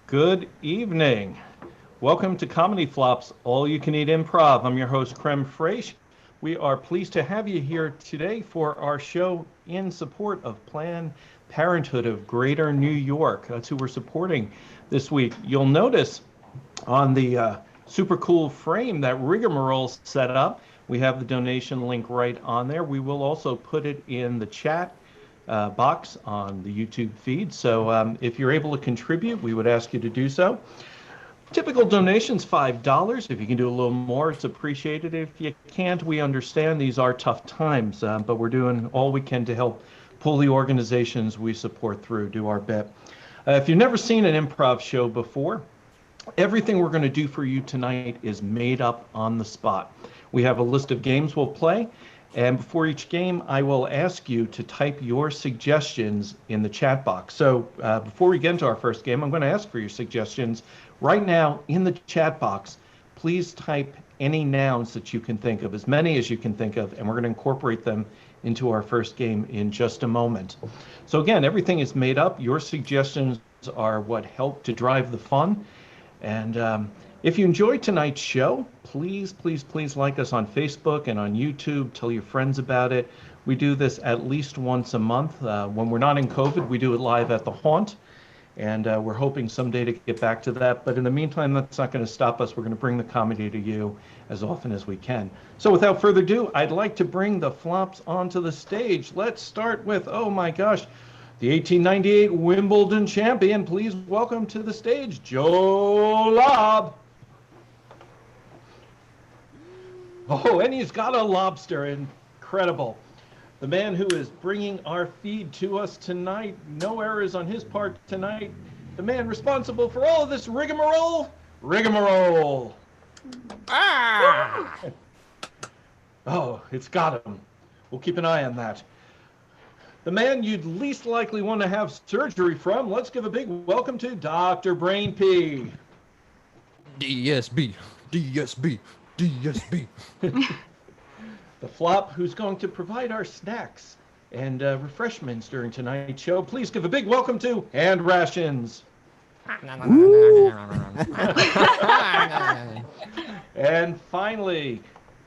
Good evening. Welcome to Comedy Flops, All You Can Eat Improv. I'm your host, Crème Fraiche. We are pleased to have you here today for our show in support of Planned Parenthood of Greater New York. That's who we're supporting this week. You'll notice on the super cool frame that Rigamarole set up, we have the donation link right on there. We will also put it in the chat box on the YouTube feed. So if you're able to contribute, we would ask you to do so. Typical donations, $5. If you can do a little more, it's appreciated. If you can't, we understand these are tough times, but we're doing all we can to help pull the organizations we support through, do our bit. If you've never seen an improv show before, everything we're going to do for you tonight is made up on the spot. We have a list of games we'll play, and before each game, I will ask you to type your suggestions in the chat box. So before we get into our first game, I'm going to ask for your suggestions. Right now, in the chat box, please type any nouns that you can think of, as many as you can think of, and we're going to incorporate them into our first game in just a moment. So again, everything is made up. Your suggestions are what help to drive the fun. And if you enjoyed tonight's show, please like us on Facebook and on YouTube. Tell your friends about it. We do this at least once a month. When we're not in COVID, we do it live at the Haunt. And we're hoping someday to get back to that. But in the meantime, that's not going to stop us. We're going to bring the comedy to you as often as we can. So without further ado, I'd like to bring the flops onto the stage. Let's start with, oh my gosh, the 1898 Wimbledon champion. Please welcome to the stage, Joe Lobb. Oh, and he's got a lobster. Incredible. The man who is bringing our feed to us tonight. No errors on his part tonight. The man responsible for all of this rigmarole. Rigamarole. Ah! Oh, it's got him. We'll keep an eye on that. The man you'd least likely want to have surgery from. Let's give a big welcome to Dr. Brainpee. DSB, DSB, DSB. The flop who's going to provide our snacks and refreshments during tonight's show. Please give a big welcome to Rations. And finally,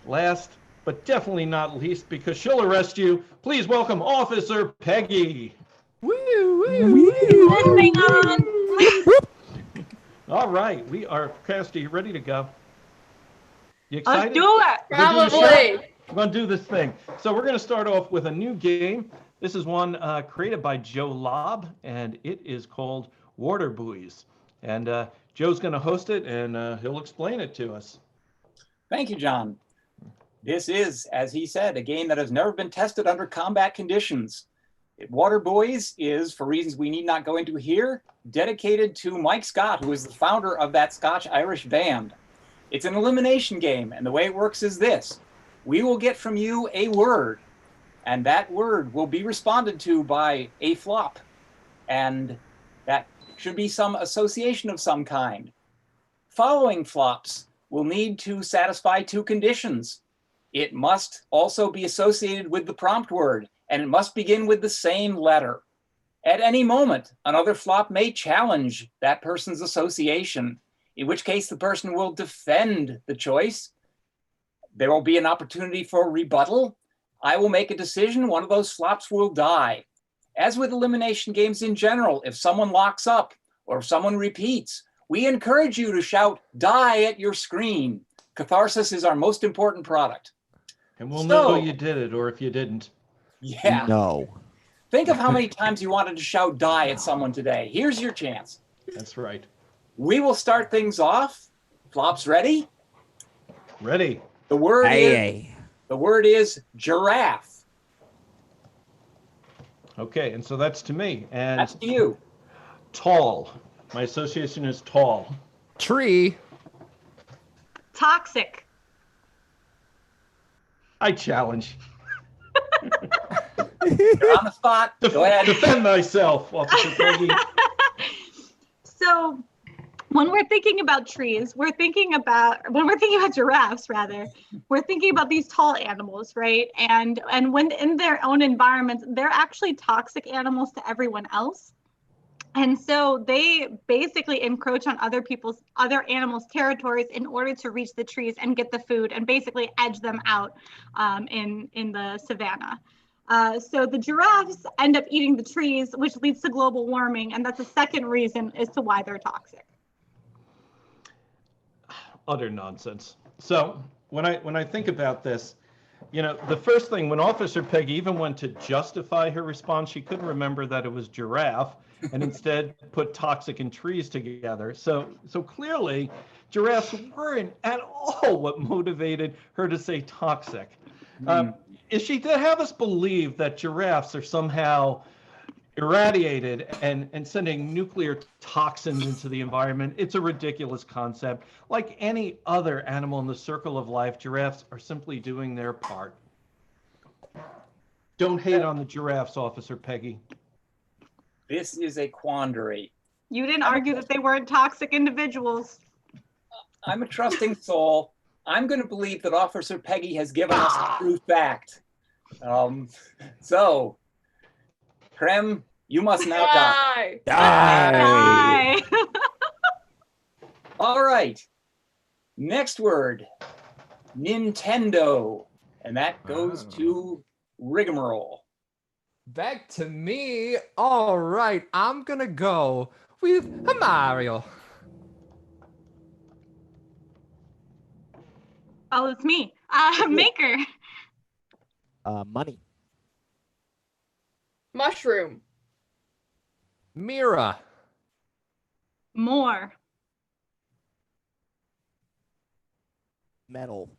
last but definitely not least, because she'll arrest you, please welcome Officer Peggy. Woo, woo, woo. Hang on. All right, we are, Kirsty, ready to go. You excited? Let's do it. Probably. We're going to do this thing. So we're going to start off with a new game. This is one created by Joe Lobb, and it is called Water Buoys. And Joe's going to host it, and he'll explain it to us. Thank you, John. This is, as he said, a game that has never been tested under combat conditions. Water Buoys is, for reasons we need not go into here, dedicated to Mike Scott, who is the founder of that Scotch-Irish band. It's an elimination game, and the way it works is this. We will get from you a word, and that word will be responded to by a flop, and that should be some association of some kind. Following flops will need to satisfy two conditions. It must also be associated with the prompt word, and it must begin with the same letter. At any moment, another flop may challenge that person's association, in which case the person will defend the choice. There will be an opportunity for rebuttal. I will make a decision. One of those flops will die. As with elimination games in general, if someone locks up or if someone repeats, we encourage you to shout, "Die" at your screen. Catharsis is our most important product. And we'll know you did it, or if you didn't. Yeah. No. Think of how many times you wanted to shout "Die" at someone today. Here's your chance. That's right. We will start things off. Flops ready? Ready. The word is giraffe. Okay, and so that's to me. And that's to you. Tall. My association is tall. Tree. Toxic. I challenge. You're on the spot. Go ahead. Defend myself, Officer Peggy. So when we're thinking about trees, when we're thinking about giraffes, rather, we're thinking about these tall animals, right? And when in their own environments, they're actually toxic animals to everyone else. And so they basically encroach on other animals' territories in order to reach the trees and get the food and basically edge them out in the savanna. So the giraffes end up eating the trees, which leads to global warming, and that's the second reason as to why they're toxic. Utter nonsense. So when I think about this, you know, the first thing, when Officer Peggy even went to justify her response, she couldn't remember that it was giraffe and instead put toxic and trees together. So clearly giraffes weren't at all what motivated her to say toxic. Is she to have us believe that giraffes are somehow irradiated and sending nuclear toxins into the environment? It's a ridiculous concept. Like any other animal in the circle of life, giraffes are simply doing their part. Don't hate on the giraffes, Officer Peggy. This is a quandary. You didn't argue that they weren't toxic individuals. I'm a trusting soul. I'm going to believe that Officer Peggy has given us the true fact. So, Crème, you must now die. Die. All right. Next word, Nintendo. And that goes to Rigamarole. Back to me. All right, I'm gonna go with a Mario. Oh, it's me. Maker. Money. Mushroom. Mira. More. Metal.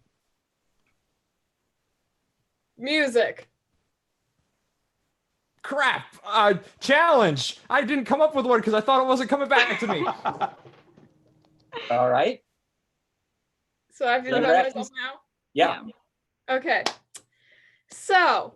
Music. Crap. Challenge. I didn't come up with one because I thought it wasn't coming back to me. All right. So I have to Yeah, defend Rations. myself now? Yeah. Okay. So,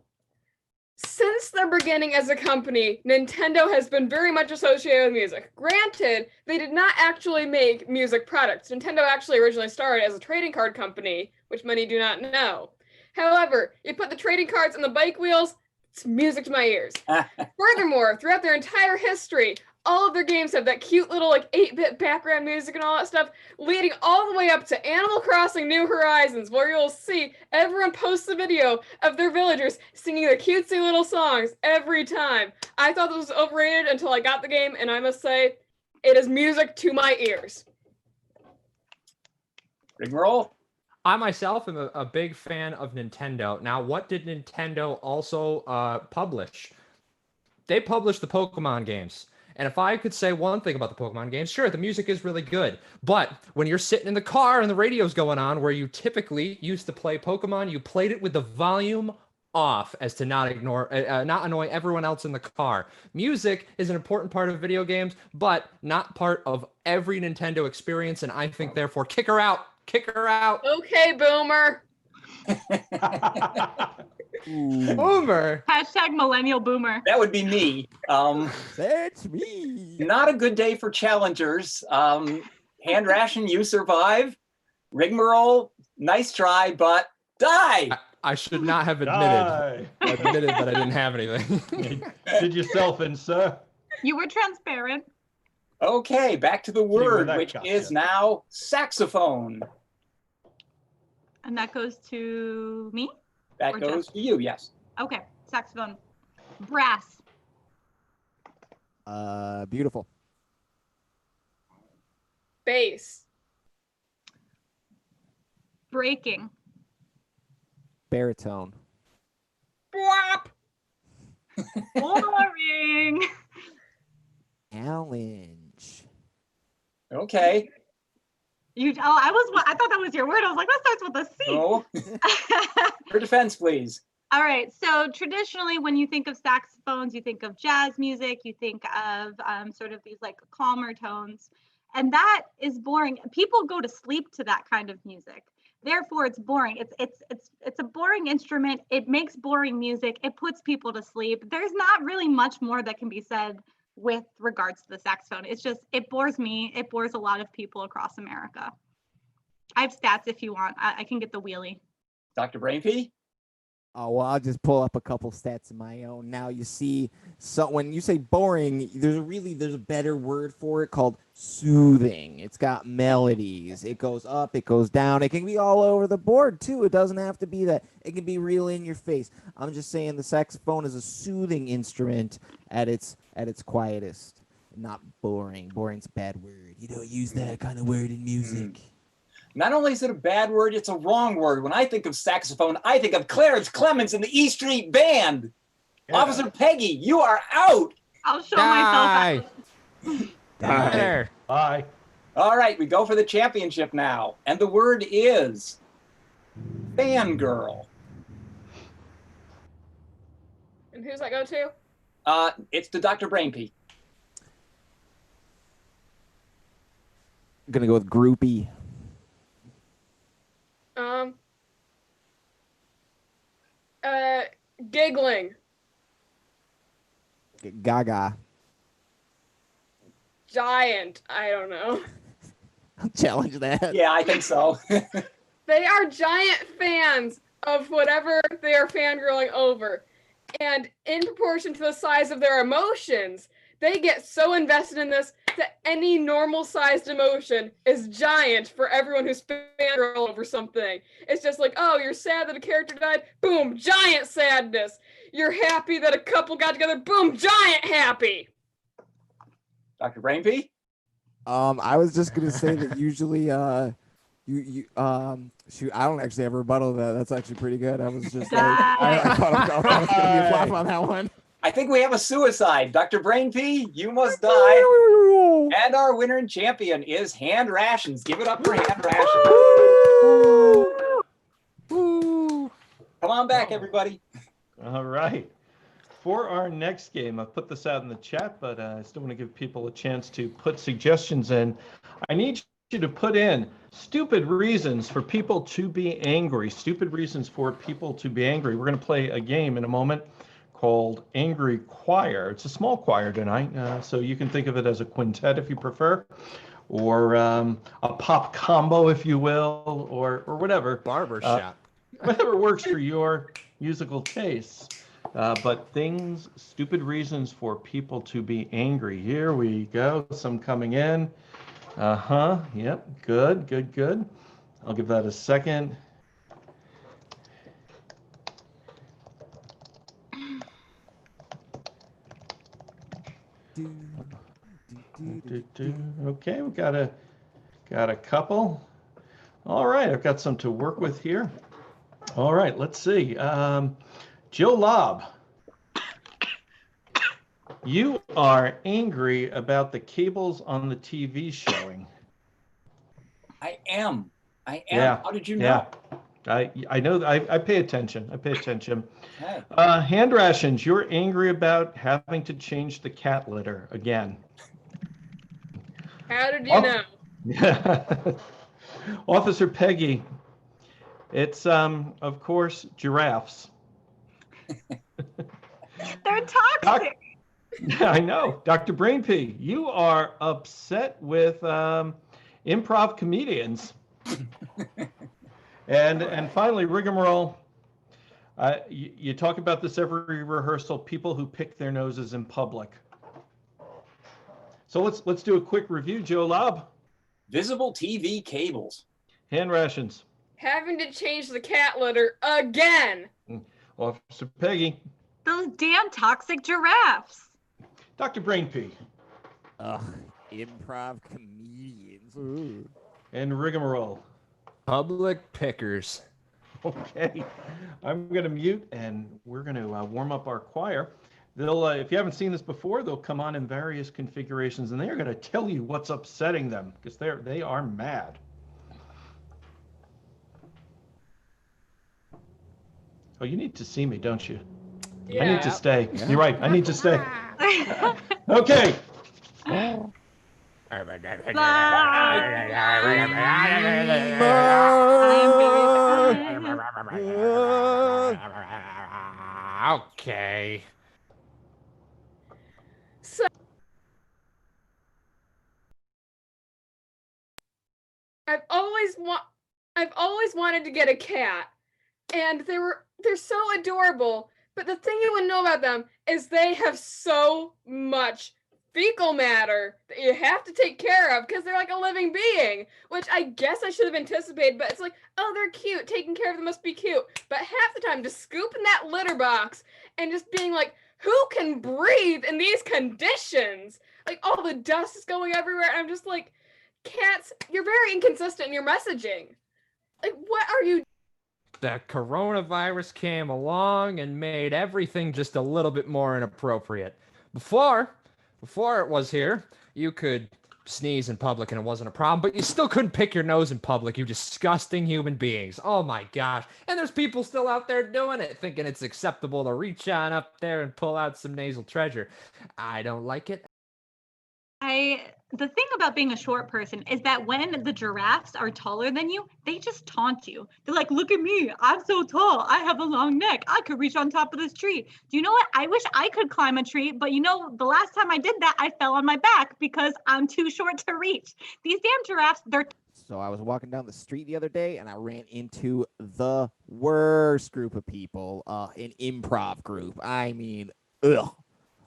since their beginning as a company, Nintendo has been very much associated with music. Granted, they did not actually make music products. Nintendo actually originally started as a trading card company, which many do not know. However, you put the trading cards on the bike wheels, it's music to my ears. Furthermore, throughout their entire history, all of their games have that cute little like 8-bit background music and all that stuff, leading all the way up to Animal Crossing New Horizons, where you'll see everyone post a video of their villagers singing their cutesy little songs every time. I thought this was overrated until I got the game, and I must say, it is music to my ears. Rigamarole. I myself am a big fan of Nintendo. Now, what did Nintendo also publish? They published the Pokemon games. And if I could say one thing about the Pokemon games, sure, the music is really good. But when you're sitting in the car and the radio's going on, where you typically used to play Pokemon, you played it with the volume off as to not annoy everyone else in the car. Music is an important part of video games, but not part of every Nintendo experience. And I think, therefore, kick her out. Kick her out. Okay, boomer. Boomer. Hashtag millennial boomer. That would be me. That's me. Not a good day for challengers. Hand Ration, you survive. Rigamarole, nice try, but die. I should not have Die. admitted that I didn't have anything. Did yourself in, sir. You were transparent. Okay, back to the word, that which gotcha. is now saxophone. And that goes to me? That Or goes just- to you, yes. Okay, saxophone. Brass. Beautiful. Bass. Breaking. Baritone. Bwop. Boring. Challenge. Okay. I thought that was your word. I was like, that starts with a C. Oh, for defense, please. All right. So traditionally, when you think of saxophones, you think of jazz music. You think of sort of these like calmer tones, and that is boring. People go to sleep to that kind of music. Therefore, it's boring. It's a boring instrument. It makes boring music. It puts people to sleep. There's not really much more that can be said with regards to the saxophone. It's just, it bores me. It bores a lot of people across America. I have stats if you want. I can get the wheelie. Dr. Brainpee? Oh, well, I'll just pull up a couple stats of my own. Now you see, so when you say boring, there's a better word for it called soothing. It's got melodies. It goes up, it goes down. It can be all over the board too. It doesn't have to be that. It can be real in your face. I'm just saying the saxophone is a soothing instrument at its quietest. Not boring. Boring's a bad word. You don't use that kind of word in music. Not only is it a bad word, it's a wrong word. When I think of saxophone, I think of Clarence Clemens and the E Street Band. Yeah. Officer Peggy, you are out. I'll show myself out. There. Bye. All right, we go for the championship now. And the word is fangirl. And who's that go to? It's to Dr. Brainpee. I'm gonna go with groupie. Giggling. Gaga. Giant. I don't know. I'll challenge that. Yeah, I think so. They are giant fans of whatever they are fangirling over. And in proportion to the size of their emotions, they get so invested in this that any normal-sized emotion is giant for everyone who's fangirling over something. It's just like, oh, you're sad that a character died? Boom, giant sadness. You're happy that a couple got together? Boom, giant happy. Dr. Brainpee? I was just gonna say that usually, shoot, I don't actually have a rebuttal to that. That's actually pretty good. I was just like, I thought it was gonna be a flop on that one. I think we have a suicide. Dr. Brainpee, you must die. And our winner and champion is Hand Rations. Give it up for Hand Rations. Come on back, everybody. All right. For our next game, I've put this out in the chat, but I still want to give people a chance to put suggestions in. I need you to put in stupid reasons for people to be angry. Stupid reasons for people to be angry. We're going to play a game in a moment called Angry Choir. It's a small choir tonight, so you can think of it as a quintet if you prefer, or a pop combo, if you will, or whatever. Barbershop. Whatever works for your musical tastes. But stupid reasons for people to be angry. Here we go. Some coming in. Yep. Good. I'll give that a second. Okay, we got a couple. All right, I've got some to work with here. All right, let's see. Joe Lobb, you are angry about the cables on the TV showing. I am. Yeah. How did you know? Yeah. I know. I pay attention. Okay. Hand Rations, you're angry about having to change the cat litter again. How did you know? Officer Peggy, it's of course giraffes. They're toxic. Yeah, I know. Dr. Brainpee, you are upset with improv comedians. And finally, Rigamarole, you talk about this every rehearsal, people who pick their noses in public. So let's do a quick review, Joe Lobb. Visible TV cables. Hand Rations. Having to change the cat litter again. Officer Peggy. Those damn toxic giraffes. Dr. Brainpee. Improv comedians. Ooh. And Rigamarole. Public pickers. Okay, I'm going to mute and we're going to warm up our choir. They'll, if you haven't seen this before, they'll come on in various configurations and they're going to tell you what's upsetting them because they are mad. Oh, you need to see me, don't you? Yeah. I need to stay. Yeah. You're right. I need to stay. Okay. Okay. So I've always wanted to get a cat, and they're so adorable. But the thing you wouldn't know about them is they have so much fecal matter that you have to take care of because they're like a living being, which I guess I should have anticipated, but it's like, oh, they're cute. Taking care of them must be cute. But half the time, just scooping that litter box and just being like, who can breathe in these conditions? Like, all the dust is going everywhere. And I'm just like, cats, you're very inconsistent in your messaging. Like, what are you? The coronavirus came along and made everything just a little bit more inappropriate. Before it was here, you could sneeze in public and it wasn't a problem, but you still couldn't pick your nose in public, you disgusting human beings. Oh my gosh. And there's people still out there doing it, thinking it's acceptable to reach on up there and pull out some nasal treasure. I don't like it. The thing about being a short person is that when the giraffes are taller than you, they just taunt you. They're like, look at me, I'm so tall, I have a long neck, I could reach on top of this tree. Do you know what? I wish I could climb a tree, but you know, the last time I did that, I fell on my back because I'm too short to reach. These damn giraffes, they're... So I was walking down the street the other day and I ran into the worst group of people, an improv group. I mean, ugh.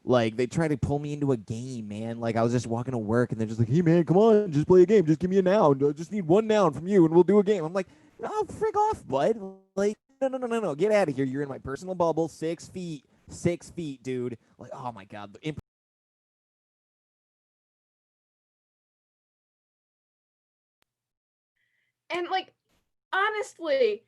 Like, they tried to pull me into a game, man. Like, I was just walking to work, and they're just like, hey, man, come on, just play a game. Just give me a noun. I just need one noun from you, and we'll do a game. I'm like, oh, frig off, bud. Like, no. Get out of here. You're in my personal bubble. 6 feet. 6 feet, dude. Like, oh, my God. And, like, honestly...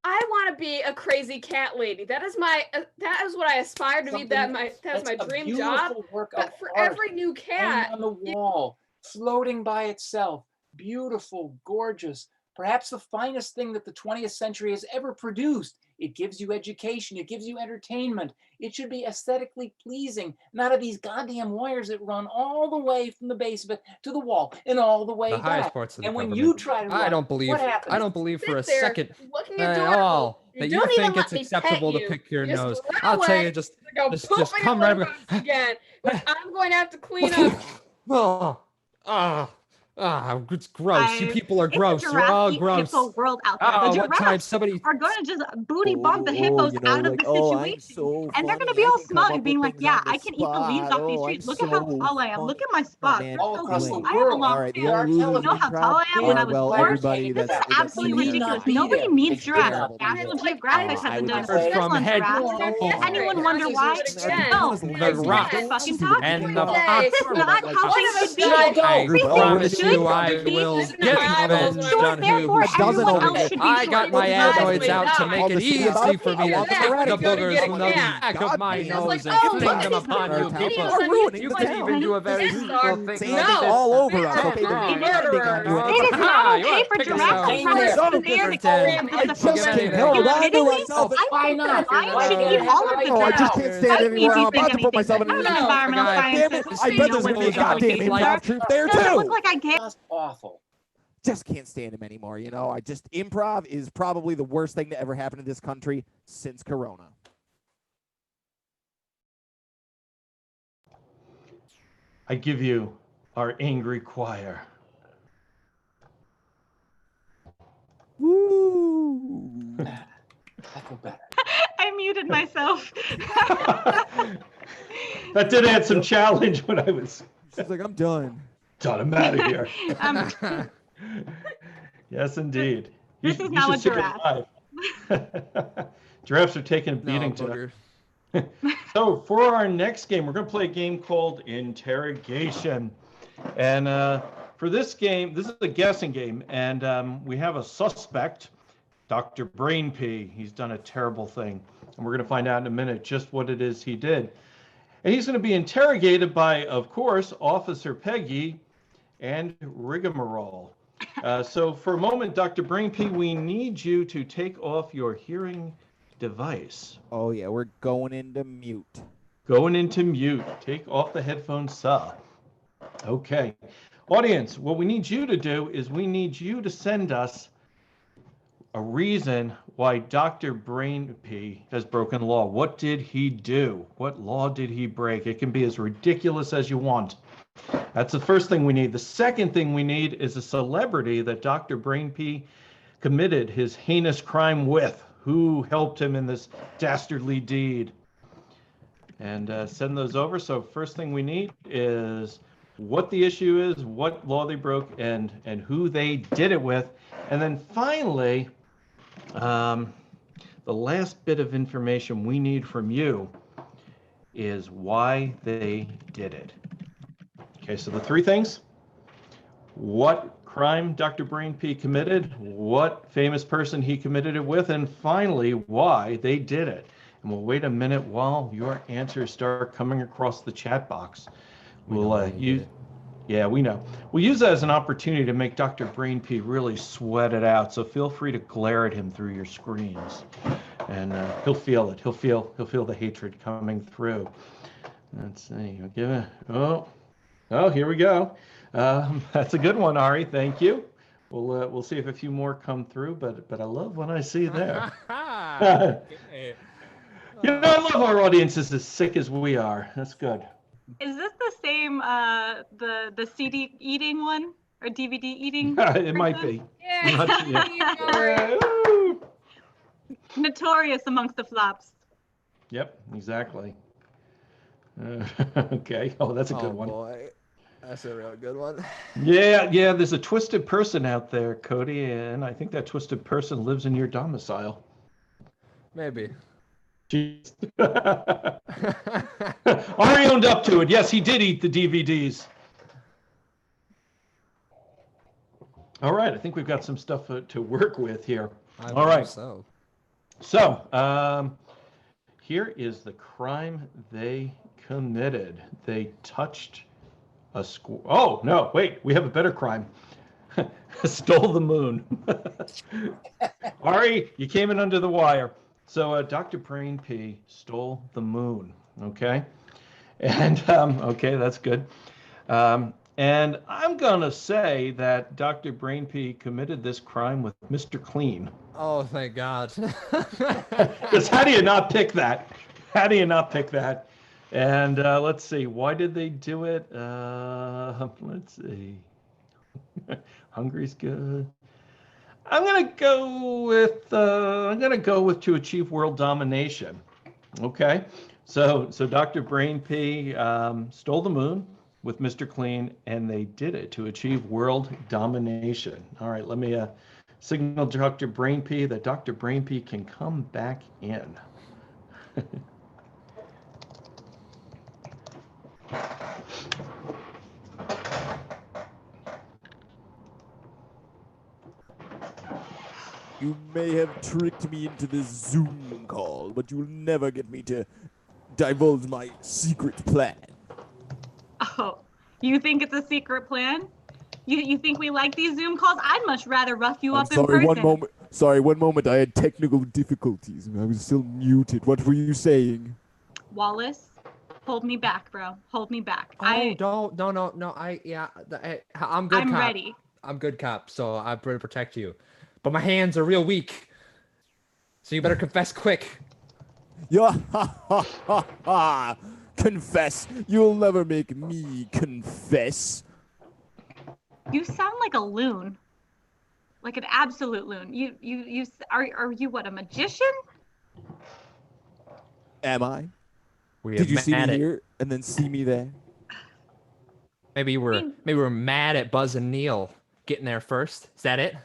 I want to be a crazy cat lady. That is what I aspire to be. That's my dream job. But for every new cat on the wall, floating by itself, beautiful, gorgeous, perhaps the finest thing that the 20th century has ever produced. It gives you education. It gives you entertainment. It should be aesthetically pleasing, not of these goddamn wires that run all the way from the base of it to the wall and all the way The back. highest parts of the And when government. you try to run, I don't believe for a Sit there second looking at adorable. all You that don't you even think let it's me acceptable pet to you. pick your You just nose. run I'll tell away you, just go just poop in come your right litter box again, which I'm going to have to clean up. It's gross. You people are gross. You're all gross. hippo world out there. Oh, The what time giraffes somebody are going to just booty bump the hippos out of the situation. And they're going to be all smug and being like, yeah, I can eat the leaves off these trees. Look at how tall I am. Look at my spots. man. They're All so across the beautiful. I have a world. long All right, tail. the only You losers know how tall I am when I was well, born? everybody, This is that's absolutely you ridiculous. not beat Nobody him. needs It's giraffes. terrible. National It's like, Geographic I hasn't would done a just say- special From on head giraffes. to Anyone toe. wonder why? No, The it's rock not fucking talking. and the Say, pots. Not how one things of should be. us I We think promise should you, I be. will This is get not how revenge it's short, on who. therefore A dozen everyone over else here. should be I got short. my It's not adenoids how out it's to done. make Called it the city easy about for me I to want the take the eradicator. boogers Get from a the cat. back of my It's nose like, and oh, fling them look, upon our you town. people. Videos on ruining You the could town. even do a very This useful are- thing. Sandy, No. all over They us. are Okay, they're wrong. demanding on you. It is not okay for Pick a giraffes side. to run You're up in the air to so grab good. the I just Forget can't it. hold on to kidding me? myself. I Why think not? that I Why should can't keep it all happen of right the No, I now? just can't stand it anymore. I'm about to put myself in I'm an No. environmental God scientist. Damn it! I I should bet know there's what gonna be a those goddamn applications improv are. troupe there Does it too. look like I get? Just awful. Just can't stand him anymore. You know, improv is probably the worst thing to ever happen to this country since Corona. I give you our angry choir. Woo! I feel better. I muted myself. That did add some challenge when I was She's like, I'm done. done. I'm out of here. Um, Yes, indeed. This is now a should giraffe. survive. Giraffes are taking a beating No, tonight. booger. So for our next game, we're going to play a game called Interrogation. And for this game, this is a guessing game. And we have a suspect, Dr. Brainpee. He's done a terrible thing. And we're going to find out in a minute just what it is he did. And he's going to be interrogated by, of course, Officer Peggy and Rigamarole. So for a moment, Dr. Brainpee, we need you to take off your hearing device. Oh yeah, we're going into mute. Going into mute. Take off the headphones, sir. Okay. Audience, what we need you to do is we need you to send us a reason why Dr. Brainpee has broken law. What did he do? What law did he break? It can be as ridiculous as you want. That's the first thing we need. The second thing we need is a celebrity that Dr. Brainpee committed his heinous crime with. who helped him in this dastardly deed. And send those over. So first thing we need is what the issue is, what law they broke, and who they did it with. And then finally, the last bit of information we need from you is why they did it. Okay, so the three things: what crime Dr. Brainpee committed, what famous person he committed it with, and finally, why they did it. And we'll wait a minute while your answers start coming across the chat box. We'll use, yeah, we know. We'll use that as an opportunity to make Dr. Brainpee really sweat it out. So feel free to glare at him through your screens, and he'll feel it. He'll feel the hatred coming through. Let's see. I'll give it. Oh, here we go. That's a good one, Ari. Thank you. We'll see if a few more come through, but I love what I see there. You know, I love our audience is as sick as we are. That's good. Is this the same the CD eating one or DVD eating? It might be. Yeah. Notorious amongst the flops. Yep, exactly. Okay. Oh, that's a good one. Boy. That's a real good one. Yeah. There's a twisted person out there, Cody, and I think that twisted person lives in your domicile. Maybe. Jeez. Ari owned up to it. Yes, he did eat the DVDs. All right, I think we've got some stuff to work with here. All right. So here is the crime they committed. They touched a squirrel. Oh, no, wait, we have a better crime. Stole the moon. Ari, you came in under the wire. So Dr. Brainpee stole the moon, okay? And, okay, that's good. And I'm going to say that Dr. Brainpee committed this crime with Mr. Clean. Oh, thank God. Because how do you not pick that? How do you not pick that? And let's see, why did they do it? Let's see. Hungry's good. I'm gonna go with to achieve world domination. Okay, so Dr. Brainpee stole the moon with Mr. Clean, and they did it to achieve world domination. All right, let me signal Dr. Brainpee that Dr. Brainpee can come back in. You may have tricked me into this Zoom call, but you'll never get me to divulge my secret plan. Oh, you think it's a secret plan? You think we like these Zoom calls? I'd much rather rough you up in person. One moment. I had technical difficulties. I was still muted. What were you saying? Wallace, hold me back, bro. Hold me back. No. I'm good. I'm cop. ready. I'm good cop, so I'm going to protect you. But my hands are real weak, so you better confess quick. Yeah, confess. You'll never make me confess. You sound like a loon, like an absolute loon. You are you what, a magician? Am I? Did you see me here and then see me there? Maybe we're mad at Buzz and Neil getting there first. Is that it?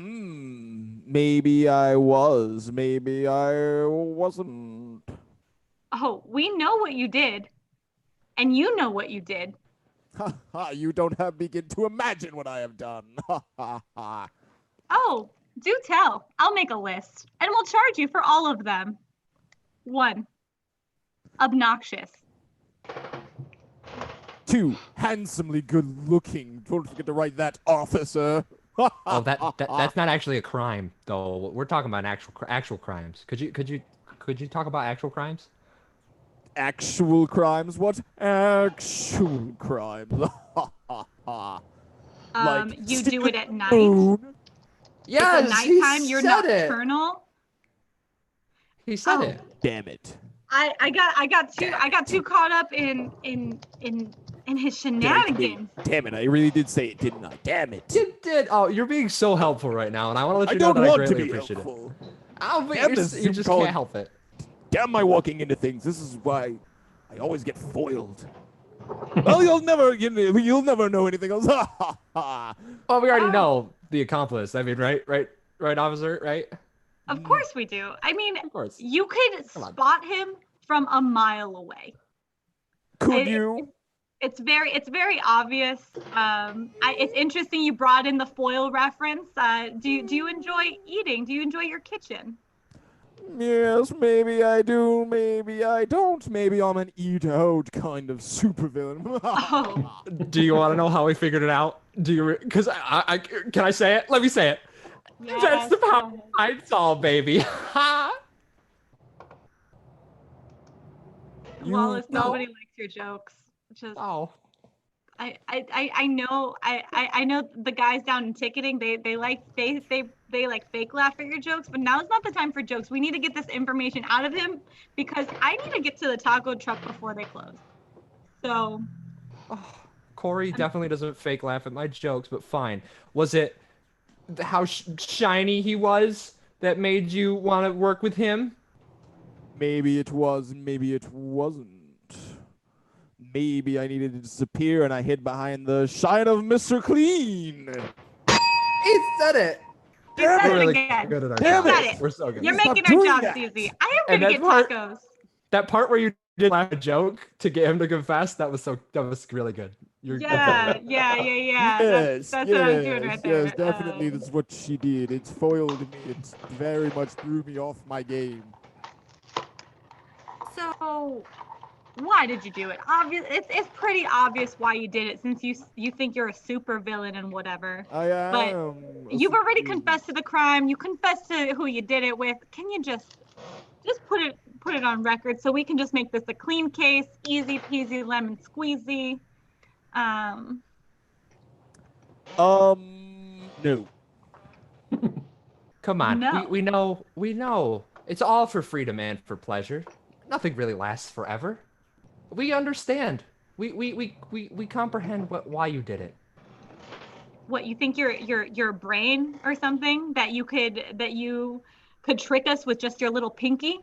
Maybe I was. Maybe I wasn't. Oh, we know what you did, and you know what you did. You don't have begin to imagine what I have done. Oh, do tell. I'll make a list, and we'll charge you for all of them. 1, obnoxious. 2, handsomely good looking. Don't forget to write that, officer. Oh, that's not actually a crime, though. We're talking about actual crimes. Could you talk about actual crimes? Actual crimes? What actual crimes? You do it at night. Yes, it's nighttime. You're nocturnal. He said it. Damn it! I got too caught up in his shenanigans. Damn it! I really did say it, didn't I? Damn it! You did. Oh, you're being so helpful right now, and I want to let you know that I greatly appreciate it. Oh, but Damn you this just Zoom call. can't help it. Damn my walking into things. This is why I always get foiled. Well, you'll never know anything else. Well, we already know the accomplice. I mean, right, officer, right? Of course we do. I mean, Of course. you could Come on. spot him from a mile away. Could you? It's very obvious. It's interesting you brought in the foil reference. Do you enjoy eating? Do you enjoy your kitchen? Yes, maybe I do, maybe I don't. Maybe I'm an eat-out kind of supervillain. Oh. Do you want to know how we figured it out? Do you? Because I can I say it? Let me say it. Yes, That's the power go ahead. I saw, baby. Ha! Wallace, nobody likes your jokes. Just Oh. I know the guys down in ticketing, they like fake laugh at your jokes, but now's not the time for jokes. We need to get this information out of him because I need to get to the taco truck before they close. So Corey definitely doesn't fake laugh at my jokes, but fine. Was it how shiny he was that made you want to work with him? Maybe it was, maybe it wasn't. Maybe I needed to disappear and I hid behind the shine of Mr. Clean. He said it. you said We're it really again. good at our Damn jobs. it. We're so good. You're Stop making our doing jobs that. easy. I And am that gonna get part- tacos. That part where you did laugh at a joke to get him to confess, that was really good. Yeah. Yes, That's yes, what I was doing right there. yes, definitely that's what she did. It's foiled me. It's very much threw me off my game. So, why did you do it? It's pretty obvious why you did it, since you think you're a super villain and whatever. I am. You've already confessed to the crime. You confessed to who you did it with. Can you just put it on record so we can just make this a clean case, easy peasy lemon squeezy? No. Come on. No. We know. It's all for freedom and for pleasure. Nothing really lasts forever. We understand. We comprehend why you did it. What, you think your brain or something that you could trick us with just your little pinky?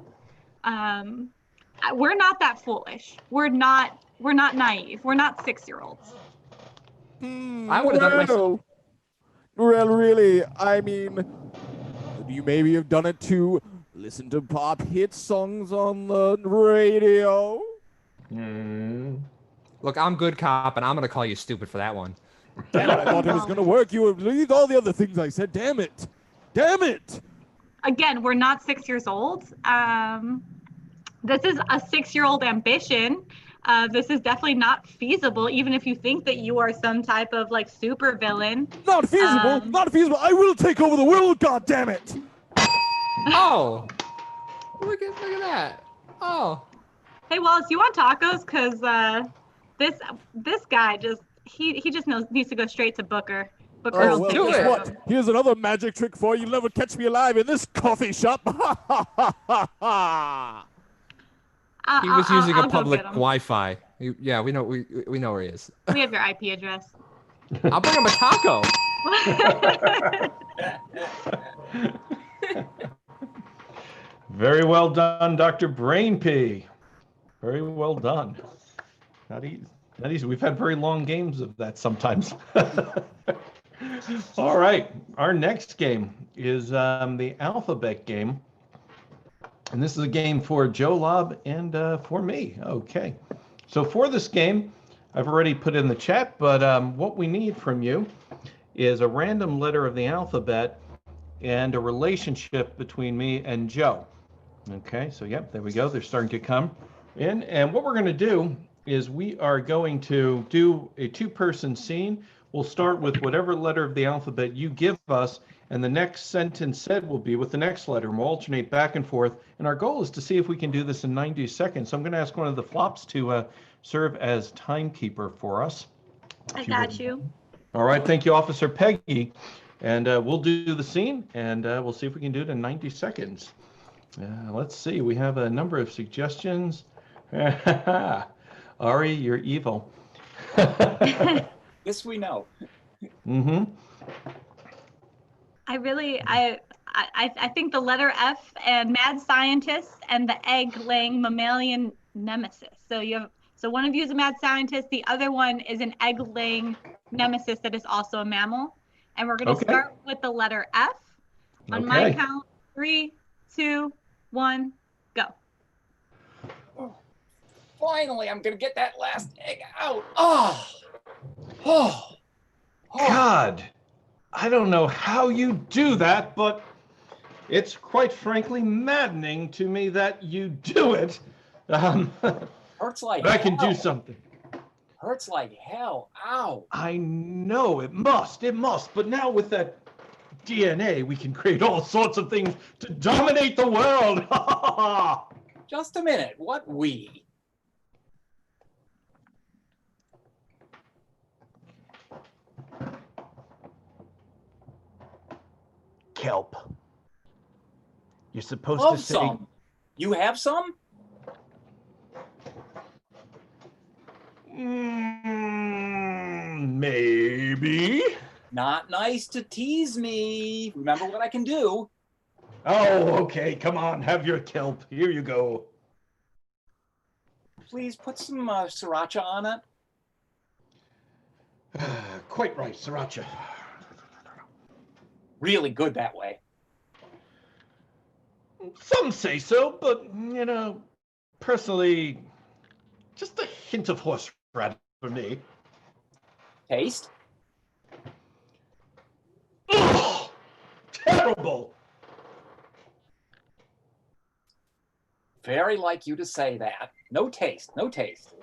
We're not that foolish. We're not naive. We're not 6-year-olds. I would've done it myself. Well, really, I mean, you maybe have done it to listen to pop hit songs on the radio. Look, I'm good cop, and I'm gonna call you stupid for that one. Damn it, I thought it was going to work. You have believed all the other things I said. Damn it. Damn it. Again, we're not 6 years old. This is a 6-year-old ambition. This is definitely not feasible, even if you think that you are some type of like super villain. Not feasible. Not feasible. I will take over the world. God damn it. Oh, look at that. Oh, Hey Wallace, you want tacos? Cause this guy just he just needs to go straight to Booker. Booker Let's will well, take do guess it. care of what? him. Here's another magic trick for you. You'll never catch me alive in this coffee shop. he was I'll using a go public get him. Wi-Fi. Yeah, we know where he is. We have your IP address. I'll bring him a taco. Very well done, Dr. Brainpee. Very well done. Not easy. We've had very long games of that sometimes. All right. Our next game is the alphabet game. And this is a game for Joe, Lobb, and for me. Okay. So for this game, I've already put in the chat, but what we need from you is a random letter of the alphabet and a relationship between me and Joe. Okay, so yep, there we go. They're starting to come in. And what we're going to do is we are going to do a two-person scene. We'll start with whatever letter of the alphabet you give us, and the next sentence said will be with the next letter. We'll alternate back and forth. And our goal is to see if we can do this in 90 seconds. So I'm going to ask one of the flops to serve as timekeeper for us. I got you. All right, thank you, Officer Peggy. And we'll do the scene, and we'll see if we can do it in 90 seconds. Let's see, we have a number of suggestions. Ari, you're evil. This we know. Mm-hmm. I I think the letter F and mad scientist and the egg-laying mammalian nemesis. So one of you is a mad scientist. The other one is an egg-laying nemesis that is also a mammal. And we're going to start with the letter F. On my count, 3, 2, 1, go. Finally, I'm going to get that last egg out. Oh. God, I don't know how you do that, but it's quite frankly maddening to me that you do it. Hurts like but hell. I can do something. Hurts like hell. Ow. I know it must, but now with that DNA, we can create all sorts of things to dominate the world. Just a minute. What we? Kelp. You're supposed Love to say... some. You have some? Maybe. Not nice to tease me. Remember what I can do. Oh, okay. Come on, have your kelp. Here you go. Please put some sriracha on it. Quite right, sriracha. Really good that way. Some say so, but, personally, just a hint of horseradish for me. Taste? Ugh! Terrible! Very like you to say that. No taste, no taste.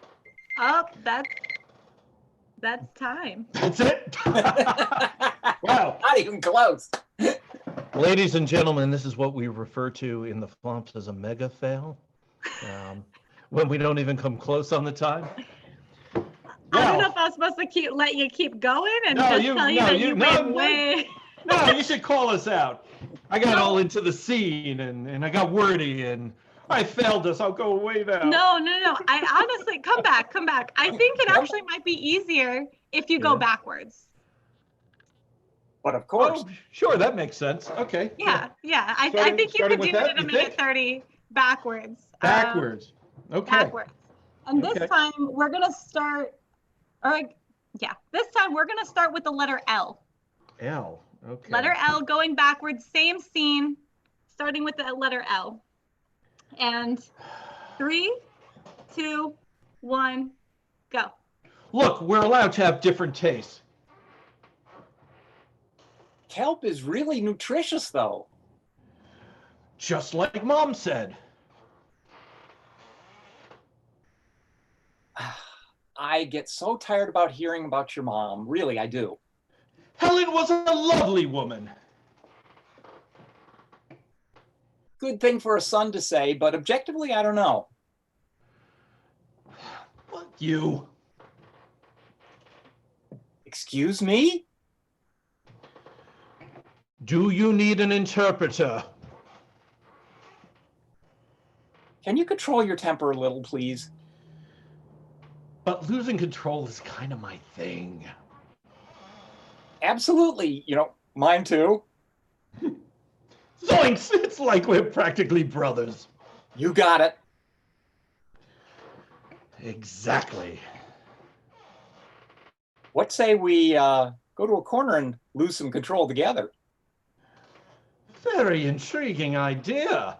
Oh, that's time. That's it? Wow. Not even close. Ladies and gentlemen, this is what we refer to in the flops as a mega fail. When we don't even come close on the time. I don't know if I was supposed to let you keep going and tell you that you went way. No, you should call us out. I got all into the scene and I got wordy and I failed us. I'll go away now. No. I honestly, come back. I think it actually might be easier if you go backwards. But of course. Oh, sure, that makes sense. Okay. Yeah. I think you could do it in a minute 30 backwards. Backwards. Okay. Backwards. And this time we're going to start, this time we're going to start with the letter L. L. Okay. Letter L going backwards, same scene, starting with the letter L. And 3, 2, 1, go. Look, we're allowed to have different tastes. Kelp is really nutritious, though. Just like Mom said. I get so tired about hearing about your mom. Really, I do. Helen was a lovely woman. Good thing for a son to say, but objectively, I don't know. What, you? Excuse me? Do you need an interpreter? Can you control your temper a little, please? But losing control is kind of my thing. Absolutely. Mine too. Zoinks! It's like we're practically brothers. You got it. Exactly. What say we go to a corner and lose some control together? Very intriguing idea.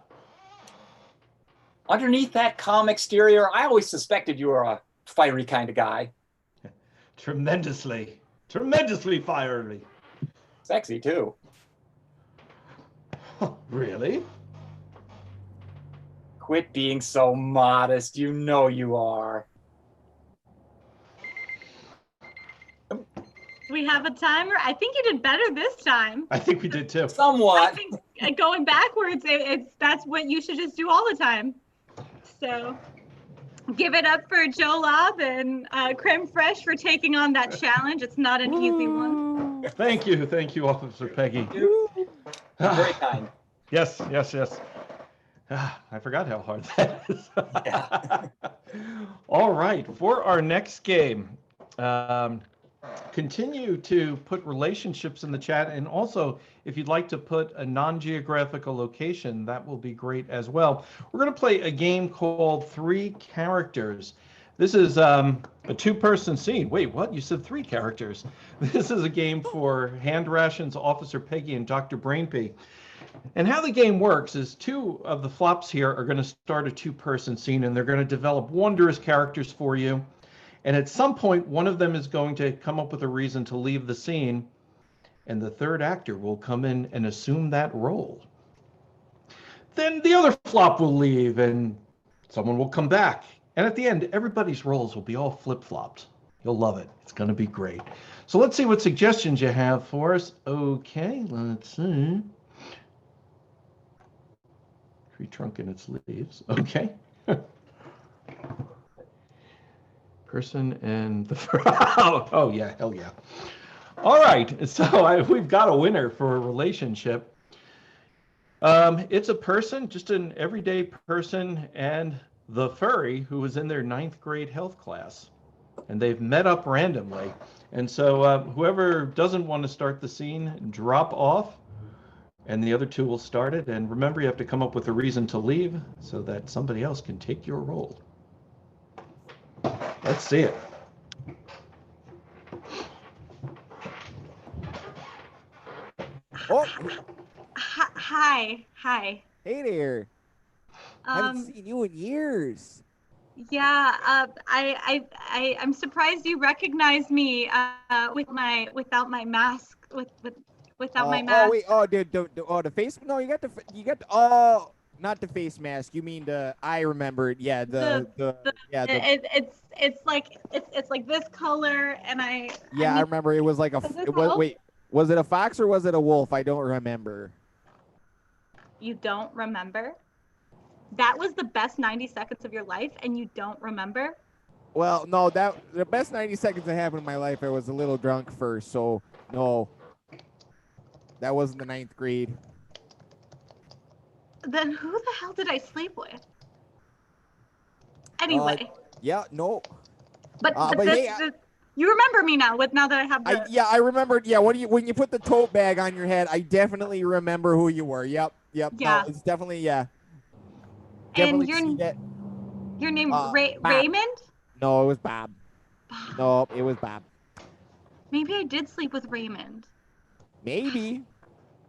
Underneath that calm exterior, I always suspected you were a fiery kind of guy. Tremendously fiery. Sexy, too. Really? Quit being so modest. You know you are. We have a timer. I think you did better this time. I think we did too. Somewhat. I think going backwards, that's what you should just do all the time. So give it up for Joe Lobb and Crème Fraiche for taking on that challenge. It's not an easy one. Thank you, Officer Peggy. Very kind. Yes. I forgot how hard that is. Yeah. All right, for our next game, continue to put relationships in the chat. And also, if you'd like to put a non-geographical location, that will be great as well. We're going to play a game called Three Characters. This is a two-person scene. Wait, what? You said three characters. This is a game for Hand Rations, Officer Peggy, and Dr. Brainpee. And how the game works is two of the flops here are going to start a two-person scene, and they're going to develop wondrous characters for you. And at some point, one of them is going to come up with a reason to leave the scene, and the third actor will come in and assume that role. Then the other flop will leave, and someone will come back. And at the end, everybody's roles will be all flip-flopped. You'll love it. It's going to be great. So let's see what suggestions you have for us. Okay, let's see. Tree trunk and its leaves. Okay. Person and the oh yeah, hell yeah. All right, so we've got a winner for a relationship. It's a person, just an everyday person, and the furry who was in their 9th grade health class, and they've met up randomly. And so whoever doesn't want to start the scene, drop off, and the other two will start it. And remember, you have to come up with a reason to leave so that somebody else can take your role. Let's see it. Oh, Hi. hey there. I haven't seen you in years. Yeah, I'm surprised you recognize me without my mask without my mask. Oh wait, the face. No, you got the. Oh, not the face mask. You mean the? I remembered. Yeah, It's like this color, and I remember it was like a. Wait, was it a fox or was it a wolf? I don't remember. You don't remember? That was the best 90 seconds of your life, and you don't remember? Well, no, the best 90 seconds that happened in my life, I was a little drunk first, so no. That wasn't the 9th grade. Then who the hell did I sleep with? Anyway. Yeah, no. But hey, you remember me now that I have the... I remembered. Yeah, when you put the tote bag on your head, I definitely remember who you were. Yep. Yeah. No, it's definitely, yeah. And Definitely your name Raymond? No, it was Bob. No, it was Bob. Maybe I did sleep with Raymond. Maybe.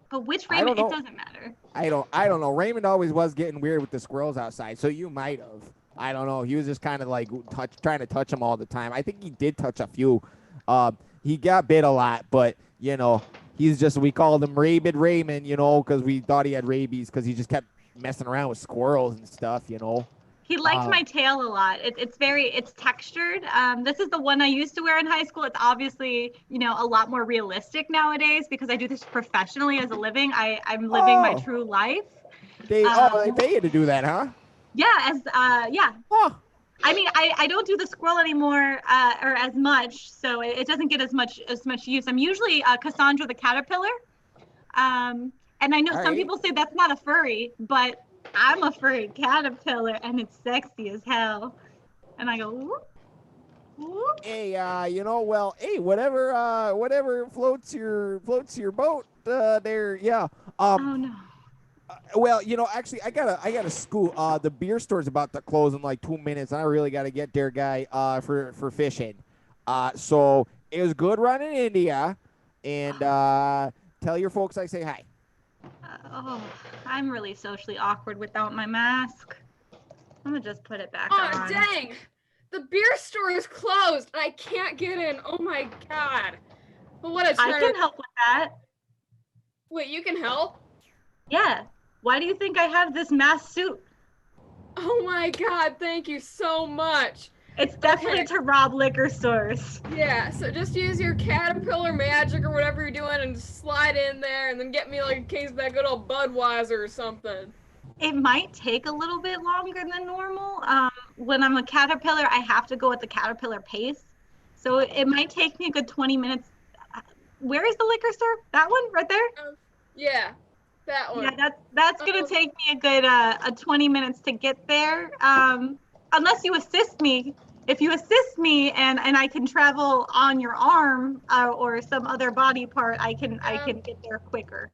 But which Raymond? It doesn't matter. I don't know. Raymond always was getting weird with the squirrels outside, so you might have. I don't know. He was just kind of like trying to touch them all the time. I think he did touch a few. He got bit a lot, but we called him Rabid Raymond, because we thought he had rabies because he just kept messing around with squirrels and stuff, He liked my tail a lot. It's textured. This is the one I used to wear in high school. It's obviously, a lot more realistic nowadays because I do this professionally as a living. I'm living my true life. They pay you to do that, huh? Yeah, yeah. Huh. I mean, I don't do the squirrel anymore, or as much, so it doesn't get as much use. I'm usually Cassandra the caterpillar. And I know some people say that's not a furry, but I'm a furry caterpillar, and it's sexy as hell. And I go, whoop, whoop. Hey, hey, whatever floats your boat, there, yeah. Oh no. Well, actually, I gotta scoot. The beer store's about to close in like 2 minutes, and I really gotta get there, guy, for fishing. So it was good running India, and tell your folks I say hi. I'm really socially awkward without my mask. I'm gonna just put it back on. Oh, dang! The beer store is closed, and I can't get in. Oh my god! Well, what a turn. I can help with that. Wait, you can help? Yeah. Why do you think I have this mask suit? Oh my god! Thank you so much. It's definitely to rob liquor stores. Yeah, so just use your caterpillar magic or whatever you're doing and slide in there and then get me like a case of that good old Budweiser or something. It might take a little bit longer than normal. When I'm a caterpillar, I have to go at the caterpillar pace. So it might take me a good 20 minutes. Where is the liquor store? That one right there? Yeah, that one. Yeah, that's going to take me a good 20 minutes to get there. Unless you assist me if you assist me and I can travel on your arm or some other body part, I can get there quicker.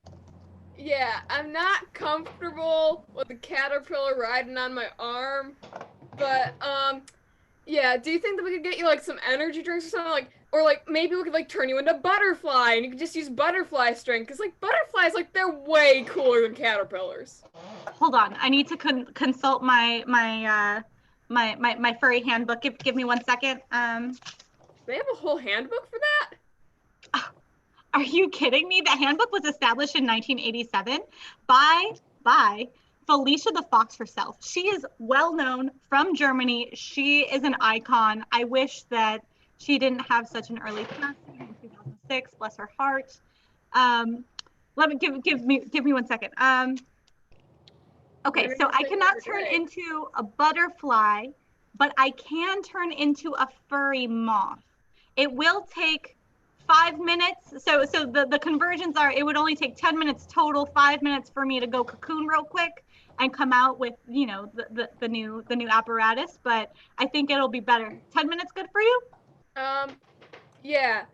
Yeah, I'm not comfortable with a caterpillar riding on my arm, but yeah. Do you think that we could get you like some energy drinks or something, like, or like maybe we could like turn you into butterfly and you could just use butterfly strength? Because like butterflies, like they're way cooler than caterpillars. Hold on, I need to consult my furry handbook. Give me 1 second. They have a whole handbook for that? Are you kidding me? The handbook was established in 1987 by Felicia the Fox herself. She is well known from Germany. She is an icon. I wish that she didn't have such an early passing in 2006. Bless her heart. Let me give me 1 second. Okay, so I cannot turn into a butterfly, but I can turn into a furry moth. It will take 5 minutes. So the conversions are, it would only take 10 minutes total, 5 minutes for me to go cocoon real quick and come out with, you know, the new apparatus, but I think it'll be better. 10 minutes good for you? Yeah.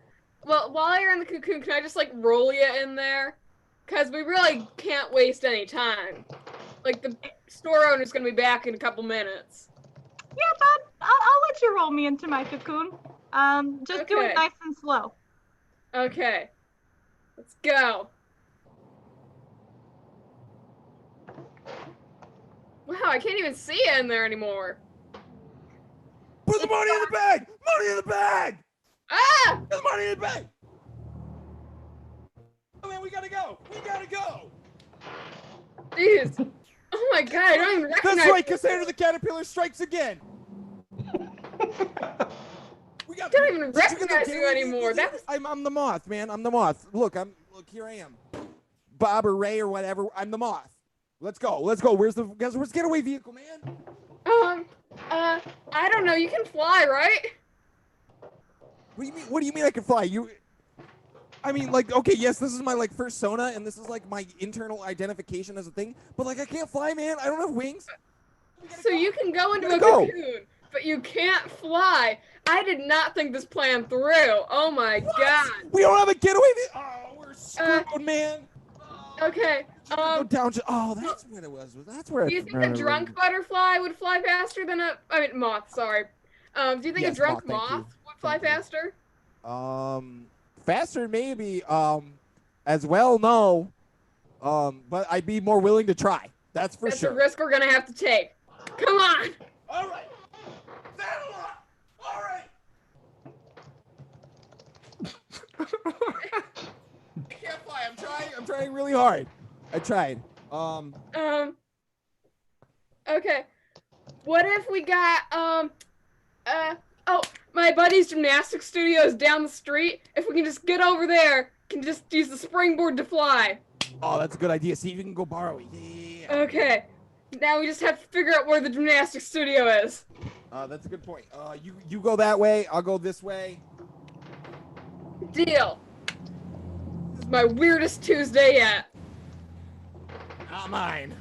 Well, while you're in the cocoon, can I just like roll you in there? Because we really can't waste any time. Like the store owner's gonna be back in a couple minutes. Yeah, Bob, I'll let you roll me into my cocoon. Just do it nice and slow. Okay, let's go. Wow, I can't even see you in there anymore. Put the money in the bag! Money in the bag! Ah! Put the money in the bag! Oh man, we gotta go! We gotta go! Jeez. Oh my god, I don't even recognize. That's right, Cassandra the Caterpillar strikes again! I don't even recognize you anymore. I'm the moth, man. I'm the moth. Look, here I am. Bob or Ray or whatever. I'm the moth. Let's go. Where's the getaway vehicle, man? I don't know. You can fly, right? What do you mean I can fly? I mean, like, okay, yes, this is my like persona, and this is like my internal identification as a thing. But like, I can't fly, man. I don't have wings. So you can go into a cocoon, but you can't fly. I did not think this plan through. Oh my god. We don't have a getaway vehicle. Oh, we're screwed, man. Okay. Go down to, that's what it was. That's where. Do you think a drunk butterfly would fly faster than moth? Sorry. Do you think a drunk moth would fly faster? Faster maybe. As well, no. But I'd be more willing to try. That's for sure. That's a risk we're gonna have to take. Come on. All right. Saddle up. All right. I can't fly. I'm trying really hard. I tried. Okay. What if we got my buddy's gymnastics studio is down the street. If we can just get over there, can just use the springboard to fly. Oh, that's a good idea. See if you can go borrow it. Yeah. Okay. Now we just have to figure out where the gymnastics studio is. That's a good point. You go that way. I'll go this way. Deal. This is my weirdest Tuesday yet. Not mine.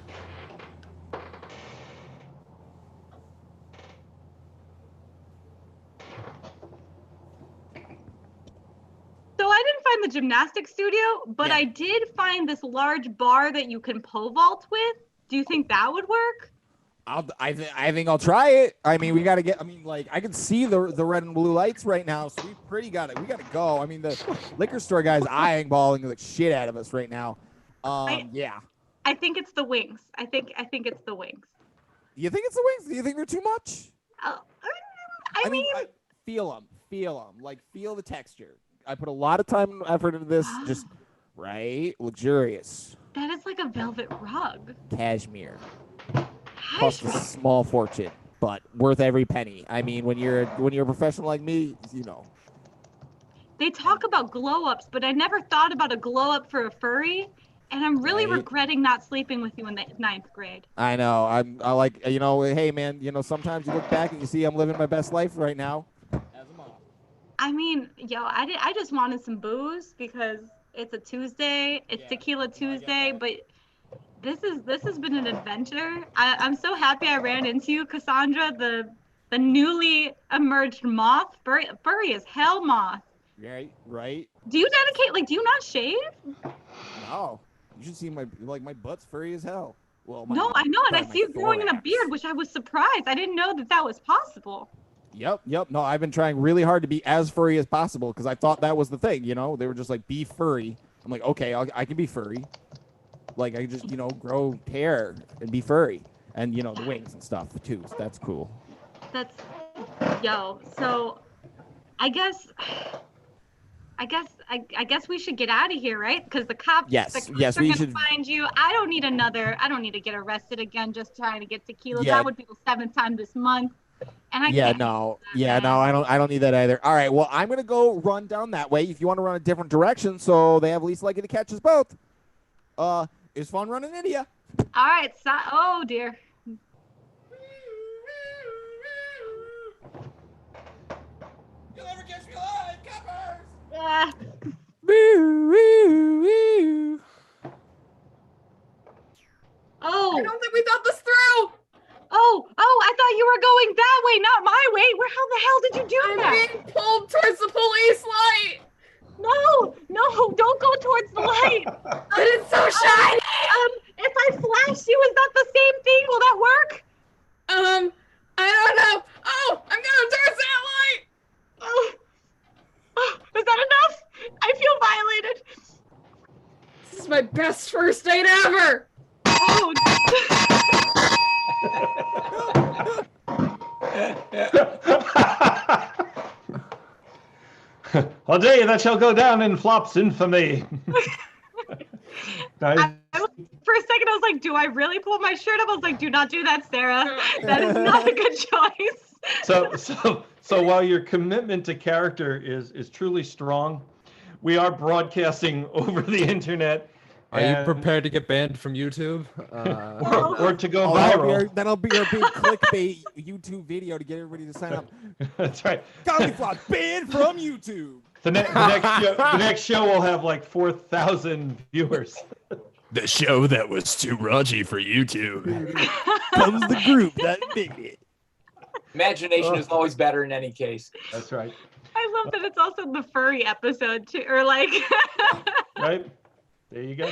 So I didn't find the gymnastics studio, but I did find this large bar that you can pole vault with. Do you think that would work? I think I'll try it. I mean, we got to get. I mean, like, I can see the red and blue lights right now, so we got it. We got to go. I mean, the liquor store guy's eyeing balling the shit out of us right now. Yeah. I think it's the wings. I think it's the wings. You think it's the wings? Do you think they're too much? I mean, feel them. Like, feel the texture. I put a lot of time and effort into this. Just right, luxurious. That is like a velvet rug. Cashmere. Costs a small fortune, but worth every penny. I mean, when you're a professional like me, you know. They talk about glow ups, but I never thought about a glow up for a furry, and I'm really regretting not sleeping with you in the 9th grade. I know. I like, you know. Hey, man. You know, sometimes you look back and you see I'm living my best life right now. As a mom. I mean, I just wanted some booze because it's a Tuesday. It's Tequila Tuesday, but. This has been an adventure. I'm so happy I ran into you, Cassandra. the newly emerged moth, furry as hell moth. Right. Do you dedicate, like, do you not shave? No, you should see my butt's furry as hell. Well, my, No, I know, and I my see you growing in a thorax. beard, which I was surprised. I didn't know that that was possible. Yep. No, I've been trying really hard to be as furry as possible because I thought that was the thing. You know, they were just like, be furry. I'm like, okay, I can be furry. Like, I just, grow hair and be furry, and the wings and stuff too. So that's cool. So I guess we should get out of here, right? Because the cops are gonna find you. I don't need to get arrested again just trying to get tequila. Yeah. That would be the 7th time this month. And I no, I don't need that either. All right, well, I'm gonna go run down that way. If you want to run a different direction, so they have least likely to catch us both. It's fun running into you. All right, oh dear. You'll never catch me alive, coppers! Oh. I don't think we thought this through. Oh, I thought you were going that way, not my way. How the hell did you do that? I'm being pulled towards the police light. No, don't go towards the light. But it's so shiny. If I flash you, is that the same thing? Will that work? I don't know. Oh, I'm going towards that light. Oh, is that enough? I feel violated. This is my best first date ever. Oh. A day that shall go down in Flop's infamy. Nice. For a second, I was like, do I really pull my shirt up? I was like, do not do that, Sarah. That is not a good choice. So while your commitment to character is truly strong, we are broadcasting over the internet. Are you prepared to get banned from YouTube? Or to go viral? That'll be our big clickbait YouTube video to get everybody to sign up. That's right. ComedyFLOPs banned from YouTube. The next show will have like 4,000 viewers. The show that was too raunchy for YouTube. Comes the group that made it. Imagination is always better in any case. That's right. I love that it's also the furry episode too, or like. Right. There you go.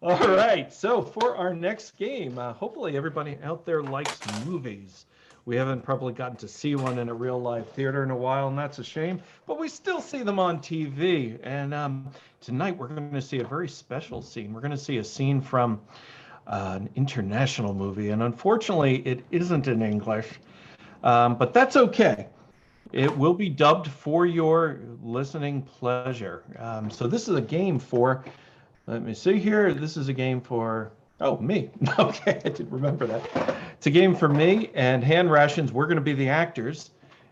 All right. So for our next game, hopefully everybody out there likes movies. We haven't probably gotten to see one in a real live theater in a while, and that's a shame. But we still see them on TV. And tonight we're going to see a very special scene. We're going to see a scene from an international movie. And unfortunately, it isn't in English. But that's okay. It will be dubbed for your listening pleasure. So this is a game for... Let me see here. This is a game for, me. Okay, I didn't remember that. It's a game for me and Hand Rations. We're going to be the actors.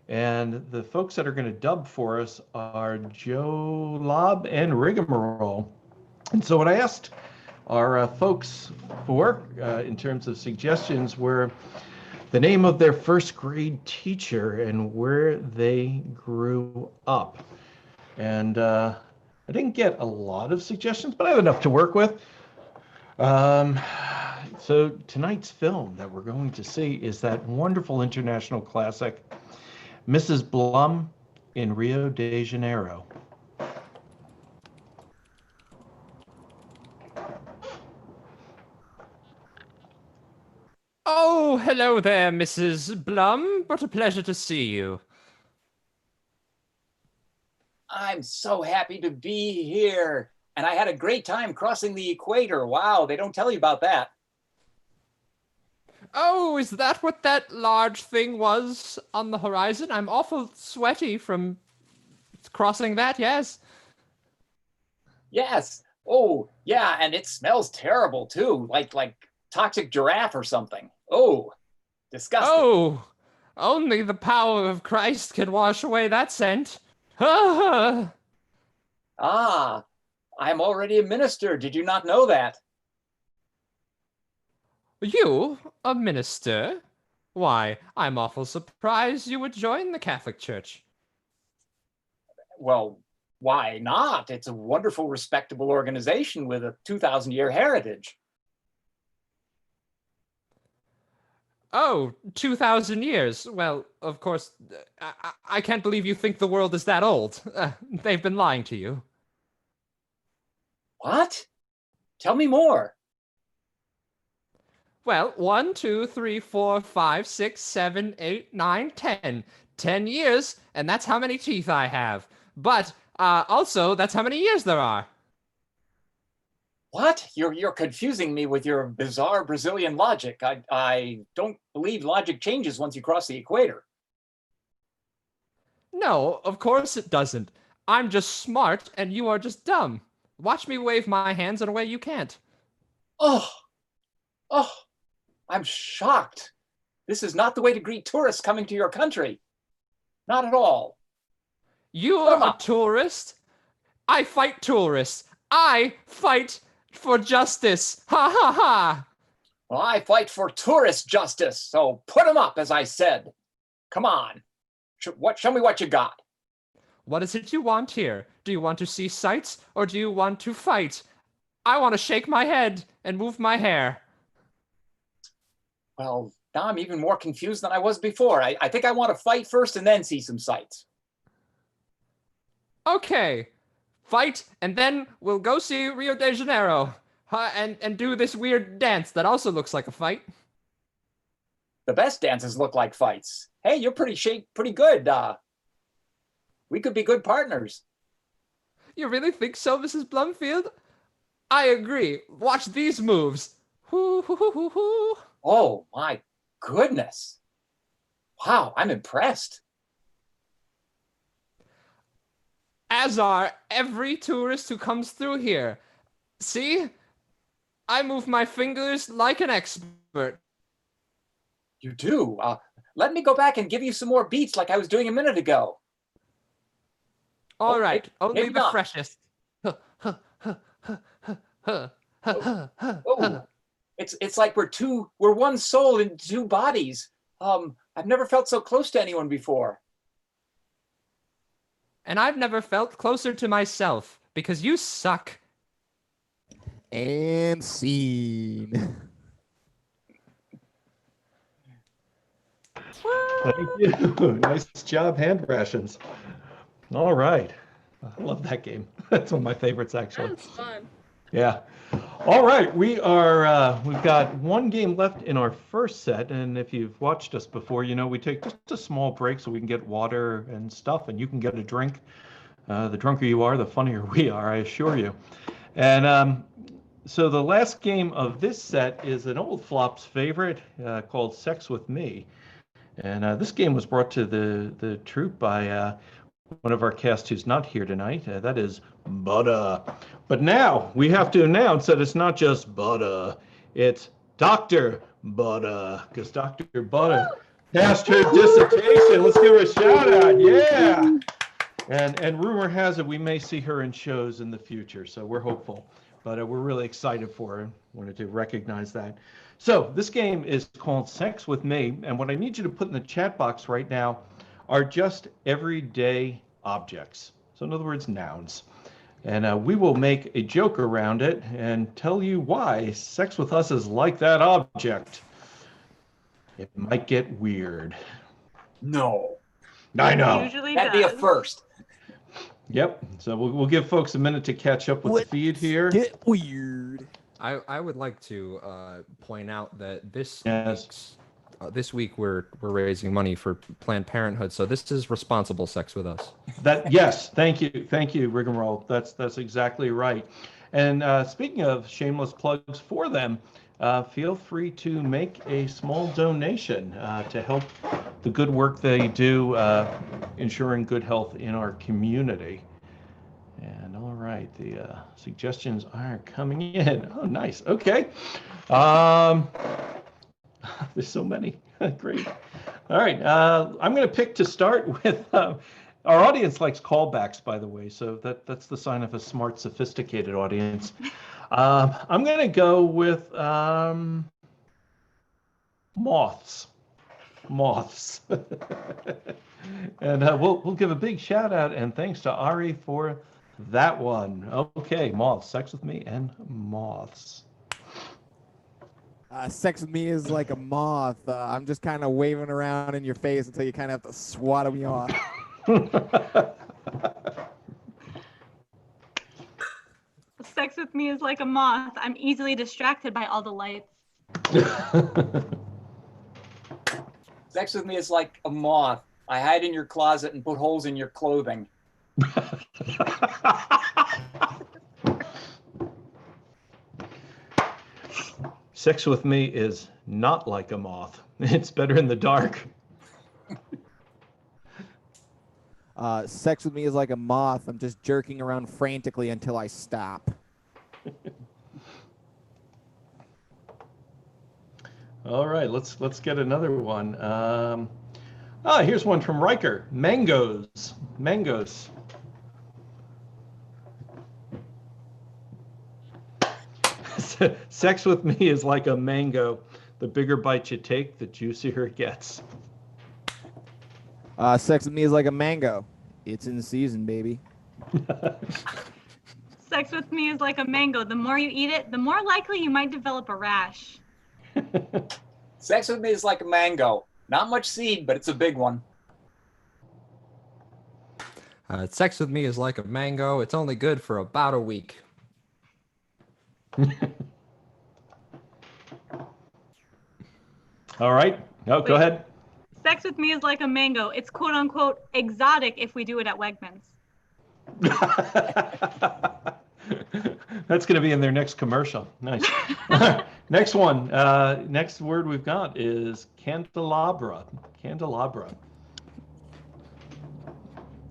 And the folks that are going to dub for us are Joe, Lobb, and Rigamarole. And so what I asked our folks for, in terms of suggestions, were the name of their first grade teacher and where they grew up. And I didn't get a lot of suggestions, but I have enough to work with. So tonight's film that we're going to see is that wonderful international classic, Mrs. Blum in Rio de Janeiro. Oh, hello there, Mrs. Blum. What a pleasure to see you. I'm so happy to be here. And I had a great time crossing the equator. Wow, they don't tell you about that. Oh, is that what that large thing was on the horizon? I'm awful sweaty from crossing that, yes. Yes. Oh, yeah, and it smells terrible too, like toxic giraffe or something. Oh, disgusting. Oh, only the power of Christ can wash away that scent. Ah, I'm already a minister. Did you not know that? you, a minister? Why, I'm awful surprised you would join the Catholic Church. Well, why not? It's a wonderful, respectable organization with a 2,000-year heritage. Oh, 2,000 years. Well, of course, I can't believe you think the world is that old. They've been lying to you. What? Tell me more. Well, 1, 2, 3, 4, 5, 6, 7, 8, 9, 10. 10 years, and that's how many teeth I have. But also, that's how many years there are. What? You're confusing me with your bizarre Brazilian logic. I don't believe logic changes once you cross the equator. No, of course it doesn't. I'm just smart, and you are just dumb. Watch me wave my hands in a way you can't. Oh, I'm shocked. This is not the way to greet tourists coming to your country. Not at all. You're a tourist? I fight tourists. I fight for justice. Ha ha ha. Well, I fight for tourist justice, so put 'em up, as I said. Come on. Show me what you got. What is it you want here? Do you want to see sights, or do you want to fight? I want to shake my head and move my hair. Well, now I'm even more confused than I was before. I think I want to fight first and then see some sights. Okay. Fight, and then we'll go see Rio de Janeiro. And do this weird dance that also looks like a fight. The best dances look like fights. Hey, you're pretty good. We could be good partners. You really think so, Mrs. Blumfield? I agree. Watch these moves. Hoo, hoo, hoo, hoo, hoo. Oh, my goodness. Wow, I'm impressed. As are every tourist who comes through here. See? I move my fingers like an expert. You do? Let me go back and give you some more beats like I was doing a minute ago. All right, only maybe the not. freshest. Oh, it's like we're one soul in two bodies. I've never felt so close to anyone before. And I've never felt closer to myself, because you suck. And scene. Thank you. Nice job, Hand Rations. All right. I love that game. That's one of my favorites, actually. That's fun. Yeah. All right. We've got one game left in our first set. And if you've watched us before, you know we take just a small break so we can get water and stuff, and you can get a drink. The drunker you are, the funnier we are, I assure you. And so the last game of this set is an old Flops favorite called Sex with Me. And this game was brought to the troupe by one of our cast who's not here tonight. That is Butter. But now we have to announce that it's not just Butter. It's Dr. Butter, because Dr. Butter passed her dissertation. Let's give her a shout out. Yeah. And rumor has it we may see her in shows in the future, so we're hopeful. But we're really excited for her. Wanted to recognize that. So this game is called Sex with Me, and what I need you to put in the chat box right now are just everyday objects. So in other words, nouns. And we will make a joke around it and tell you why sex with us is like that object. It might get weird. No. I know. Usually That'd be a does. first. Yep. So we'll give folks a minute to catch up with the feed here. Get weird. I would like to point out that Yes. this week we're raising money for Planned Parenthood, so this is responsible sex with us. Yes, thank you, Rigamarole. That's exactly right. And speaking of shameless plugs for them, feel free to make a small donation to help the good work they do, ensuring good health in our community. And all right, the suggestions are coming in. Oh, nice. Okay. There's so many. Great. All right. I'm going to pick to start with. Our audience likes callbacks, by the way, so that's the sign of a smart, sophisticated audience. I'm going to go with moths. Moths. And we'll give a big shout out and thanks to Ari for that one. Okay, moths. Sex with me and moths. Sex with me is like a moth. I'm just kind of waving around in your face until you kind of have to swat me off. Sex with me is like a moth. I'm easily distracted by all the lights. Sex with me is like a moth. I hide in your closet and put holes in your clothing. Sex with me is not like a moth. It's better in the dark. Sex with me is like a moth. I'm just jerking around frantically until I stop. All right, let's get another one. Here's one from Riker. Mangoes. Sex with me is like a mango. The bigger bite you take, the juicier it gets. Sex with me is like a mango. It's in season, baby. Sex with me is like a mango. The more you eat it, the more likely you might develop a rash. Sex with me is like a mango. Not much seed, but it's a big one. Sex with me is like a mango. It's only good for about a week. All right. No, go ahead. Sex with me is like a mango. It's quote unquote exotic if we do it at Wegmans. That's going to be in their next commercial. Nice. Next one. Next word we've got is candelabra.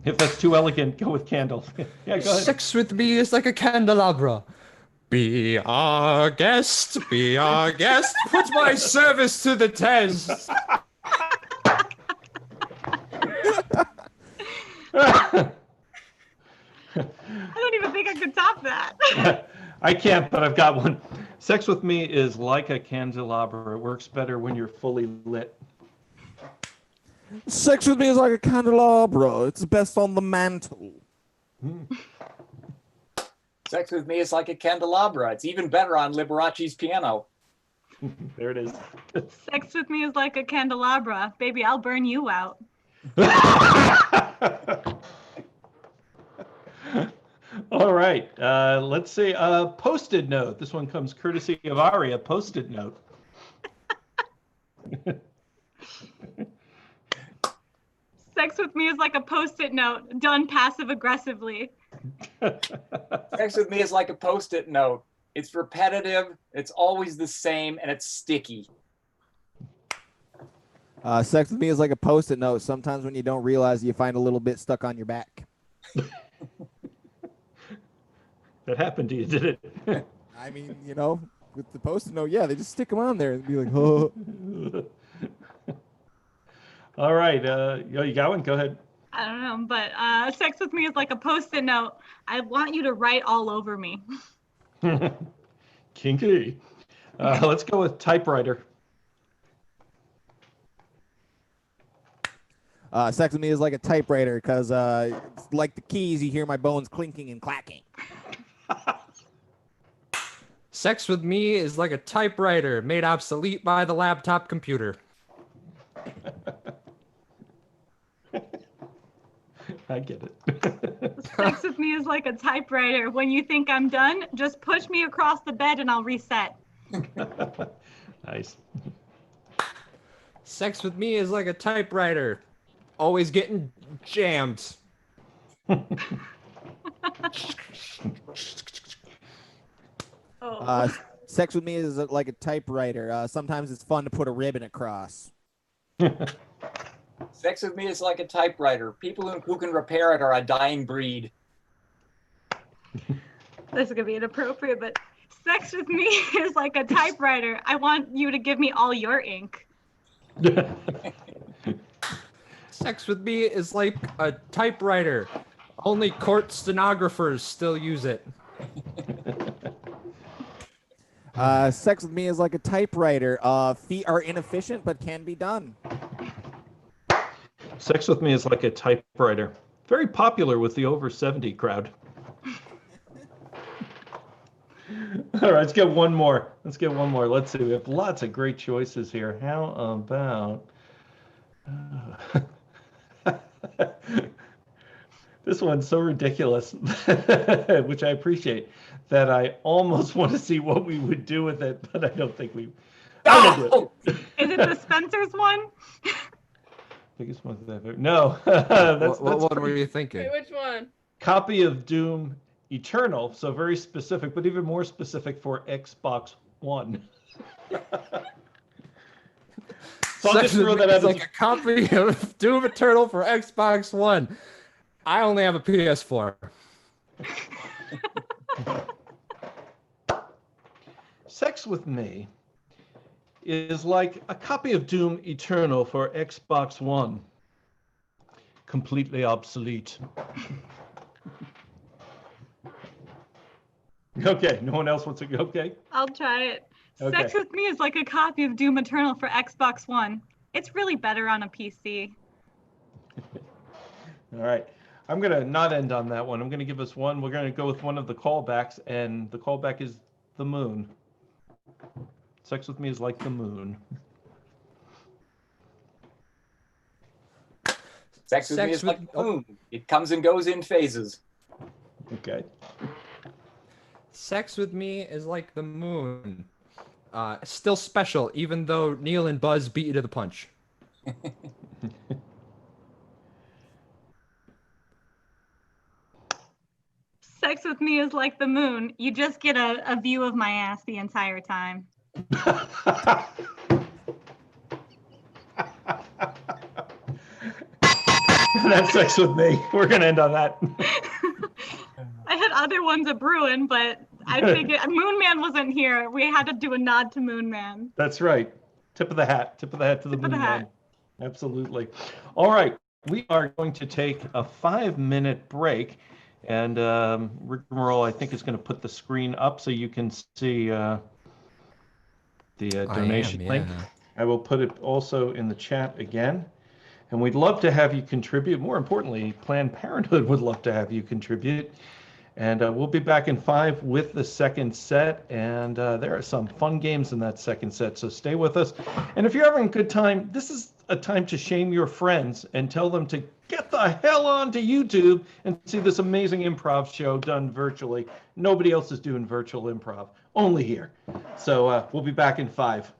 If that's too elegant, go with candle. Yeah, go ahead. Sex with me is like a candelabra. Be our guest, put my service to the test. I don't even think I could top that. I can't, but I've got one. Sex with me is like a candelabra. It works better when you're fully lit. Sex with me is like a candelabra. It's best on the mantle. Sex with me is like a candelabra. It's even better on Liberace's piano. There it is. Sex with me is like a candelabra. Baby, I'll burn you out. All right. Let's see. Post-it note. This one comes courtesy of Aria. Post-it note. Sex with me is like a post-it note done passive-aggressively. Sex with me is like a post-it note. It's repetitive, it's always the same, and it's sticky. Sex with me is like a post-it note. Sometimes when you don't realize, you find a little bit stuck on your back. That happened to you, did it? I mean, you know, with the post-it note, yeah, they just stick them on there and be like, oh. All right. You got one? Go ahead. I don't know, but sex with me is like a post-it note. I want you to write all over me. Kinky. Let's go with typewriter. Sex with me is like a typewriter because, like the keys, you hear my bones clinking and clacking. Sex with me is like a typewriter made obsolete by the laptop computer. I get it. Sex with me is like a typewriter. When you think I'm done, just push me across the bed and I'll reset. Nice. Sex with me is like a typewriter. Always getting jammed. Sex with me is like a typewriter. Sometimes it's fun to put a ribbon across. Sex with me is like a typewriter. People who can repair it are a dying breed. This is going to be inappropriate, but sex with me is like a typewriter. I want you to give me all your ink. Sex with me is like a typewriter. Only court stenographers still use it. Sex with me is like a typewriter. Feet are inefficient, but can be done. Sex with me is like a typewriter. Very popular with the over 70 crowd. All right, let's get one more. Let's get one more. Let's see. We have lots of great choices here. How about this one's so ridiculous, which I appreciate, that I almost want to see what we would do with it, but I don't think we. I'm gonna do it. Is it the Spencer's one? Biggest one ever. No, that's What were pretty- you thinking? Wait, which one? Copy of Doom Eternal, so very specific, but even more specific for Xbox One. So I'll just throw that out It's as like a copy of Doom Eternal for Xbox One. I only have a PS4. Sex with Me is like a copy of Doom Eternal for Xbox One. Completely obsolete. Okay, no one else wants to go. Okay. I'll try it. Okay. Sex with Me is like a copy of Doom Eternal for Xbox One. It's really better on a PC. All right. I'm going to not end on that one. I'm going to give us one. We're going to go with one of the callbacks, and the callback is the moon. Sex with Me is like the moon. Sex with me is like the moon. It comes and goes in phases. Okay. Sex with Me is like the moon. Still special, even though Neil and Buzz beat you to the punch. Sex with Me is like the moon. You just get a view of my ass the entire time. That's Sex with Me. We're going to end on that. I had other ones a brewing, but I figured Moon Man wasn't here. We had to do a nod to Moon Man. That's right. Tip of the hat. Tip of the hat to the Tip of moon the man. hat. Absolutely. All right. We are going to take a 5-minute break. And Rigamarole, I think, is going to put the screen up so you can see the donation link. I will put it also in the chat again. And we'd love to have you contribute. More importantly, Planned Parenthood would love to have you contribute. And we'll be back in 5 with the second set. And there are some fun games in that second set, so stay with us. And if you're having a good time, this is a time to shame your friends and tell them to get the hell onto YouTube and see this amazing improv show done virtually. Nobody else is doing virtual improv, only here. So we'll be back in 5.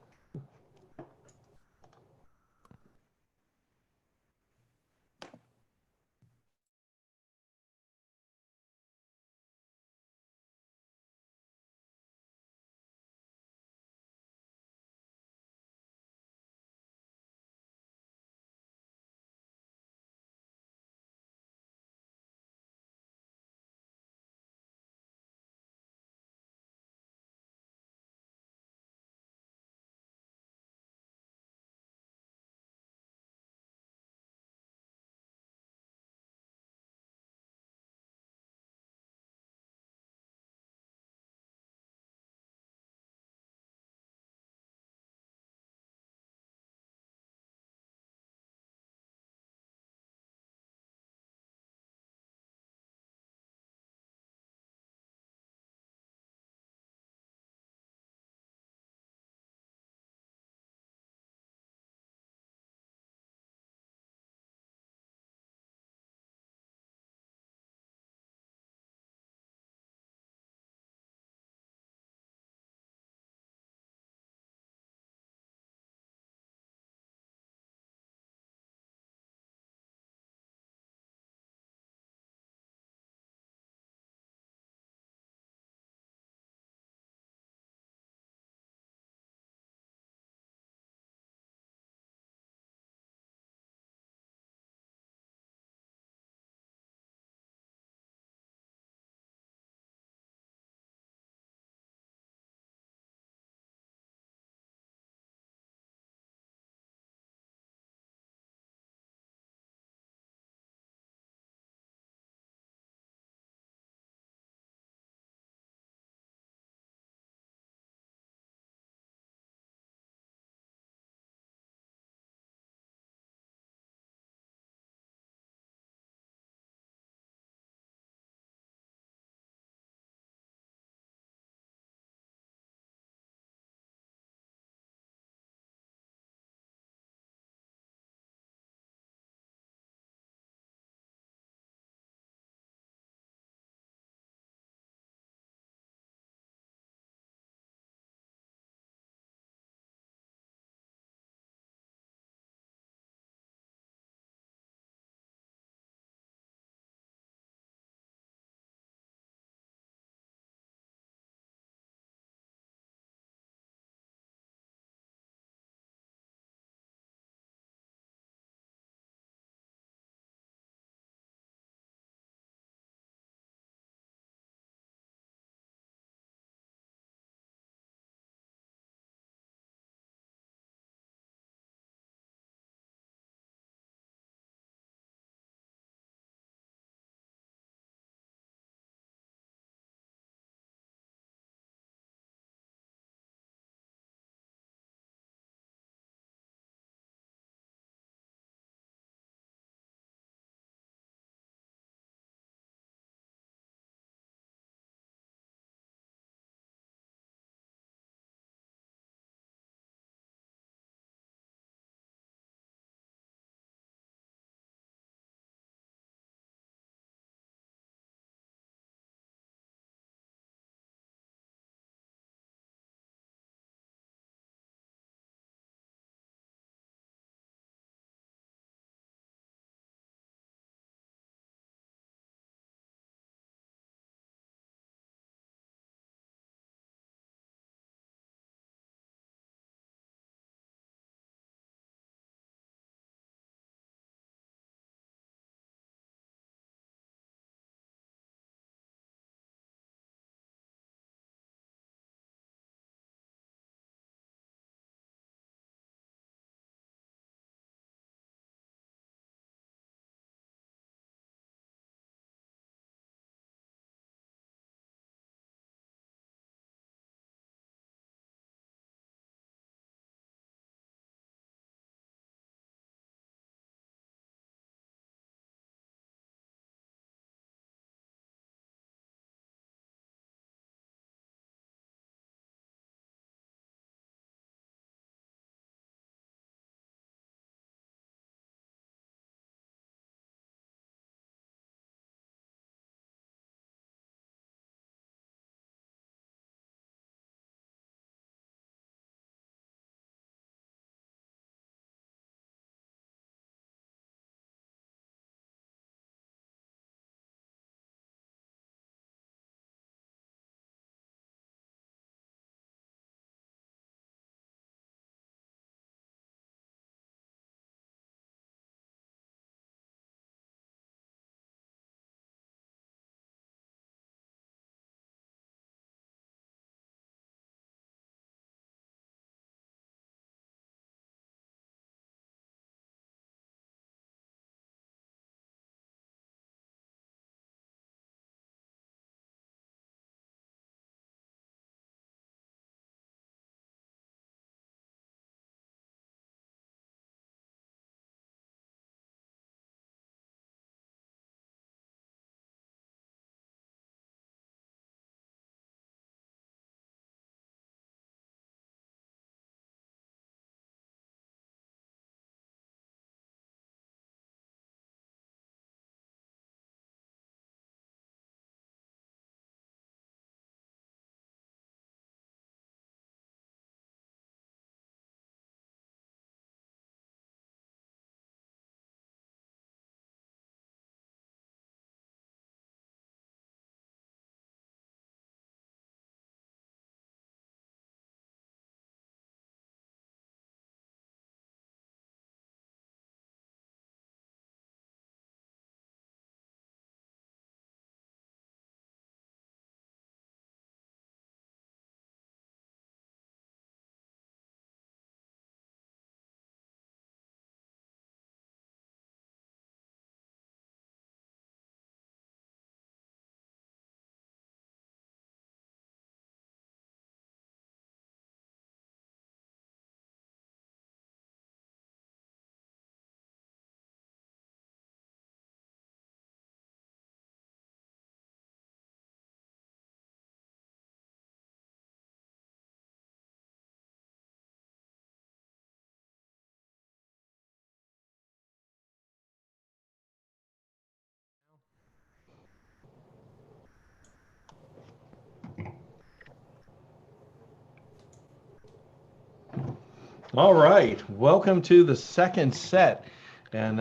All right, welcome to the second set. And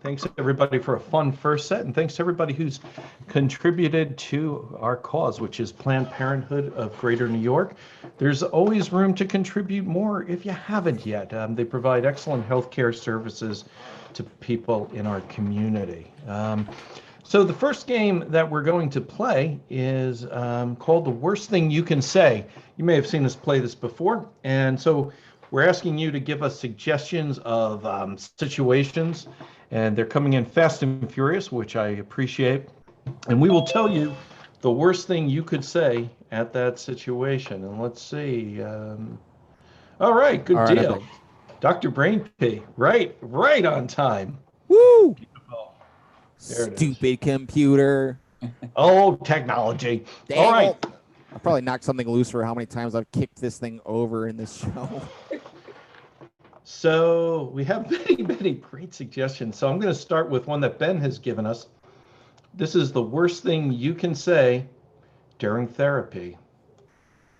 thanks everybody for a fun first set, and thanks to everybody who's contributed to our cause, which is Planned Parenthood of Greater New York. There's always room to contribute more if you haven't yet. They provide excellent healthcare services to people in our community. So the first game that we're going to play is called The Worst Thing You Can Say. You may have seen us play this before, and so we're asking you to give us suggestions of situations, and they're coming in fast and furious, which I appreciate. And we will tell you the worst thing you could say at that situation. And let's see. All right, good deal. Dr. Brainpee, right on time. Woo! There it is. Stupid computer. Oh, technology. Dang, All right. I'll probably knock something loose for how many times I've kicked this thing over in this show. So we have many great suggestions. So I'm going to start with one that Ben has given us. This is the worst thing you can say during therapy.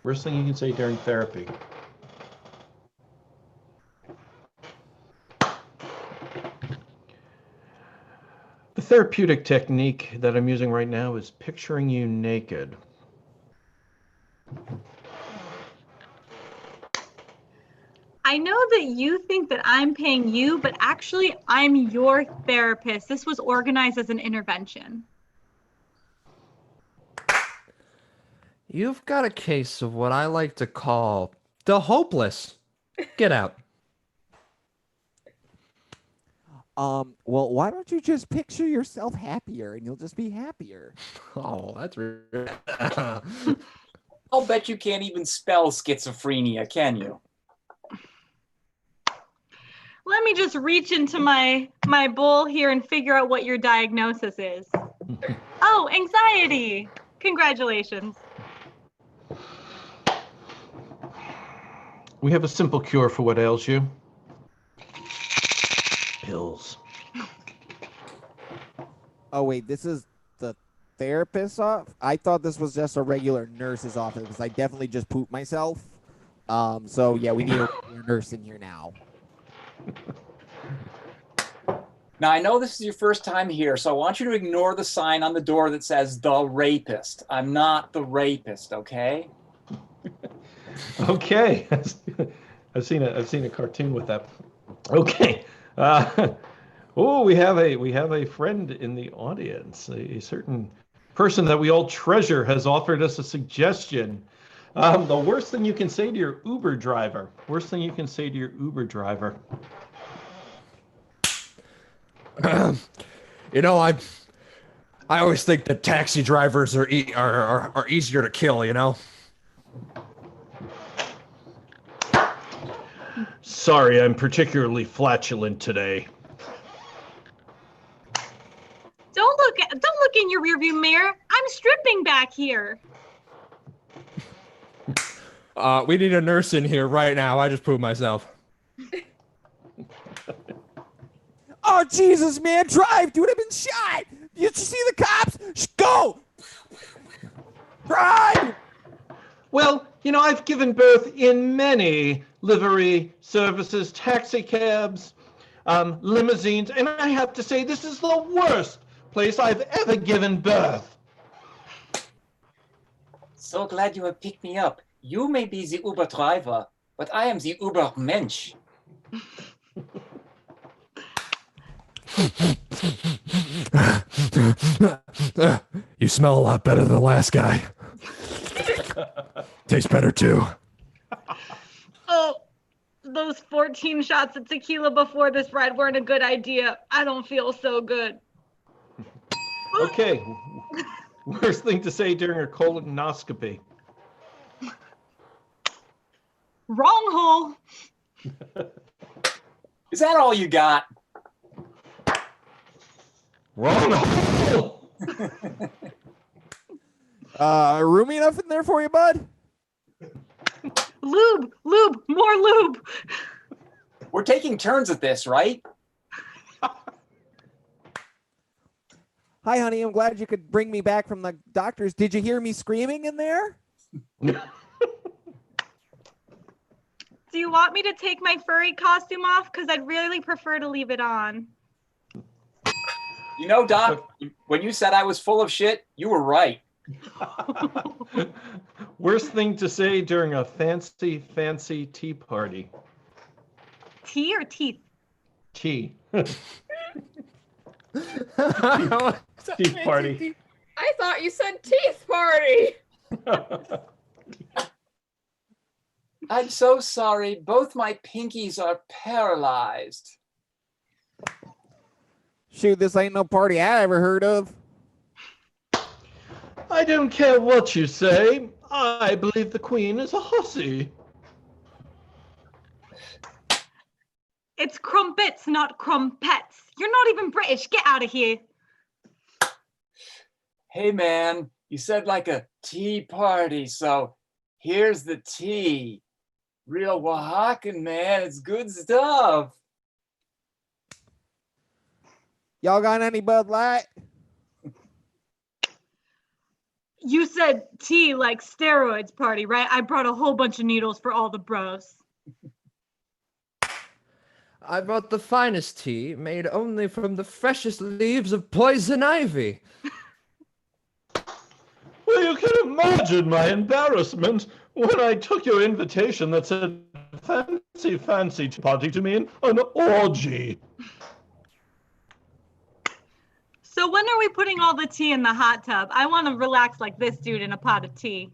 Worst thing you can say during therapy. The therapeutic technique that I'm using right now is picturing you naked. I know that you think that I'm paying you, but actually I'm your therapist. This was organized as an intervention. You've got a case of what I like to call the hopeless. Get out. Well, why don't you just picture yourself happier and you'll just be happier? Oh, that's weird. I'll bet you can't even spell schizophrenia, can you? Let me just reach into my bowl here and figure out what your diagnosis is. Oh, anxiety. Congratulations. We have a simple cure for what ails you. Pills. Oh, wait, this is the therapist's office? I thought this was just a regular nurse's office because I definitely just pooped myself. So, yeah, we need a regular nurse in here now. Now, I know this is your first time here, so I want you to ignore the sign on the door that says the rapist. I'm not the rapist, okay? Okay. I've seen a cartoon with that. Okay. We have a friend in the audience. A certain person that we all treasure has offered us a suggestion. The worst thing you can say to your Uber driver. Worst thing you can say to your Uber driver. You know, I always think that taxi drivers are easier to kill, you know? Sorry, I'm particularly flatulent today. Don't look in your rearview mirror. I'm stripping back here. We need a nurse in here right now. I just pooped myself. Oh, Jesus, man, drive, dude, I've been shot. You see the cops? Go! Drive! Well, you know, I've given birth in many livery services, taxi cabs, limousines, and I have to say this is the worst place I've ever given birth. So glad you have picked me up. You may be the Uber driver, but I am the Uber Mensch. You smell a lot better than the last guy. Tastes better too. Oh, those 14 shots of tequila before this ride weren't a good idea. I don't feel so good. Okay. Worst thing to say during a colonoscopy. Wrong hole. Is that all you got? Wrong hole. Roomy enough in there for you, bud? Lube, more lube. We're taking turns at this, right? Hi, honey, I'm glad you could bring me back from the doctor's. Did you hear me screaming in there? Do you want me to take my furry costume off? Because I'd really prefer to leave it on. You know, Doc, when you said I was full of shit, you were right. Worst thing to say during a fancy tea party. Tea or teeth? Tea. Tea Tea party. I thought you said teeth party. I'm so sorry. Both my pinkies are paralyzed. Shoot, this ain't no party I ever heard of. I don't care what you say. I believe the queen is a hussy. It's crumpets, not crumpets. You're not even British. Get out of here. Hey, man, you said like a tea party, so here's the tea. Real Oaxacan, man. It's good stuff. Y'all got any Bud Light? You said tea like steroids party, right? I brought a whole bunch of needles for all the bros. I brought the finest tea, made only from the freshest leaves of poison ivy. Well, you can imagine my embarrassment when I took your invitation that said fancy tea party to mean an orgy. So when are we putting all the tea in the hot tub? I want to relax like this dude in a pot of tea.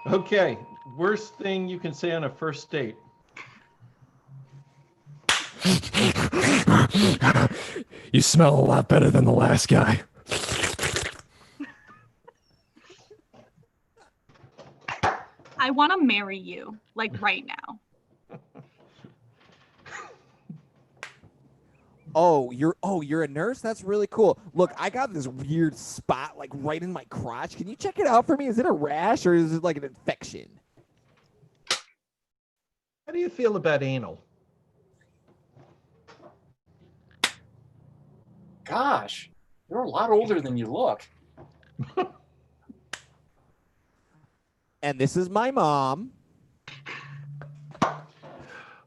Okay, worst thing you can say on a first date. You smell a lot better than the last guy. I want to marry you, like right now. Oh, you're a nurse? That's really cool. Look, I got this weird spot like right in my crotch. Can you check it out for me? Is it a rash or is it like an infection? How do you feel about anal? Gosh, you're a lot older than you look. And this is my mom.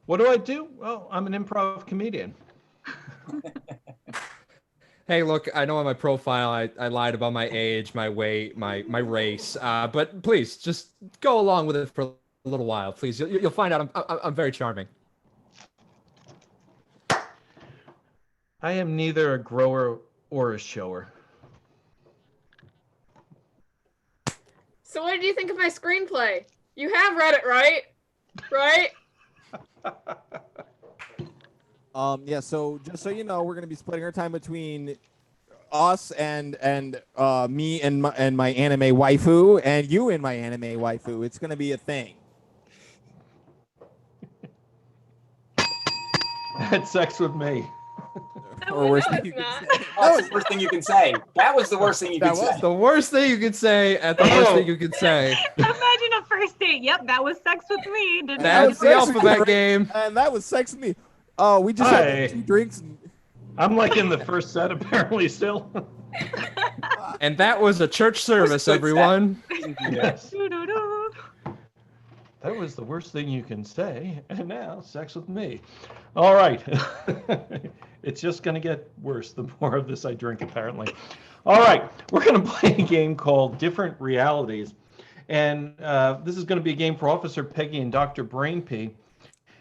What do I do? Well, I'm an improv comedian. Hey, look, I know on my profile I lied about my age, my weight, my race, but please just go along with it for a little while, please. You'll find out I'm very charming. I am neither a grower or a shower. So what did you think of my screenplay? You have read it, right? Right? Yeah, so just so you know, we're gonna be splitting our time between us and me and my anime waifu and you and my anime waifu. It's gonna be a thing. Had sex with me. Or worse No, thing you it's can not. say. That's the worst thing you can say. That was the worst thing you That could was say. The worst thing you could say at the worst thing you could say. Imagine a first date. Yep, that was sex with me. Didn't That's the sex with alphabet you. game. And that was sex with me. Oh, we just Hi. had 2 drinks. And... I'm like in the first set apparently still. And that was a church service, good everyone. Yes. Doo-doo-doo. That was the worst thing you can say. And now sex with me. All right. It's just going to get worse the more of this I drink, apparently. All right. We're going to play a game called Different Realities. And this is going to be a game for Officer Peggy and Dr. Brainpee.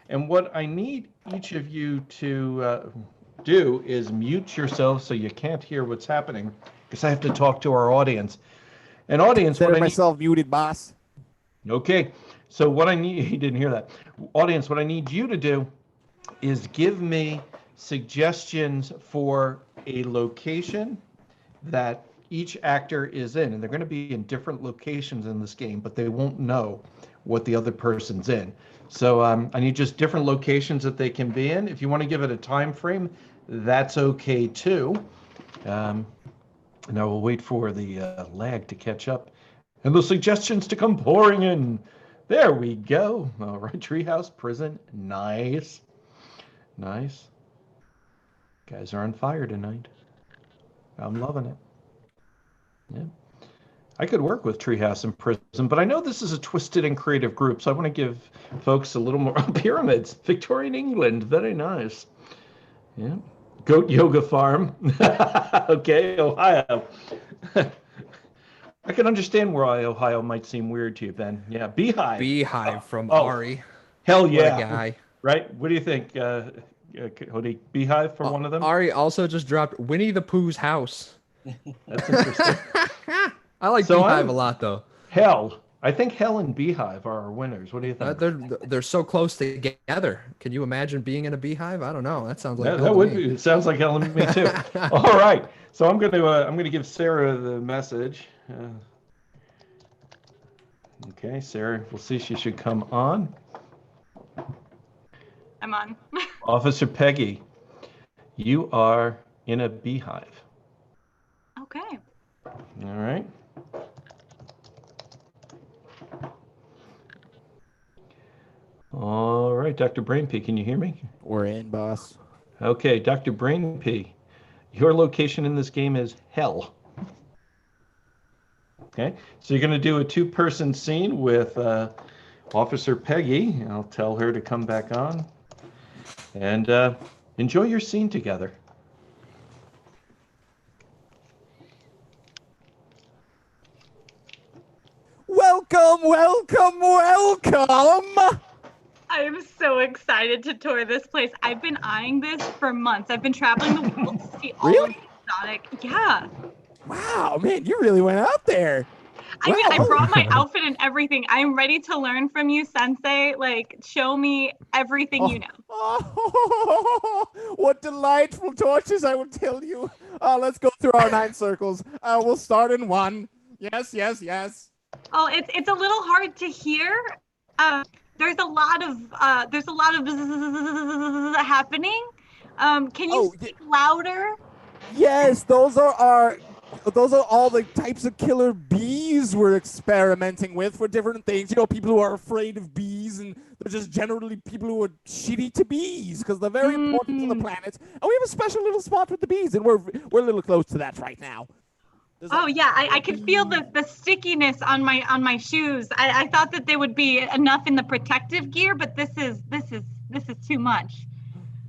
And what I need each of you to do is mute yourself so you can't hear what's happening, because I have to talk to our audience. And audience, Consider what I need... myself muted, boss. Okay, so what I need, he didn't hear that. Audience, what I need you to do is give me suggestions for a location that each actor is in. And they're going to be in different locations in this game, but they won't know what the other person's in. So I need just different locations that they can be in. If you want to give it a time frame, that's okay too. And I will wait for the lag to catch up and the suggestions to come pouring in. There we go. All right, treehouse, prison, nice. Nice. Guys are on fire tonight. I'm loving it. Yeah. I could work with Treehouse and Prism, but I know this is a twisted and creative group, so I want to give folks a little more pyramids. Victorian England, very nice. Yeah. Goat Yoga Farm. Okay, Ohio. I can understand why Ohio might seem weird to you, Ben. Yeah, Beehive. Beehive from Oh, Ari. Hell What yeah. a guy. Right? What do you think, Cody? Beehive for one of them? Ari also just dropped Winnie the Pooh's house. That's interesting. I like So Beehive a lot, though. Hell. I think Hell and Beehive are our winners. What do you think? They're so close together. Can you imagine being in a beehive? I don't know. That sounds like That would be. It sounds like Hell and me too. All right. So I'm gonna give Sarah the message. Okay, Sarah. We'll see. She should come on. I'm on. Officer Peggy, you are in a beehive. Okay. All right. All right, Dr. Brainpee, can you hear me? We're in, boss. Okay, Dr. Brainpee, your location in this game is hell. Okay, so you're going to do a two-person scene with Officer Peggy. I'll tell her to come back on. And enjoy your scene together. Welcome, welcome, welcome! I am so excited to tour this place. I've been eyeing this for months. I've been traveling the world to see all of the exotic. Yeah. Wow, man, you really went out there. I mean, I brought my outfit and everything. I am ready to learn from you, Sensei. Like, show me everything you know. Oh, what delightful torches, I will tell you. Let's go through our 9 circles. We'll start in 1. Yes, yes, yes. Oh, it's a little hard to hear. There's a lot of happening. Can you speak louder? Yes, those are all the types of killer bees we're experimenting with for different things. You know, people who are afraid of bees, and they're just generally people who are shitty to bees because they're very important to the planet. And we have a special little spot with the bees, and we're a little close to that right now. Oh yeah, I can feel the stickiness on my shoes. I thought that they would be enough in the protective gear, but this is too much.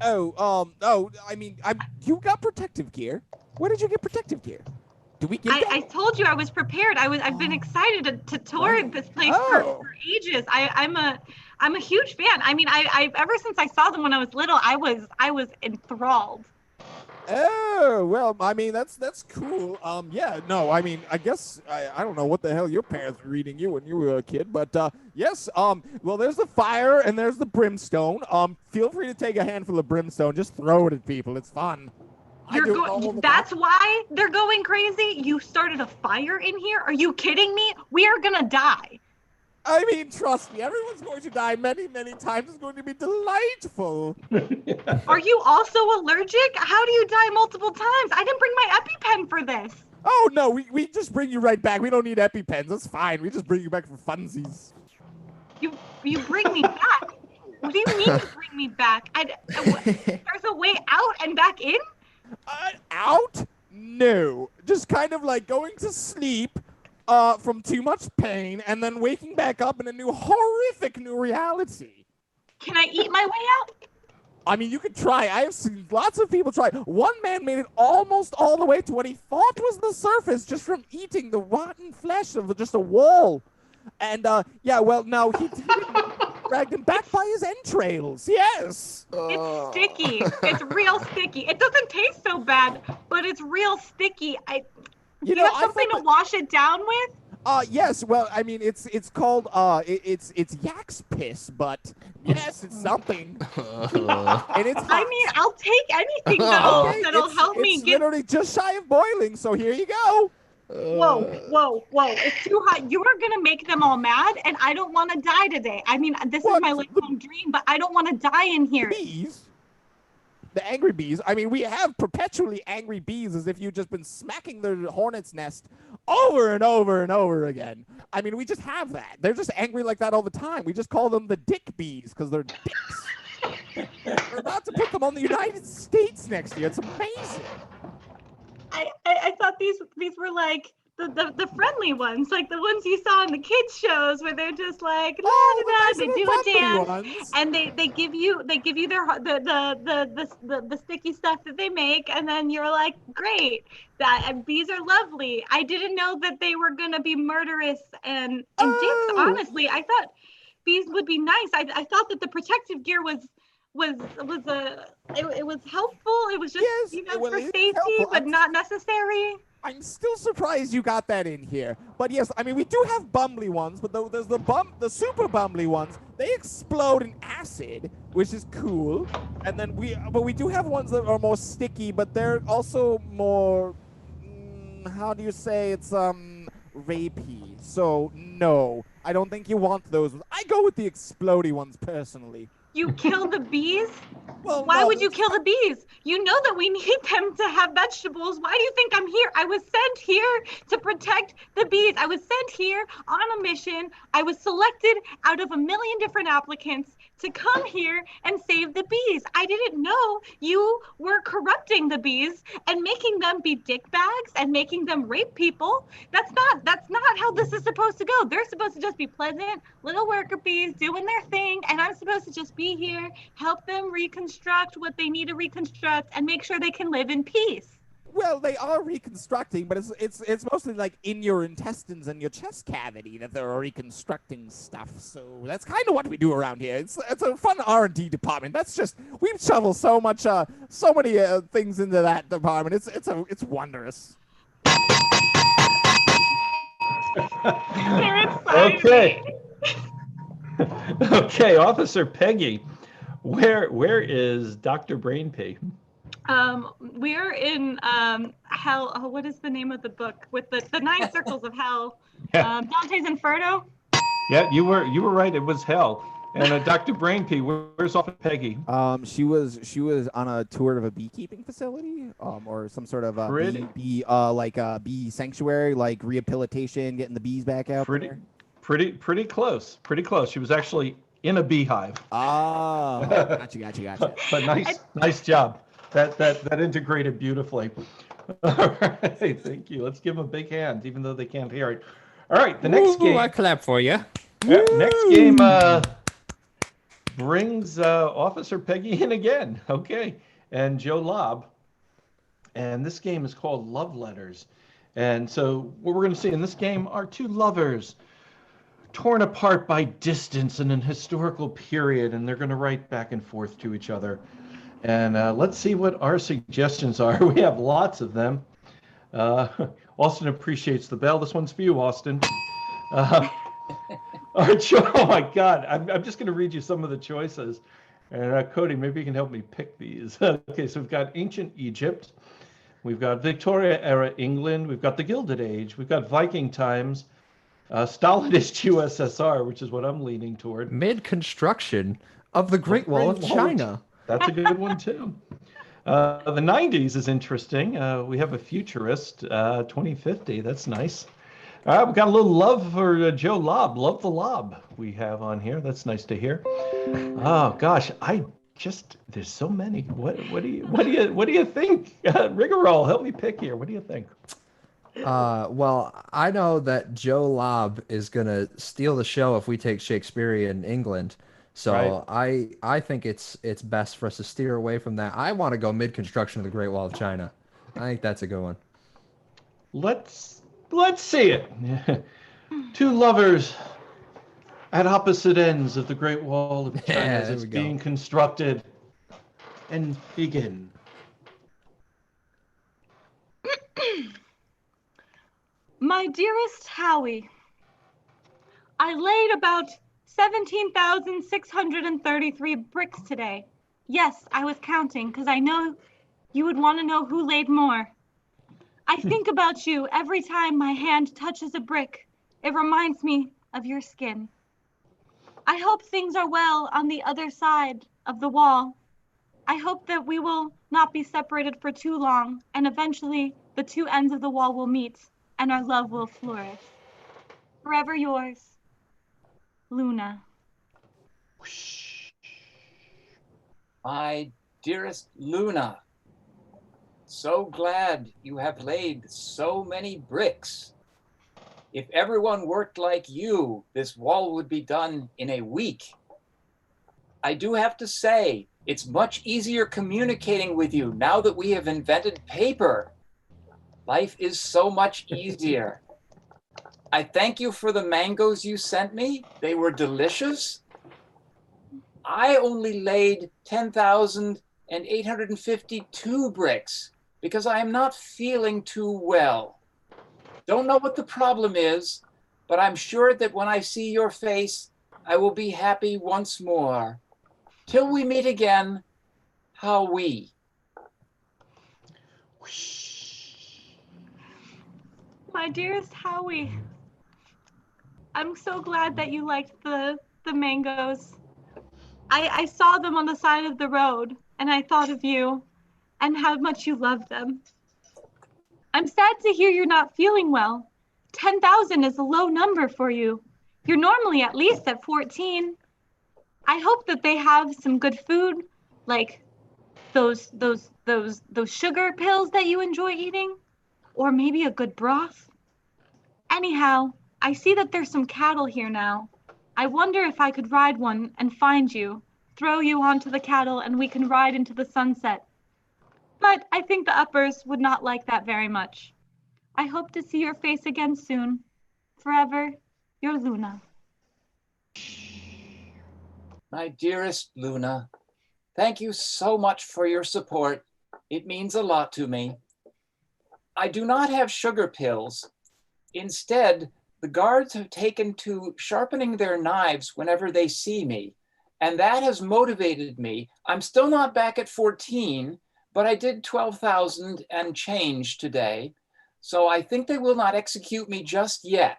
I mean, you got protective gear. Where did you get protective gear? Did we get that? I told you I was prepared. I've been excited to tour this place for ages. I'm a huge fan. I mean, I ever since I saw them when I was little, I was enthralled. Oh, well, I mean, that's cool. Yeah, no, I mean, I guess, I don't know what the hell your parents were reading you when you were a kid, but, yes, well, there's the fire and there's the brimstone. Feel free to take a handful of brimstone. Just throw it at people. It's fun. That's why they're going crazy? You started a fire in here? Are you kidding me? We are gonna die. I mean, trust me, everyone's going to die many, many times. It's going to be delightful. Are you also allergic? How do you die multiple times? I didn't bring my EpiPen for this. Oh, no, we just bring you right back. We don't need EpiPens. That's fine. We just bring you back for funsies. You bring me back? What do you mean you bring me back? There's a way out and back in? Out? No. Just kind of like going to sleep from too much pain and then waking back up in a horrific new reality. Can I eat my way out? I mean, you could try. I have seen lots of people try. One man made it almost all the way to what he thought was the surface just from eating the rotten flesh of just a wall. And, yeah, well, no, he dragged him back by his entrails. Yes. It's sticky. It's real sticky. It doesn't taste so bad, but it's real sticky. You have something to wash it down with? Yes. Well, I mean, it's called it's yak's piss, but yes, it's something. And it's hot. I mean, I'll take anything that'll help me It's get. literally just shy of boiling, so here you go. Whoa! It's too hot. You are gonna make them all mad, and I don't want to die today. I mean, this is my lifelong dream, but I don't want to die in here. Bees. The angry bees. I mean, we have perpetually angry bees as if you've just been smacking their hornet's nest over and over and over again. I mean, we just have that. They're just angry like that all the time. We just call them the dick bees because they're dicks. We're about to put them on the United States next year. It's amazing. I thought these were like the friendly ones, like the ones you saw in the kids shows where they're just like la Oh, da da, the they nice do little a dance, bubbly ones. and they give you their the sticky stuff that they make, and then you're like, great, that bees are lovely. I didn't know that they were gonna be murderous and dicks. Oh. Honestly, I thought bees would be nice. I thought that the protective gear was it was helpful. It was just Yes, well, for it is safety, helpful. but not necessary. I'm still surprised you got that in here. But yes, I mean, we do have bumbly ones, but there's the super bumbly ones. They explode in acid, which is cool. And then we do have ones that are more sticky, but they're also more, how do you say, it's rapey. So no, I don't think you want those. I go with the explodey ones personally. You kill the bees? Well, Why no, would you kill the bees? You know that we need them to have vegetables. Why do you think I'm here? I was sent here to protect the bees. I was sent here on a mission. I was selected out of a million different applicants to come here and save the bees. I didn't know you were corrupting the bees and making them be dick bags and making them rape people. That's not how this is supposed to go. They're supposed to just be pleasant little worker bees doing their thing, and I'm supposed to just be here, help them reconstruct what they need to reconstruct, and make sure they can live in peace. Well, they are reconstructing, but it's mostly like in your intestines and your chest cavity that they're reconstructing stuff. So that's kind of what we do around here. It's a fun R&D department. That's just we shovel so much so many things into that department. It's wondrous. Okay. Okay, Officer Peggy, where is Dr. Brainpee? We're in hell. Oh, what is the name of the book with the 9 circles of hell? Yeah. Dante's Inferno. Yeah, you were right. It was hell. And Dr. Brainpee, where's Officer Peggy? She was on a tour of a beekeeping facility, or some sort of bee sanctuary, like rehabilitation, getting the bees back out there. Pretty close. Pretty close. She was actually in a beehive. Oh, gotcha. But nice job. That integrated beautifully. All right, thank you. Let's give them a big hand, even though they can't hear it. All right, the next game. I clap for you. Yeah, next game brings Officer Peggy in again. Okay, and Joe Lobb. And this game is called Love Letters. And so what we're going to see in this game are 2 lovers torn apart by distance in an historical period, and they're going to write back and forth to each other. And let's see what our suggestions are. We have lots of them. Austin appreciates the bell. This one's for you, Austin. All right, Joe. Oh my God, I'm just going to read you some of the choices. And Cody, maybe you can help me pick these. Okay, so we've got ancient Egypt. We've got Victoria-era England. We've got the Gilded Age. We've got Viking times. Stalinist USSR, which is what I'm leaning toward. Mid-construction of the Great Wall of China. That's a good one, too. The 90s is interesting. We have a futurist, 2050. That's nice. All right, we've got a little love for Joe Lobb. Love the Lobb we have on here. That's nice to hear. Oh, gosh, there's so many. What do you think? Rigamarole, help me pick here. What do you think? Well, I know that Joe Lobb is gonna steal the show if we take Shakespearean England. So right. I think it's best for us to steer away from that. I want to go mid-construction of the Great Wall of China. I think that's a good one. Let's see it. 2 lovers at opposite ends of the Great Wall of China as it's being constructed. And begin. My dearest Howie, I laid about 17,633 bricks today. Yes, I was counting because I know you would want to know who laid more. I think about you every time my hand touches a brick. It reminds me of your skin. I hope things are well on the other side of the wall. I hope that we will not be separated for too long, and eventually the 2 ends of the wall will meet and our love will flourish. Forever yours, Luna. My dearest Luna, so glad you have laid so many bricks. If everyone worked like you, this wall would be done in a week. I do have to say, it's much easier communicating with you now that we have invented paper. Life is so much easier. I thank you for the mangoes you sent me. They were delicious. I only laid 10,852 bricks because I am not feeling too well. Don't know what the problem is, but I'm sure that when I see your face, I will be happy once more. Till we meet again, Howie. My dearest Howie, I'm so glad that you liked the mangoes. I saw them on the side of the road, and I thought of you and how much you love them. I'm sad to hear you're not feeling well. 10,000 is a low number for you. You're normally at least at 14. I hope that they have some good food, like those sugar pills that you enjoy eating, or maybe a good broth. Anyhow, I see that there's some cattle here now. I wonder if I could ride one and find you, throw you onto the cattle, and we can ride into the sunset. But I think the uppers would not like that very much. I hope to see your face again soon. Forever, your Luna. My dearest Luna, thank you so much for your support. It means a lot to me. I do not have sugar pills. Instead, the guards have taken to sharpening their knives whenever they see me, and that has motivated me. I'm still not back at 14, but I did 12,000 and change today, so I think they will not execute me just yet.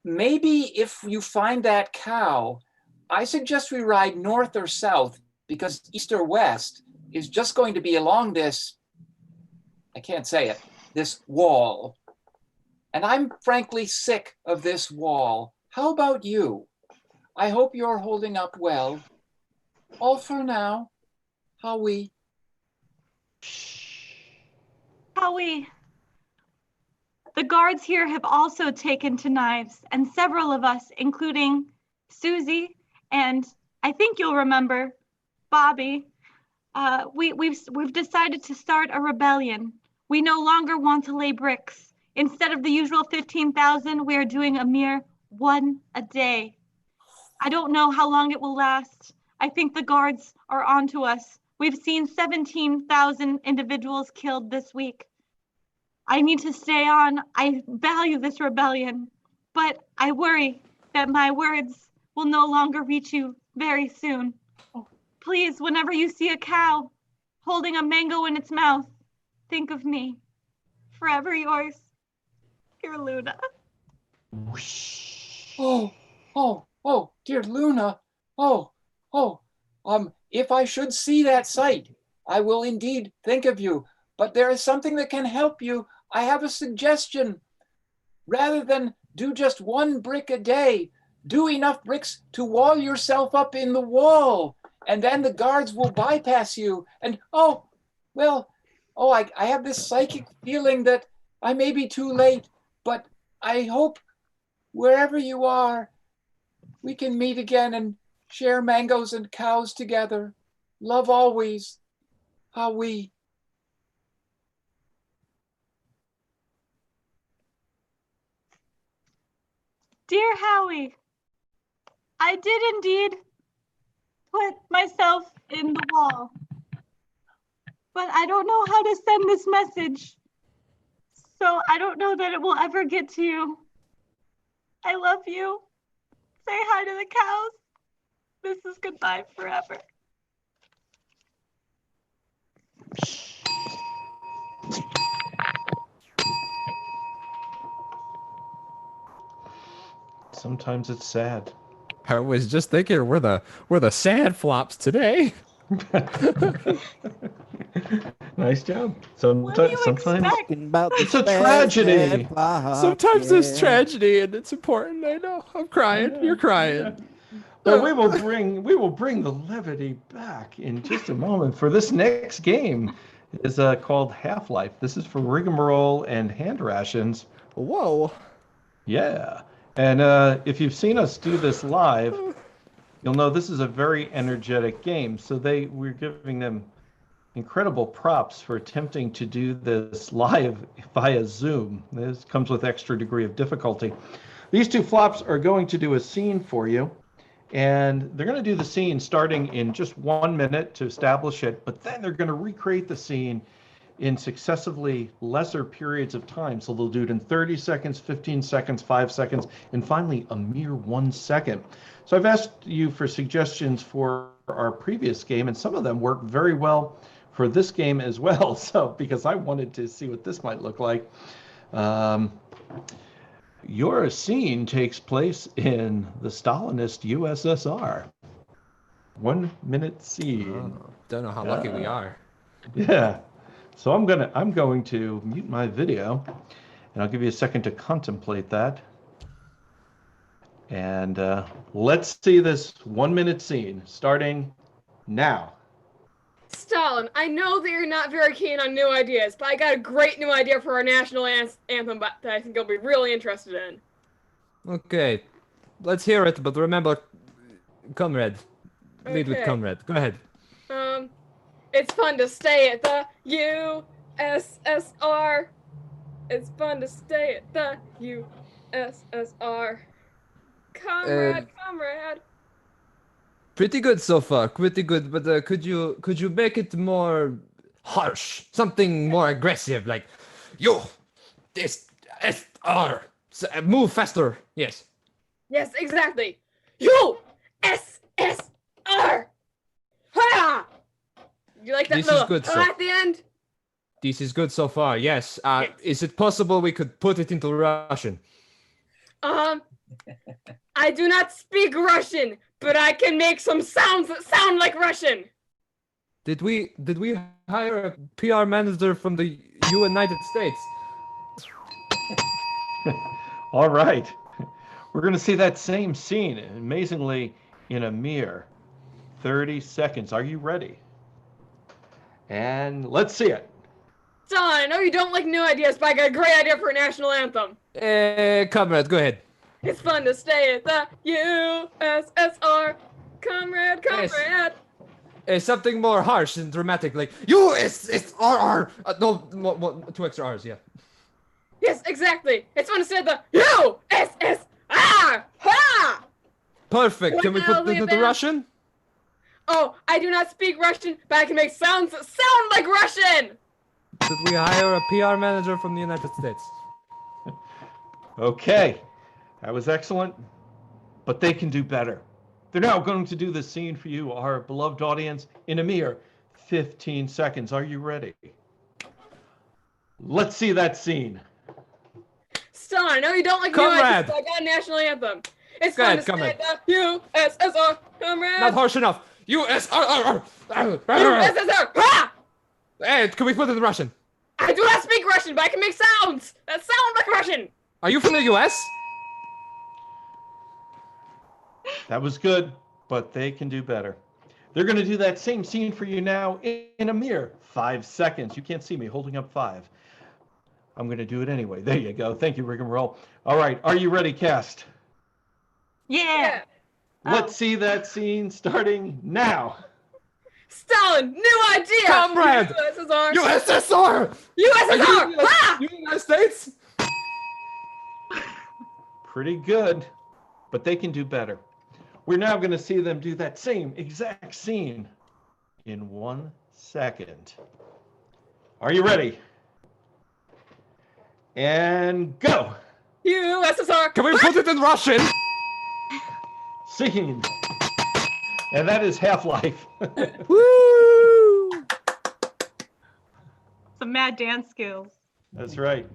Maybe if you find that cow, I suggest we ride north or south, because east or west is just going to be along this, I can't say it, this wall. And I'm frankly sick of this wall. How about you? I hope you're holding up well. All for now, Howie. Howie, the guards here have also taken to knives, and several of us, including Susie and I think you'll remember Bobby, we've decided to start a rebellion. We no longer want to lay bricks. Instead of the usual 15,000, we are doing a mere one a day. I don't know how long it will last. I think the guards are onto us. We've seen 17,000 individuals killed this week. I need to stay on. I value this rebellion, but I worry that my words will no longer reach you very soon. Please, whenever you see a cow holding a mango in its mouth, think of me. Forever yours, your Luna. Oh, dear Luna. If I should see that sight, I will indeed think of you. But there is something that can help you. I have a suggestion. Rather than do just one brick a day, do enough bricks to wall yourself up in the wall, and then the guards will bypass you. And I have this psychic feeling that I may be too late, but I hope wherever you are, we can meet again and share mangoes and cows together. Love always, Howie. Dear Howie, I did indeed put myself in the wall, but I don't know how to send this message, so I don't know that it will ever get to you. I love you. Say hi to the cows. This is goodbye forever. Sometimes it's sad. I was just thinking we're the sad flops today. Nice job. What do you Sometimes expect? it's a tragedy. Sometimes there's tragedy and it's important. I know. I'm crying. You're crying. But we will bring the levity back in just a moment for this next game. is called Half-Life. This is for Rigamarole and Hand Rations. Whoa. Yeah. And if you've seen us do this live, you'll know this is a very energetic game. So we're giving them incredible props for attempting to do this live via Zoom. This comes with extra degree of difficulty. These two flops are going to do a scene for you, and they're going to do the scene starting in just 1 minute to establish it, but then they're going to recreate the scene in successively lesser periods of time. So they'll do it in 30 seconds, 15 seconds, 5 seconds, and finally a mere 1 second. So I've asked you for suggestions for our previous game, and some of them work very well for this game as well. So because I wanted to see what this might look like. Your scene takes place in the Stalinist USSR. 1 minute scene. Oh, don't know how lucky we are. Yeah. So I'm going to mute my video, and I'll give you a second to contemplate that. And let's see this 1 minute scene starting now. Stalin, I know that you're not very keen on new ideas, but I got a great new idea for our national anthem that I think you'll be really interested in. Okay, let's hear it, but remember, comrade. Lead with Okay. comrade. Go ahead. It's fun to stay at the USSR. It's fun to stay at the USSR. Comrade, comrade. Pretty good so far, pretty good. But could you make it more harsh, something more aggressive, like USSR. Move faster. Yes. Yes, exactly. USSR. Ha! You like that This is little good, ha sir. at the end? This is good so far. Yes. Is it possible we could put it into Russian? I do not speak Russian, but I can make some sounds that sound like Russian. Did we hire a PR manager from the United States? All right. We're going to see that same scene, amazingly, in a mere 30 seconds. Are you ready? And let's see it. Don, I know you don't like new ideas, but I got a great idea for a national anthem. Comrade, go ahead. It's fun to stay at the USSR. Comrade, comrade. Something more harsh and dramatic, like USSR. No, 2 extra R's, yeah. Yes, exactly. It's fun to stay at the USSR. Ha! Perfect. Can we put Well, it into then. Russian? Oh, I do not speak Russian, but I can make sounds that sound like Russian. Did we hire a PR manager from the United States? Okay. That was excellent, but they can do better. They're now going to do the scene for you, our beloved audience, in a mere 15 seconds. Are you ready? Let's see that scene. Son, I know you don't like Comrade. new ideas, but I got a national anthem. It's Go fun ahead, to comrade. stay at the USSR. Comrade. Not harsh enough. USSR. USSR. Ha! Hey, can we put it in Russian? I do not speak Russian, but I can make sounds that sound like Russian. Are you from the US? That was good, but they can do better. They're going to do that same scene for you now in a mere 5 seconds. You can't see me holding up 5. I'm going to do it anyway. There you go. Thank you, Rigamarole. All right. Are you ready, cast? Yeah. Let's see that scene starting now. Stalin, new idea. Comrade. USSR. USSR. USSR. Ha! United States? Pretty good, but they can do better. We're now going to see them do that same exact scene in 1 second. Are you ready? And go. USSR. Can we put it in Russian? Scene. And that is Half-Life. Woo! Some mad dance skills. That's right.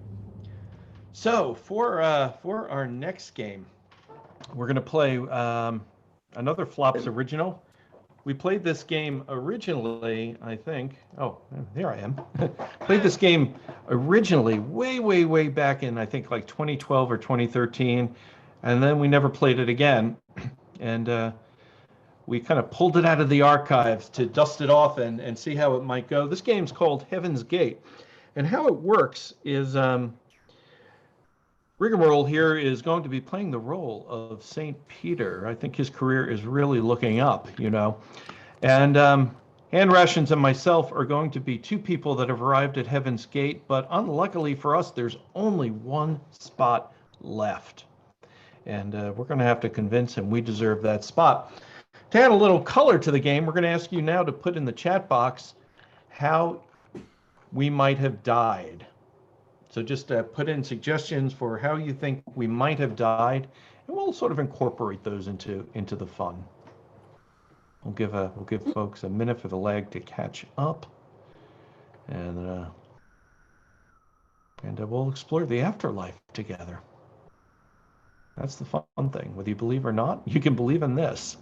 So for our next game, we're going to play another Flops original. We played this game originally, I think. Oh, there I am. Played this game originally way back in, I think, like 2012 or 2013. And then we never played it again. And we kind of pulled it out of the archives to dust it off and see how it might go. This game's called Heaven's Gate. And how it works is Rigamarole here is going to be playing the role of St. Peter. I think his career is really looking up, you know. And Rations and myself are going to be two people that have arrived at Heaven's Gate, but unluckily for us, there's only one spot left. And we're going to have to convince him we deserve that spot. To add a little color to the game, we're going to ask you now to put in the chat box how we might have died. So just put in suggestions for how you think we might have died, and we'll sort of incorporate those into the fun. We'll give folks a minute for the lag to catch up, and we'll explore the afterlife together. That's the fun thing. Whether you believe or not, you can believe in this.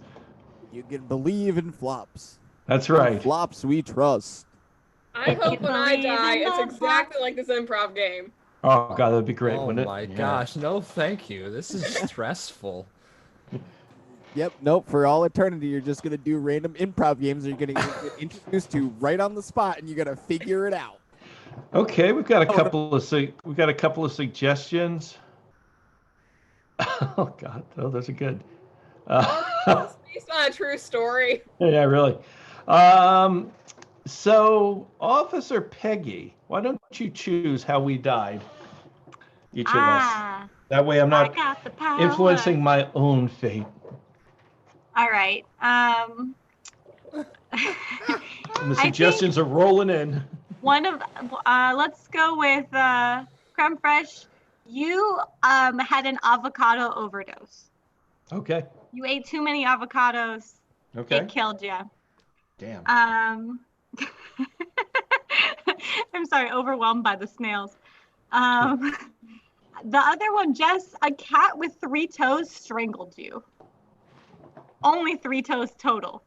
You can believe in flops. That's right. In flops we trust. I hope when I die, it's exactly like this improv game. Oh God, that'd be great, Oh wouldn't it? my gosh, no thank you. This is stressful. Yep, nope. For all eternity, you're just gonna do random improv games that you're gonna get introduced to right on the spot, and you gotta figure it out. Okay, we've got a couple of suggestions. Oh God, oh, those are good. It's based on a true story. Yeah, really. So, Officer Peggy, why don't you choose how we died, each of us? That way I'm not influencing my own fate. All right. And the suggestions are rolling in. Let's go with Crème Fraiche. You had an avocado overdose. Okay. You ate too many avocados. Okay. It killed you. Damn. I'm sorry, overwhelmed by the snails. The other one, Jess, a cat with 3 toes strangled you. Only 3 toes total.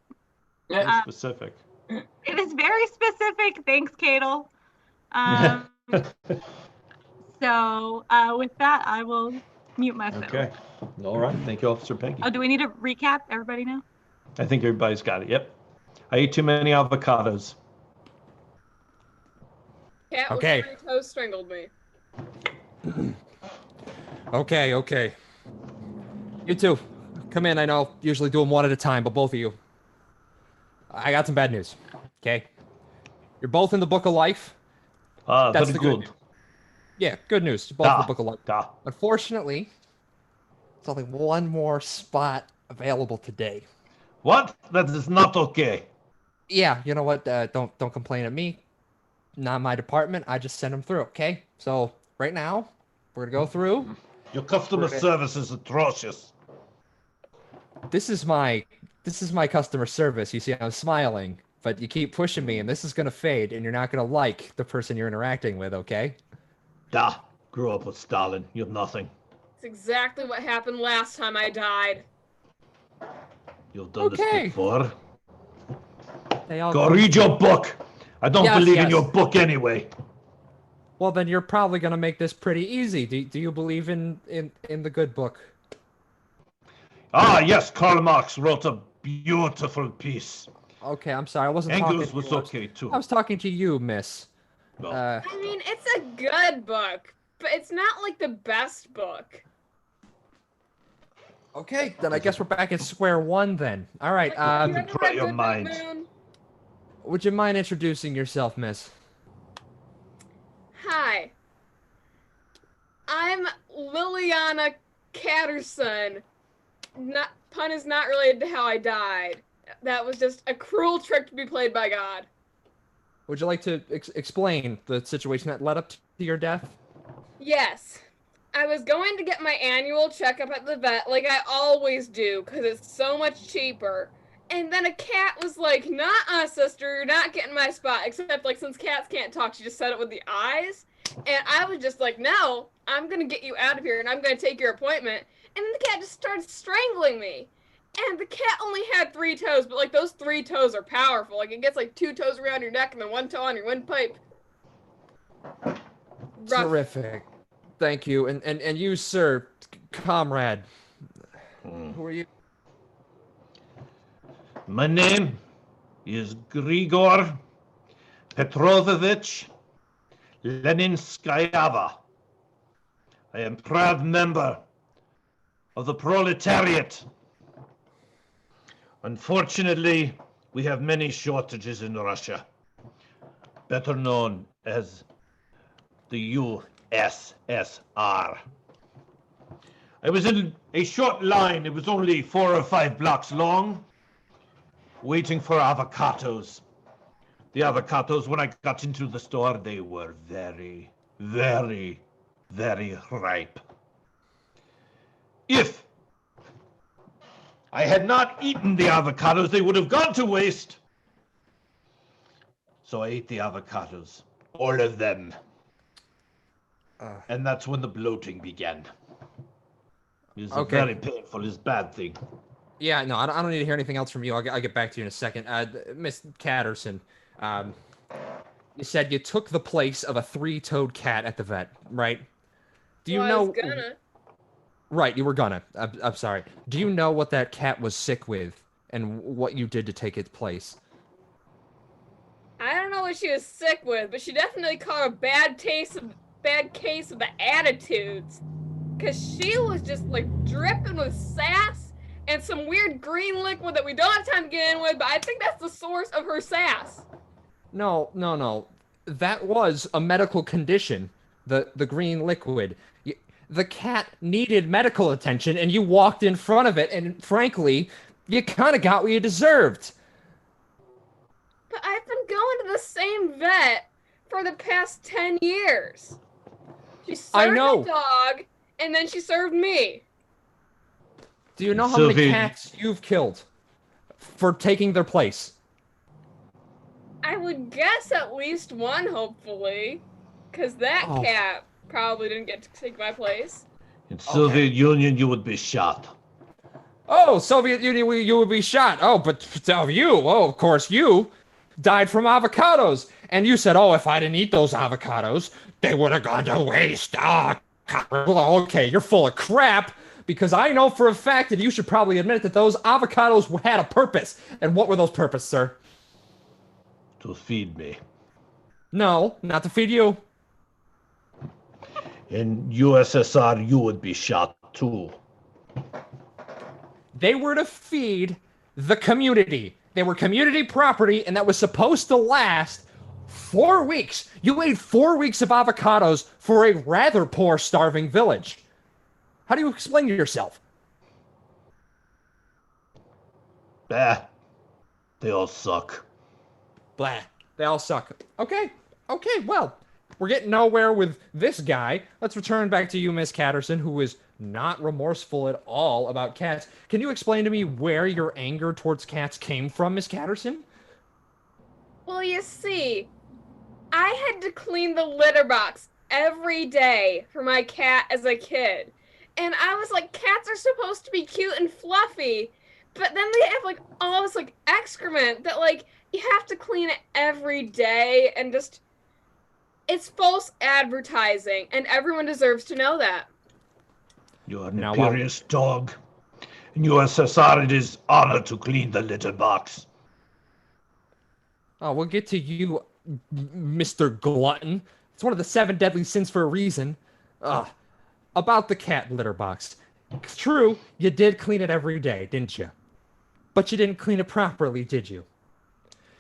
Specific. It is very specific. Thanks, Cadel. So with that, I will mute myself. Okay. All right. Thank you, Officer Peggy. Oh, do we need to recap? Everybody know? I think everybody's got it. Yep. I ate too many avocados. Cat with Okay. 3 toes strangled me. Okay. You two, come in. I know, usually do them one at a time, but both of you. I got some bad news. Okay. You're both in the Book of Life. That's Very the good. good. Yeah, good news. You're both in the Book of Life. Unfortunately, there's only one more spot available today. What? That is not okay. Yeah, you know what? Don't complain at me. Not my department. I just send them through. Okay. So right now, we're gonna go through. Your customer service is atrocious. This is my customer service. You see, I'm smiling, but you keep pushing me, and this is gonna fade, and you're not gonna like the person you're interacting with. Okay. Grew up with Stalin. You're nothing. It's exactly what happened last time I died. You've done this before. Go Go read your book. I don't believe in your book anyway. Well, then you're probably gonna make this pretty easy. Do you believe in the good book? Ah, yes, Karl Marx wrote a beautiful piece. Okay, I'm sorry. I wasn't talking Engels to was you. okay too. I was talking to you, miss. No. I mean, it's a good book, but it's not like the best book. Okay, then I guess we're back at square one then. All right. Try your mind. Would you mind introducing yourself, miss? Hi. I'm Liliana Catterson. Pun is not related to how I died. That was just a cruel trick to be played by God. Would you like to explain the situation that led up to your death? Yes. I was going to get my annual checkup at the vet like I always do because it's so much cheaper. And then a cat was like, "Nuh-uh, sister, you're not getting my spot." Except, like, since cats can't talk, she just said it with the eyes. And I was just like, "No, I'm going to get you out of here and I'm going to take your appointment." And then the cat just started strangling me. And the cat only had 3 toes, but, like, those 3 toes are powerful. Like, it gets, like, 2 toes around your neck and then 1 toe on your windpipe. Rough. Terrific. Thank you. And you, sir, comrade. Who are you? My name is Grigor Petrovich Leninskayava. I am proud member of the proletariat. Unfortunately, we have many shortages in Russia, better known as the USSR. I was in a short line, it was only 4 or 5 blocks long, waiting for avocados. The avocados, when I got into the store, they were very, very, very ripe. If I had not eaten the avocados, they would have gone to waste. So I ate the avocados, all of them. And that's when the bloating began. It's a very painful, it's a bad thing. Yeah, no, I don't need to hear anything else from you. I'll get back to you in a second. Miss Catterson, you said you took the place of a 3-toed cat at the vet, right? Do you know? I was gonna. Right, you were gonna. I'm sorry. Do you know what that cat was sick with and what you did to take its place? I don't know what she was sick with, but she definitely caught a bad case of the attitudes. Cause she was just like dripping with sass and some weird green liquid that we don't have time to get in with, but I think that's the source of her sass. No. That was a medical condition, the green liquid. The cat needed medical attention, and you walked in front of it, and frankly, you kind of got what you deserved. But I've been going to the same vet for the past 10 years. She served the dog, and then she served me. Do you know how many cats you've killed for taking their place? I would guess at least one, hopefully. Because that cat probably didn't get to take my place. In Soviet Union, you would be shot. Oh, Soviet Union, you would be shot. Oh, but of course, you died from avocados. And you said, if I didn't eat those avocados, they would have gone to waste. Okay, you're full of crap. Because I know for a fact that you should probably admit that those avocados had a purpose. And what were those purposes, sir? To feed me. No, not to feed you. In USSR, you would be shot too. They were to feed the community. They were community property, and that was supposed to last 4 weeks. You ate 4 weeks of avocados for a rather poor, starving village. How do you explain yourself? Bah. They all suck. Blah. They all suck. Okay, well, we're getting nowhere with this guy. Let's return back to you, Miss Catterson, who is not remorseful at all about cats. Can you explain to me where your anger towards cats came from, Miss Catterson? Well, you see, I had to clean the litter box every day for my cat as a kid. And I was like, cats are supposed to be cute and fluffy, but then they have like all this like excrement that like you have to clean it every day, and just it's false advertising, and everyone deserves to know that. You are an imperious dog. In USSR, it is honor to clean the litter box. Oh, we'll get to you, Mr. Glutton. It's one of the 7 deadly sins for a reason. About the cat litter box. It's true, you did clean it every day, didn't you? But you didn't clean it properly, did you?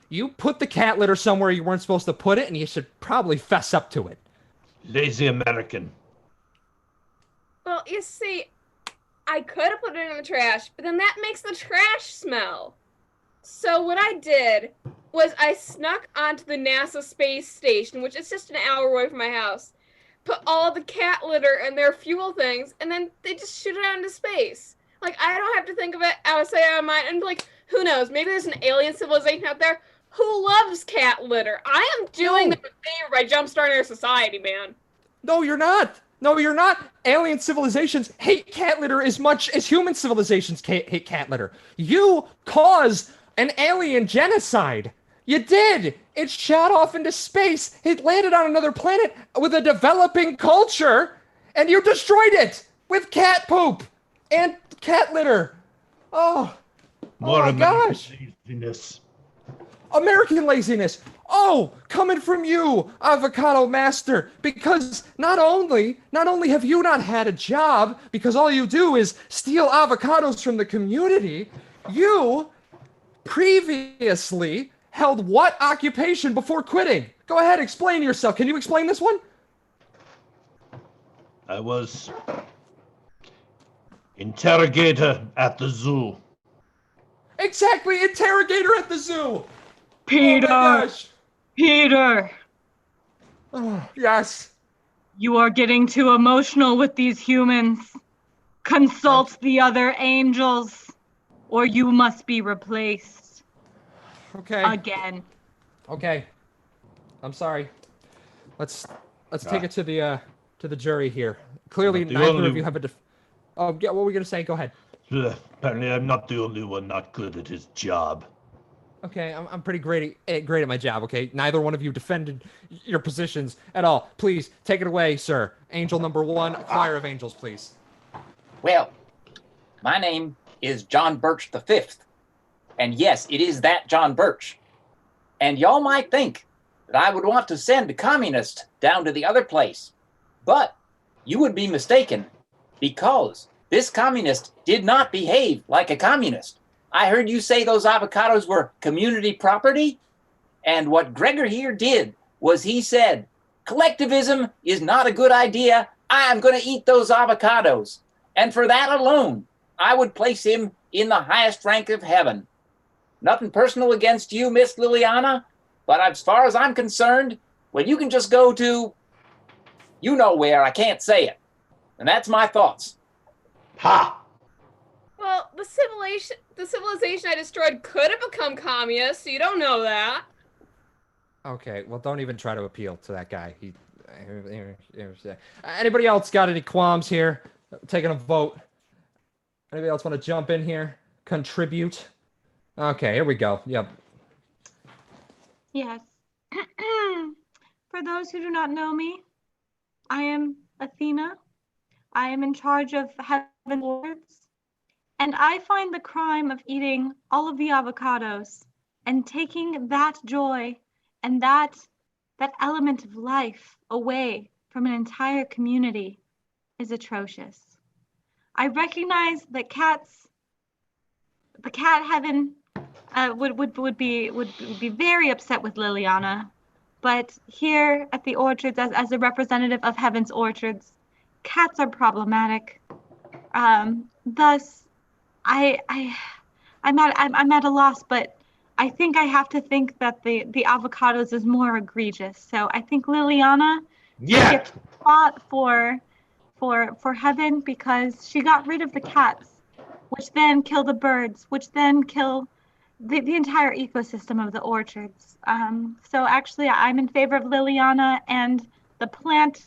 You put the cat litter somewhere you weren't supposed to put it, and you should probably fess up to it. Lazy American. Well, you see, I could have put it in the trash, but then that makes the trash smell. So what I did was I snuck onto the NASA space station, which is just an hour away from my house, put all the cat litter and their fuel things, and then they just shoot it out into space. Like, I don't have to think of it outside of my mind, and like, who knows, maybe there's an alien civilization out there who loves cat litter. I am doing them a favor by jumpstarting our society, man. No, you're not. No, you're not. Alien civilizations hate cat litter as much as human civilizations hate cat litter. You caused an alien genocide. You did. It shot off into space. It landed on another planet with a developing culture, and you destroyed it with cat poop and cat litter. Oh, More my American gosh. laziness. American laziness. Oh, coming from you, avocado master, because not only have you not had a job because all you do is steal avocados from the community, you previously held what occupation before quitting? Go ahead, explain yourself. Can you explain this one? I was interrogator at the zoo. Exactly, interrogator at the zoo. Peter, Oh my gosh. Peter, Oh, yes. you are getting too emotional with these humans. Consult the other angels, or you must be replaced Okay. again. Okay. I'm sorry. Let's take it to the jury here. Clearly, The neither only- of you have a. Yeah. What were we gonna say? Go ahead. Apparently, I'm not the only one not good at his job. Okay, I'm pretty great at my job. Okay, neither one of you defended your positions at all. Please take it away, sir. Angel number one, choir of angels, please. Well, my name is John Birch V. And yes, it is that John Birch. And y'all might think that I would want to send a communist down to the other place. But you would be mistaken, because this communist did not behave like a communist. I heard you say those avocados were community property. And what Gregor here did was he said, collectivism is not a good idea. I'm going to eat those avocados. And for that alone, I would place him in the highest rank of heaven. Nothing personal against you, Miss Liliana, but as far as I'm concerned, well, you can just go to, you know where, I can't say it. And that's my thoughts. Ha! Well, the civilization I destroyed could have become communist, so you don't know that. Okay, well, don't even try to appeal to that guy. Anybody else got any qualms here? Taking a vote. Anybody else want to jump in here? Contribute? Okay, here we go. Yep. Yes. For those who do not know me, I am Athena. I am in charge of heaven wards. And I find the crime of eating all of the avocados and taking that joy and that element of life away from an entire community is atrocious. I recognize that the cat heaven would be very upset with Liliana, but here at the orchards, as a representative of heaven's orchards, cats are problematic. Thus, I'm at a loss, but I think I have to think that the avocados is more egregious. So I think Liliana gets fought for heaven because she got rid of the cats, which then kill the birds, which then kill the entire ecosystem of the orchards. So actually, I'm in favor of Liliana, and the plant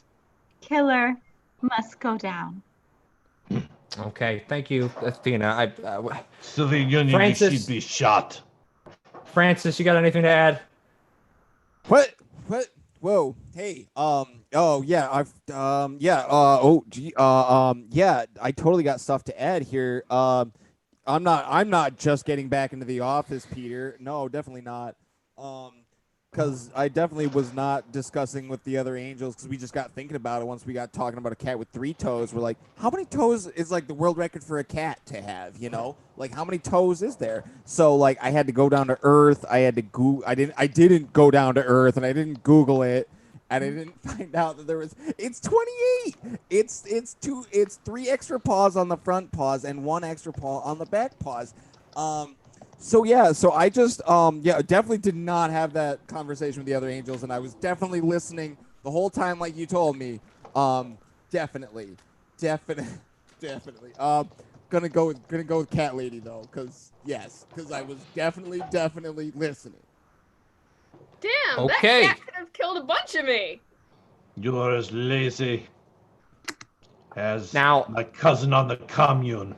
killer must go down. Okay, thank you, Athena. So the union Francis. should be shot. Francis, you got anything to add? What? Whoa. Hey. Oh yeah. Yeah. I totally got stuff to add here. I'm not just getting back into the office, Peter. No, definitely not. Because I definitely was not discussing with the other angels, because we just got thinking about it once we got talking about a cat with 3 toes. We're like, how many toes is like the world record for a cat to have? You know, like how many toes is there? So like I had to go down to Earth. I had to Google. I didn't go down to Earth, and I didn't Google it, and I didn't find out that there was. It's 28. It's 3 extra paws on the front paws and 1 extra paw on the back paws. So I just definitely did not have that conversation with the other angels, and I was definitely listening the whole time, like you told me. Definitely. Gonna go with Cat Lady though, because I was definitely listening. Damn, Okay. that cat could have killed a bunch of me. You're as lazy as Now- my cousin on the commune.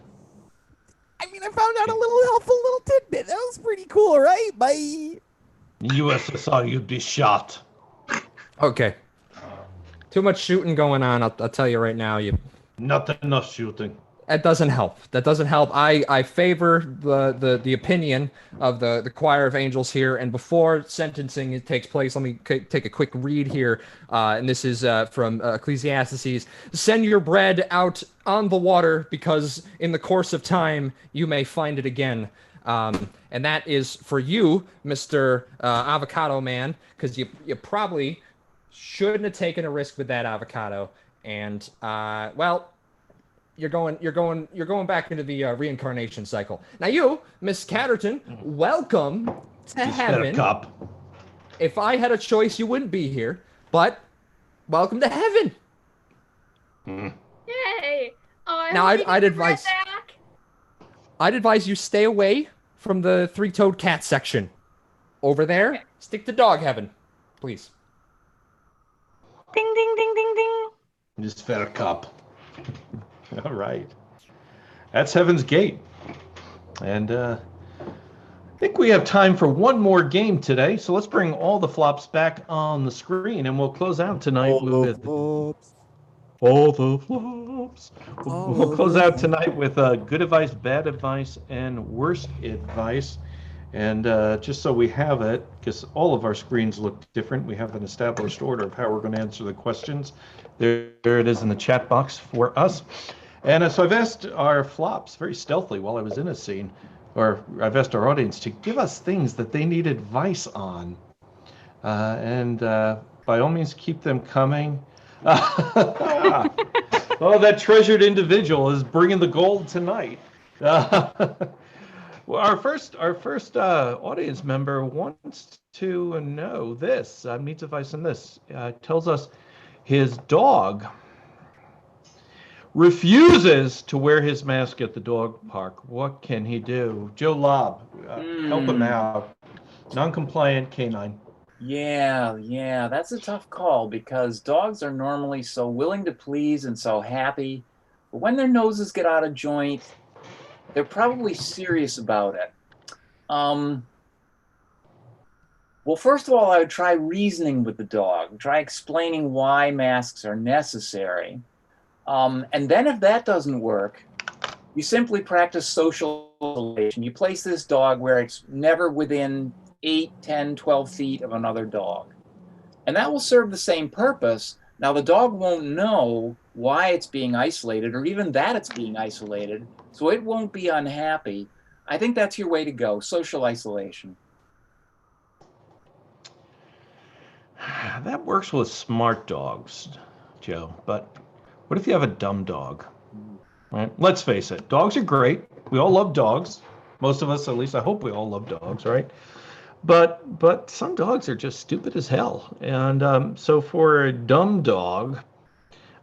I mean, I found out a little helpful little tidbit. That was pretty cool, right? Bye. In USSR, you'd be shot. Okay. Too much shooting going on. I'll tell you right now. Not enough shooting. That doesn't help. That doesn't help. I favor the opinion of the choir of angels here. And before sentencing takes place, let me take a quick read here. And this is from Ecclesiastes. Send your bread out on the water, because in the course of time you may find it again. And that is for you, Mr. Avocado Man, because you probably shouldn't have taken a risk with that avocado. And well, you're going back into the reincarnation cycle. Now you, Miss Catterton, welcome to heaven. If I had a choice, you wouldn't be here, but welcome to heaven. Yay! Oh, Now I'd advise you stay away from the three-toed cat section. Over there, okay. Stick to dog heaven, please. Ding ding ding ding ding. Just fed a cup. All right. That's Heaven's Gate. And I think we have time for one more game today. So let's bring all the flops back on the screen, and we'll close out tonight with all the flops. We'll close out tonight with good advice, bad advice, and worst advice. And just so we have it, because all of our screens look different, we have an established order of how we're going to answer the questions. There it is in the chat box for us. And so I've asked our flops very stealthily while I was in a scene, or I've asked our audience to give us things that they need advice on. And by all means, keep them coming. Oh, that treasured individual is bringing the gold tonight. Well, our first audience member wants to know this, needs advice on this. Tells us his dog refuses to wear his mask at the dog park. What can he do? Joe Lobb, help him out. Non-compliant canine. Yeah, that's a tough call, because dogs are normally so willing to please and so happy. But when their noses get out of joint, they're probably serious about it. Well, first of all, I would try reasoning with the dog, try explaining why masks are necessary. And then if that doesn't work, you simply practice social isolation. You place this dog where it's never within 8, 10, 12 feet of another dog. And that will serve the same purpose. Now, the dog won't know why it's being isolated, or even that it's being isolated, so it won't be unhappy. I think that's your way to go, social isolation. That works with smart dogs, Joe, but what if you have a dumb dog? Right? Let's face it, dogs are great. We all love dogs. Most of us, at least I hope we all love dogs, right? But some dogs are just stupid as hell. And so for a dumb dog,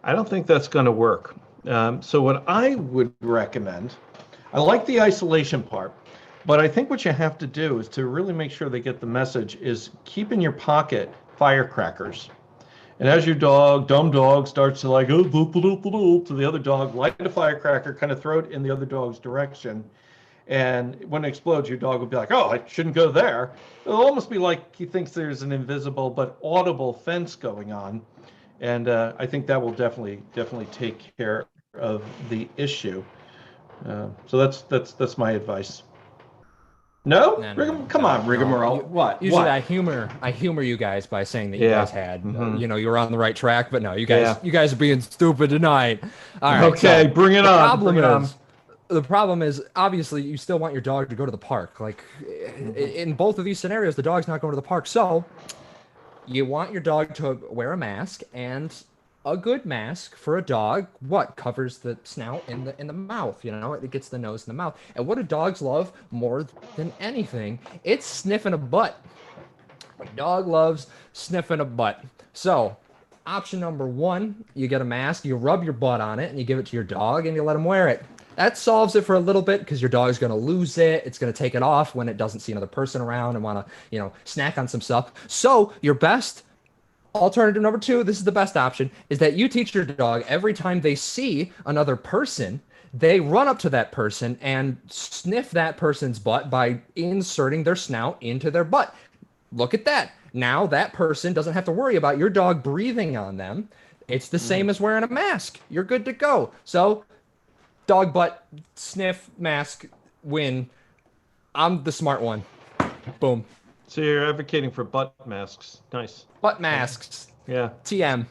I don't think that's going to work. So what I would recommend, I like the isolation part, but I think what you have to do is to really make sure they get the message is keep in your pocket firecrackers. And as your dumb dog, starts to like, oh, boop, boop, boop, boop, to the other dog, light a firecracker, kind of throw it in the other dog's direction. And when it explodes, your dog will be like, oh, I shouldn't go there. It'll almost be like he thinks there's an invisible but audible fence going on. And I think that will definitely take care of the issue. So that's my advice. No? Come on, Rigamarole. What? Usually what? I humor you guys by saying that you guys had, you were on the right track, but no, you guys are being stupid tonight. All right. Okay, so bring it on. The problem is, obviously, you still want your dog to go to the park. Like, in both of these scenarios, the dog's not going to the park. So, you want your dog to wear a mask, and a good mask for a dog, covers the snout and the mouth, it gets the nose and the mouth. And what do dogs love more than anything? It's sniffing a butt. A dog loves sniffing a butt. So, option number one, you get a mask, you rub your butt on it, and you give it to your dog, and you let him wear it. That solves it for a little bit, because your dog's going to lose it. It's going to take it off when it doesn't see another person around and want to, snack on some stuff. So your best alternative number two, this is the best option, is that you teach your dog every time they see another person, they run up to that person and sniff that person's butt by inserting their snout into their butt. Look at that. Now that person doesn't have to worry about your dog breathing on them. It's the same as wearing a mask. You're good to go. So dog butt sniff mask win. I'm the smart one. Boom. So you're advocating for butt masks. Nice. Butt masks. Yeah. TM.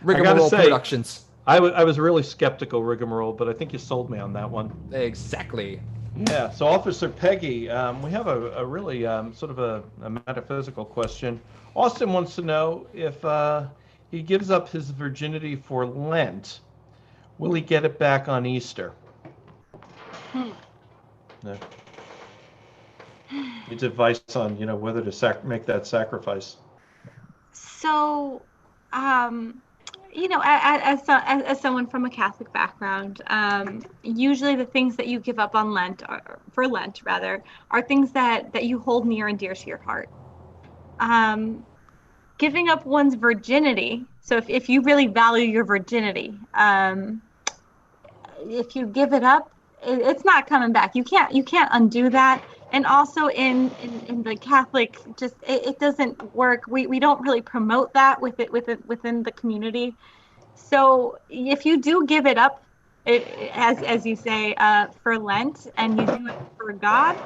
I gotta Rigamarole say, Productions. I was really skeptical, Rigamarole, but I think you sold me on that one. Exactly. Yeah. So, Officer Peggy, we have a really sort of a metaphysical question. Austin wants to know if he gives up his virginity for Lent, will he get it back on Easter? No. Needs advice on, whether to make that sacrifice. So, as someone from a Catholic background, usually the things that you give up on Lent, or for Lent rather, are things that you hold near and dear to your heart. Giving up one's virginity. So if you really value your virginity, if you give it up, it's not coming back. You can't undo that. And also in the Catholic, just it doesn't work. We don't really promote that within the community. So if you do give it up, as you say, for Lent, and you do it for God,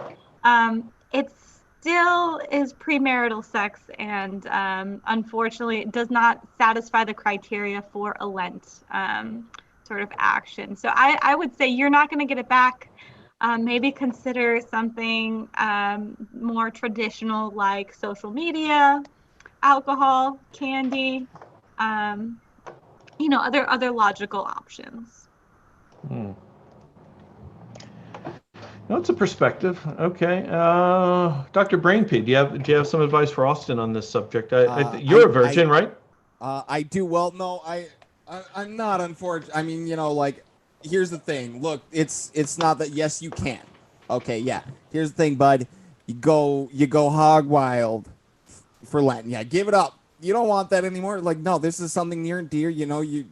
it still is premarital sex, and unfortunately, it does not satisfy the criteria for a Lent sort of action. So I would say you're not going to get it back. Maybe consider something more traditional, like social media, alcohol, candy, other logical options. No, it's a perspective. Okay. Dr. Brainpee, do you have some advice for Austin on this subject? You're a virgin, right? I do. Well, no, I'm not, unfortunately. I mean, here's the thing. Look, it's not that. Yes, you can. Okay, yeah. Here's the thing, bud. You go hog wild for Lent. Yeah, give it up. You don't want that anymore. Like, no, this is something near and dear. Your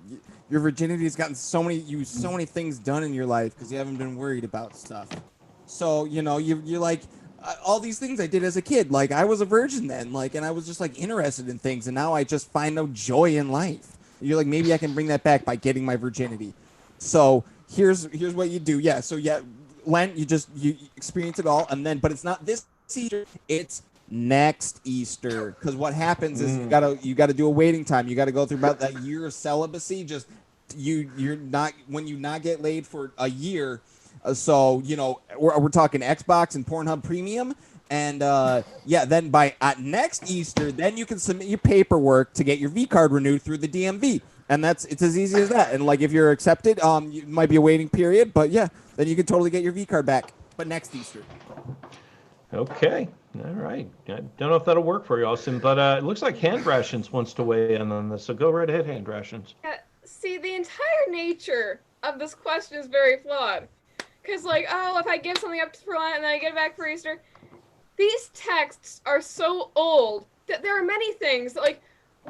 virginity has gotten so many things done in your life because you haven't been worried about stuff. So you're like, all these things I did as a kid. Like, I was a virgin then. Like, and I was just like interested in things, and now I just find no joy in life. You're like, maybe I can bring that back by getting my virginity. So here's what you do. Yeah. So yeah, Lent, you experience it all, and then, but it's not this Easter. It's next Easter, because what happens is you gotta do a waiting time. You gotta go through about that year of celibacy. Just you're not when you not get laid for a year. So we're talking Xbox and Pornhub Premium. And then by next Easter, then you can submit your paperwork to get your V card renewed through the DMV, and it's as easy as that. And like, if you're accepted, it might be a waiting period, but yeah, then you can totally get your V card back. But next Easter. Okay, all right. I don't know if that'll work for you, Austin, but it looks like Hand Rations wants to weigh in on this, so go right ahead, Hand Rations. See, the entire nature of this question is very flawed, because if I give something up for Lent and then I get it back for Easter. These texts are so old that there are many things that,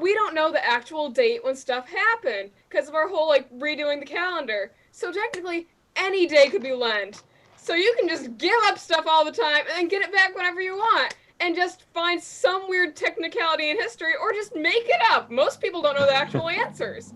we don't know the actual date when stuff happened because of our whole, redoing the calendar. So technically, any day could be Lent. So you can just give up stuff all the time and then get it back whenever you want and just find some weird technicality in history or just make it up. Most people don't know the actual answers.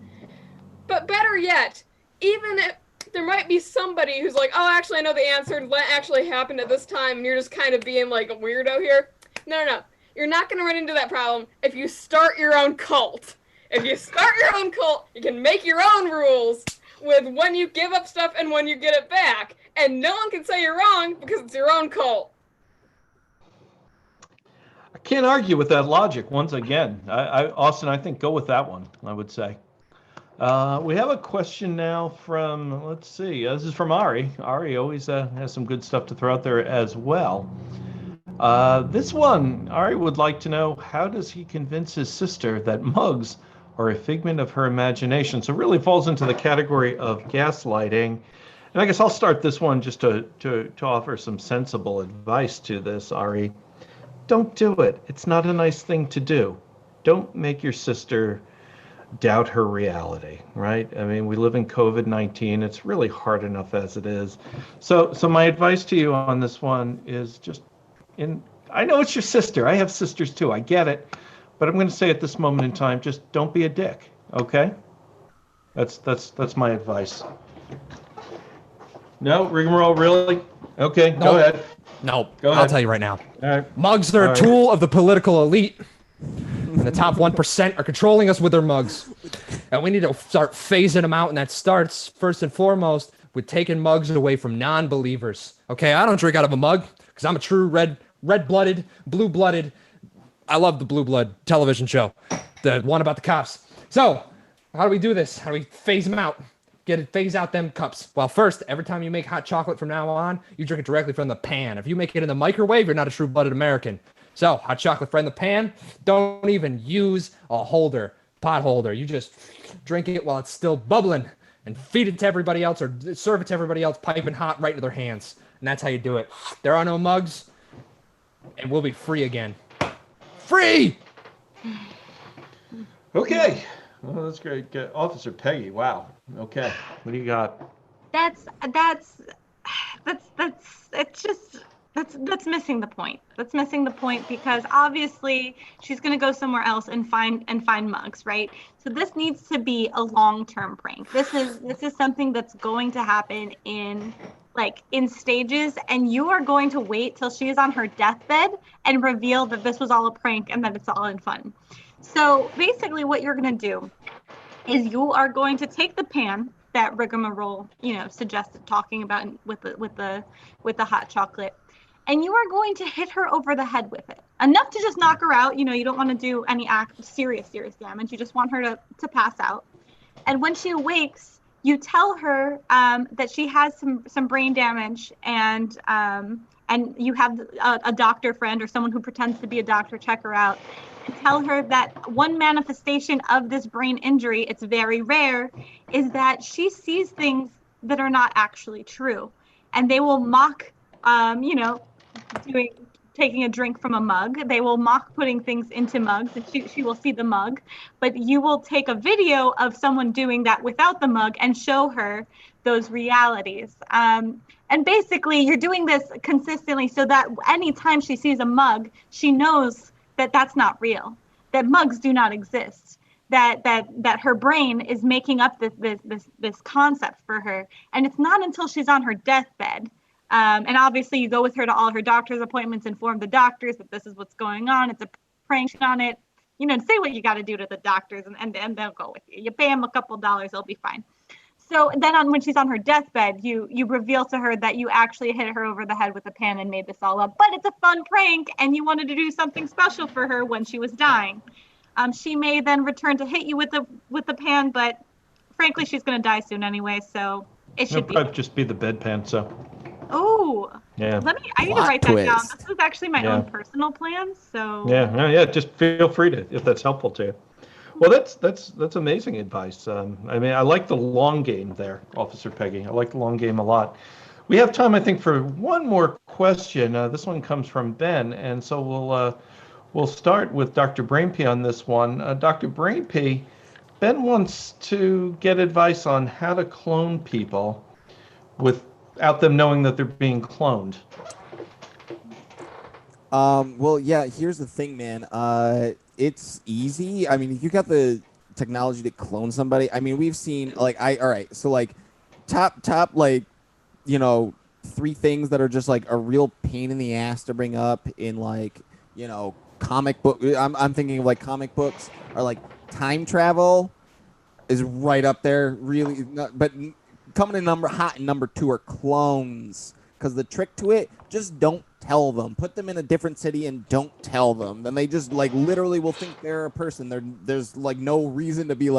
But better yet, even if there might be somebody who's like, oh, actually, I know the answer. Lent actually happened at this time, and you're just kind of being like a weirdo here. No. You're not going to run into that problem if you start your own cult. If you start your own cult, you can make your own rules with when you give up stuff and when you get it back. And no one can say you're wrong because it's your own cult. I can't argue with that logic once again. Austin, I think go with that one, I would say. We have a question now from, let's see, this is from Ari. Ari always has some good stuff to throw out there as well. This one, Ari would like to know, how does he convince his sister that mugs are a figment of her imagination? So it really falls into the category of gaslighting. And I guess I'll start this one just to offer some sensible advice to this, Ari. Don't do it. It's not a nice thing to do. Don't make your sister doubt her reality, right? I mean, we live in COVID-19. It's really hard enough as it is. So my advice to you on this one is I know it's your sister. I have sisters too. I get it. But I'm going to say at this moment in time, just don't be a dick, okay? That's my advice. No, Rigamarole, really? Okay, Nope. go ahead. No, Go I'll ahead. tell you right now. All right. Mugs are All a right. tool of the political elite. And the top 1% are controlling us with their mugs. And we need to start phasing them out. And that starts, first and foremost, with taking mugs away from non-believers. Okay, I don't drink out of a mug because I'm a true red-blooded, blue-blooded. I love the Blue Blood television show, the one about the cops. So, how do we do this? How do we phase them out? Phase out them cups. Well, first, every time you make hot chocolate from now on, you drink it directly from the pan. If you make it in the microwave, you're not a true-blooded American. So, hot chocolate from the pan, don't even use a pot holder. You just drink it while it's still bubbling and feed it to everybody else or serve it to everybody else piping hot right into their hands. And that's how you do it. There are no mugs, and we'll be free again. Free! Okay. Well, that's great. Officer Peggy, wow. Okay. What do you got? That's missing the point. That's missing the point because obviously she's going to go somewhere else and find mugs, right? So this needs to be a long-term prank. This is something that's going to happen in stages, and you are going to wait till she is on her deathbed and reveal that this was all a prank and that it's all in fun. So basically what you're going to do is you are going to take the pan that Rigamarole, suggested talking about with the hot chocolate, and you are going to hit her over the head with it, enough to just knock her out. You don't want to do any serious damage. You just want her to pass out. And when she awakes, you tell her that she has some brain damage, and you have a doctor friend or someone who pretends to be a doctor check her out. And tell her that one manifestation of this brain injury, it's very rare, is that she sees things that are not actually true. And they will mock, taking a drink from a mug. They will mock putting things into mugs, and she will see the mug. But you will take a video of someone doing that without the mug and show her those realities. And basically, you're doing this consistently so that anytime she sees a mug, she knows that that's not real, that mugs do not exist, that her brain is making up this concept for her. And it's not until she's on her deathbed. And obviously you go with her to all her doctor's appointments, inform the doctors that this is what's going on. It's a prank on it. Say what you got to do to the doctors and they'll go with you. You pay them a couple dollars, they'll be fine. So then when she's on her deathbed, you reveal to her that you actually hit her over the head with a pan and made this all up. But it's a fun prank, and you wanted to do something special for her when she was dying. She may then return to hit you with the pan, but frankly, she's going to die soon anyway, so it should It'll probably just be the bedpan, so. Oh, yeah. I need to write that down. This was actually my own personal plan, so. Yeah, just feel free to, if that's helpful to you. Well, that's amazing advice. I like the long game there, Officer Peggy. I like the long game a lot. We have time, I think, for one more question. This one comes from Ben, and so we'll start with Dr. Brainpee on this one. Dr. Brainpee, Ben wants to get advice on how to clone people without them knowing that they're being cloned. Well, yeah, here's the thing, man. It's easy. I mean, if you got the technology to clone somebody, we've seen top 3 things that are just like a real pain in the ass to bring up in comic book. I'm thinking of comic books are time travel is right up there, really. But coming in number 2 are clones, because the trick to it, just don't tell them. Put them in a different city and don't tell them. Then they just literally will think they're a person. There's no reason to be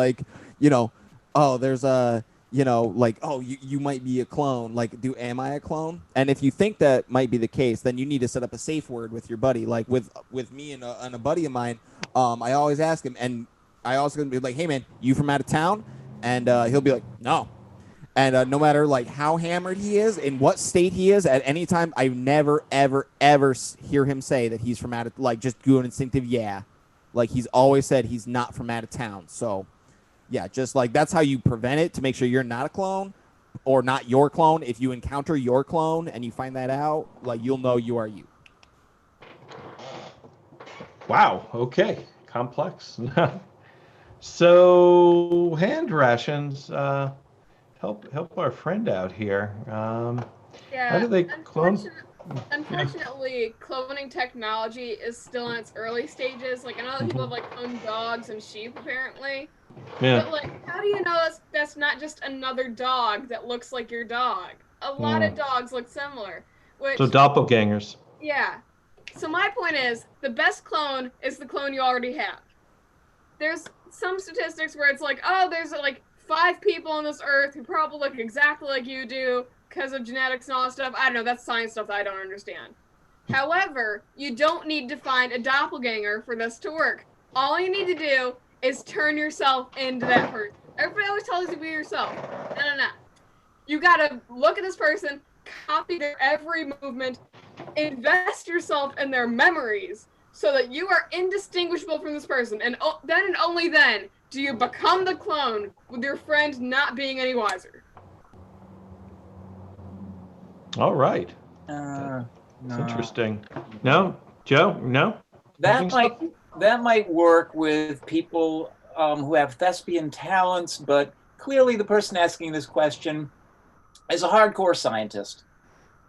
oh, there's a you might be a clone. Am I a clone? And if you think that might be the case, then you need to set up a safe word with your buddy. With me and a buddy of mine, I always ask him, and I also gonna be like, hey man, you from out of town? And he'll be like, no. And no matter how hammered he is, in what state he is at any time, I never, ever, ever hear him say that he's from out of, just do an instinctive yeah. He's always said he's not from out of town. So, yeah, just that's how you prevent it, to make sure you're not a clone or not your clone. If you encounter your clone and you find that out, you'll know you are you. Wow. Okay. Complex. So, hand rations. help our friend out here. Yeah. How do they clone? Unfortunately, cloning technology is still in its early stages. Like, I know that people have like cloned dogs and sheep apparently. Yeah. But like, how do you know that's not just another dog that looks like your dog? A lot of dogs look similar. Which, So doppelgangers. yeah. So my point is, the best clone is the clone you already have. There's some statistics where it's like, oh, there's like 5 people on this earth who probably look exactly like you do because of genetics and all that stuff. I don't know, that's science stuff that I don't understand. However, you don't need to find a doppelganger for this to work. All you need to do is turn yourself into that person. Everybody always tells you to be yourself. No. You gotta look at this person, copy their every movement, invest yourself in their memories so that you are indistinguishable from this person. And then and only then do you become the clone with your friend not being any wiser. All right. No. It's interesting. No, Joe, no? That might work with people who have thespian talents, but clearly the person asking this question is a hardcore scientist.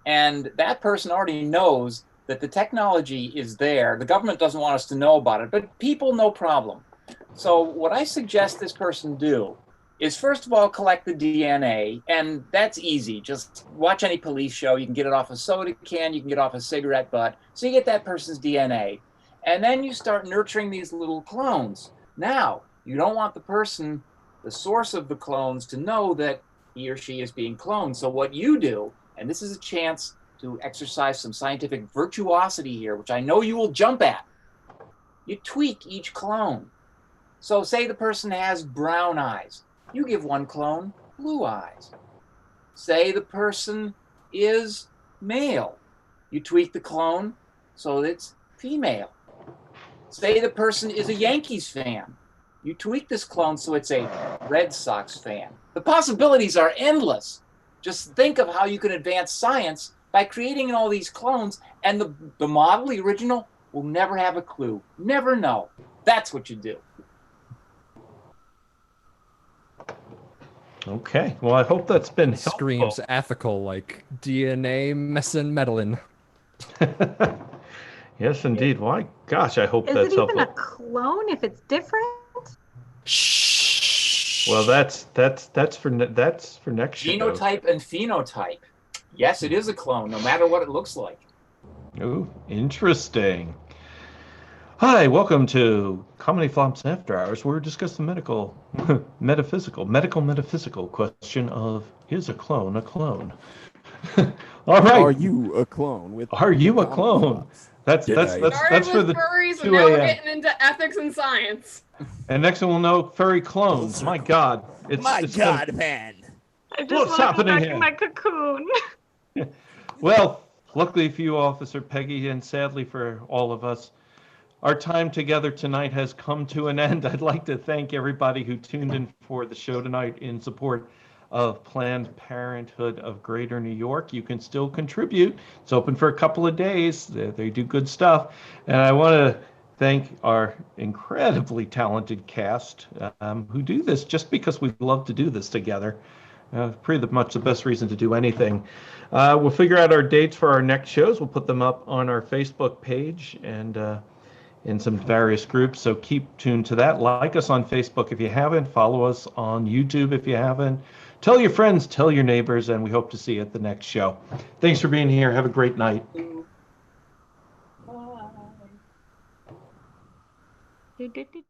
And that person already knows that the technology is there. The government doesn't want us to know about it, but people, no problem. So what I suggest this person do is, first of all, collect the DNA, and that's easy. Just watch any police show. You can get it off a soda can, you can get it off a cigarette butt. So you get that person's DNA. And then you start nurturing these little clones. Now, you don't want the person, the source of the clones, to know that he or she is being cloned. So what you do, and this is a chance to exercise some scientific virtuosity here, which I know you will jump at, you tweak each clone. So say the person has brown eyes. You give one clone blue eyes. Say the person is male. You tweak the clone so that it's female. Say the person is a Yankees fan. You tweak this clone so it's a Red Sox fan. The possibilities are endless. Just think of how you can advance science by creating all these clones, and the model, the original, will never have a clue. Never know. That's what you do. Okay. Well, I hope that's been helpful. Screams ethical, like DNA messin meddlin. Yes, indeed. Why, gosh, I hope Is that's it even helpful. a clone if it's different? Shh. Well, that's for next show. Genotype and phenotype. Yes, it is a clone, no matter what it looks like. Ooh, interesting. Hi, welcome to Comedy Flops After Hours, where we discuss the metaphysical question of, is a clone a clone? All right. Are you a clone? Are you a clone? That's for the furries, 2 and now we're a.m. getting into ethics and science. And next one we'll know furry clones. My God. Man. I just What's want to go happening back here? in my cocoon. Well, luckily for you, Officer Peggy, and sadly for all of us, our time together tonight has come to an end. I'd like to thank everybody who tuned in for the show tonight in support of Planned Parenthood of Greater New York. You can still contribute. It's open for a couple of days. They do good stuff. And I want to thank our incredibly talented cast who do this just because we love to do this together. Pretty much the best reason to do anything. We'll figure out our dates for our next shows. We'll put them up on our Facebook page and in some various groups. So keep tuned to that. Like us on Facebook if you haven't. Follow us on YouTube if you haven't. Tell your friends, tell your neighbors, and we hope to see you at the next show. Thanks for being here. Have a great night. Bye.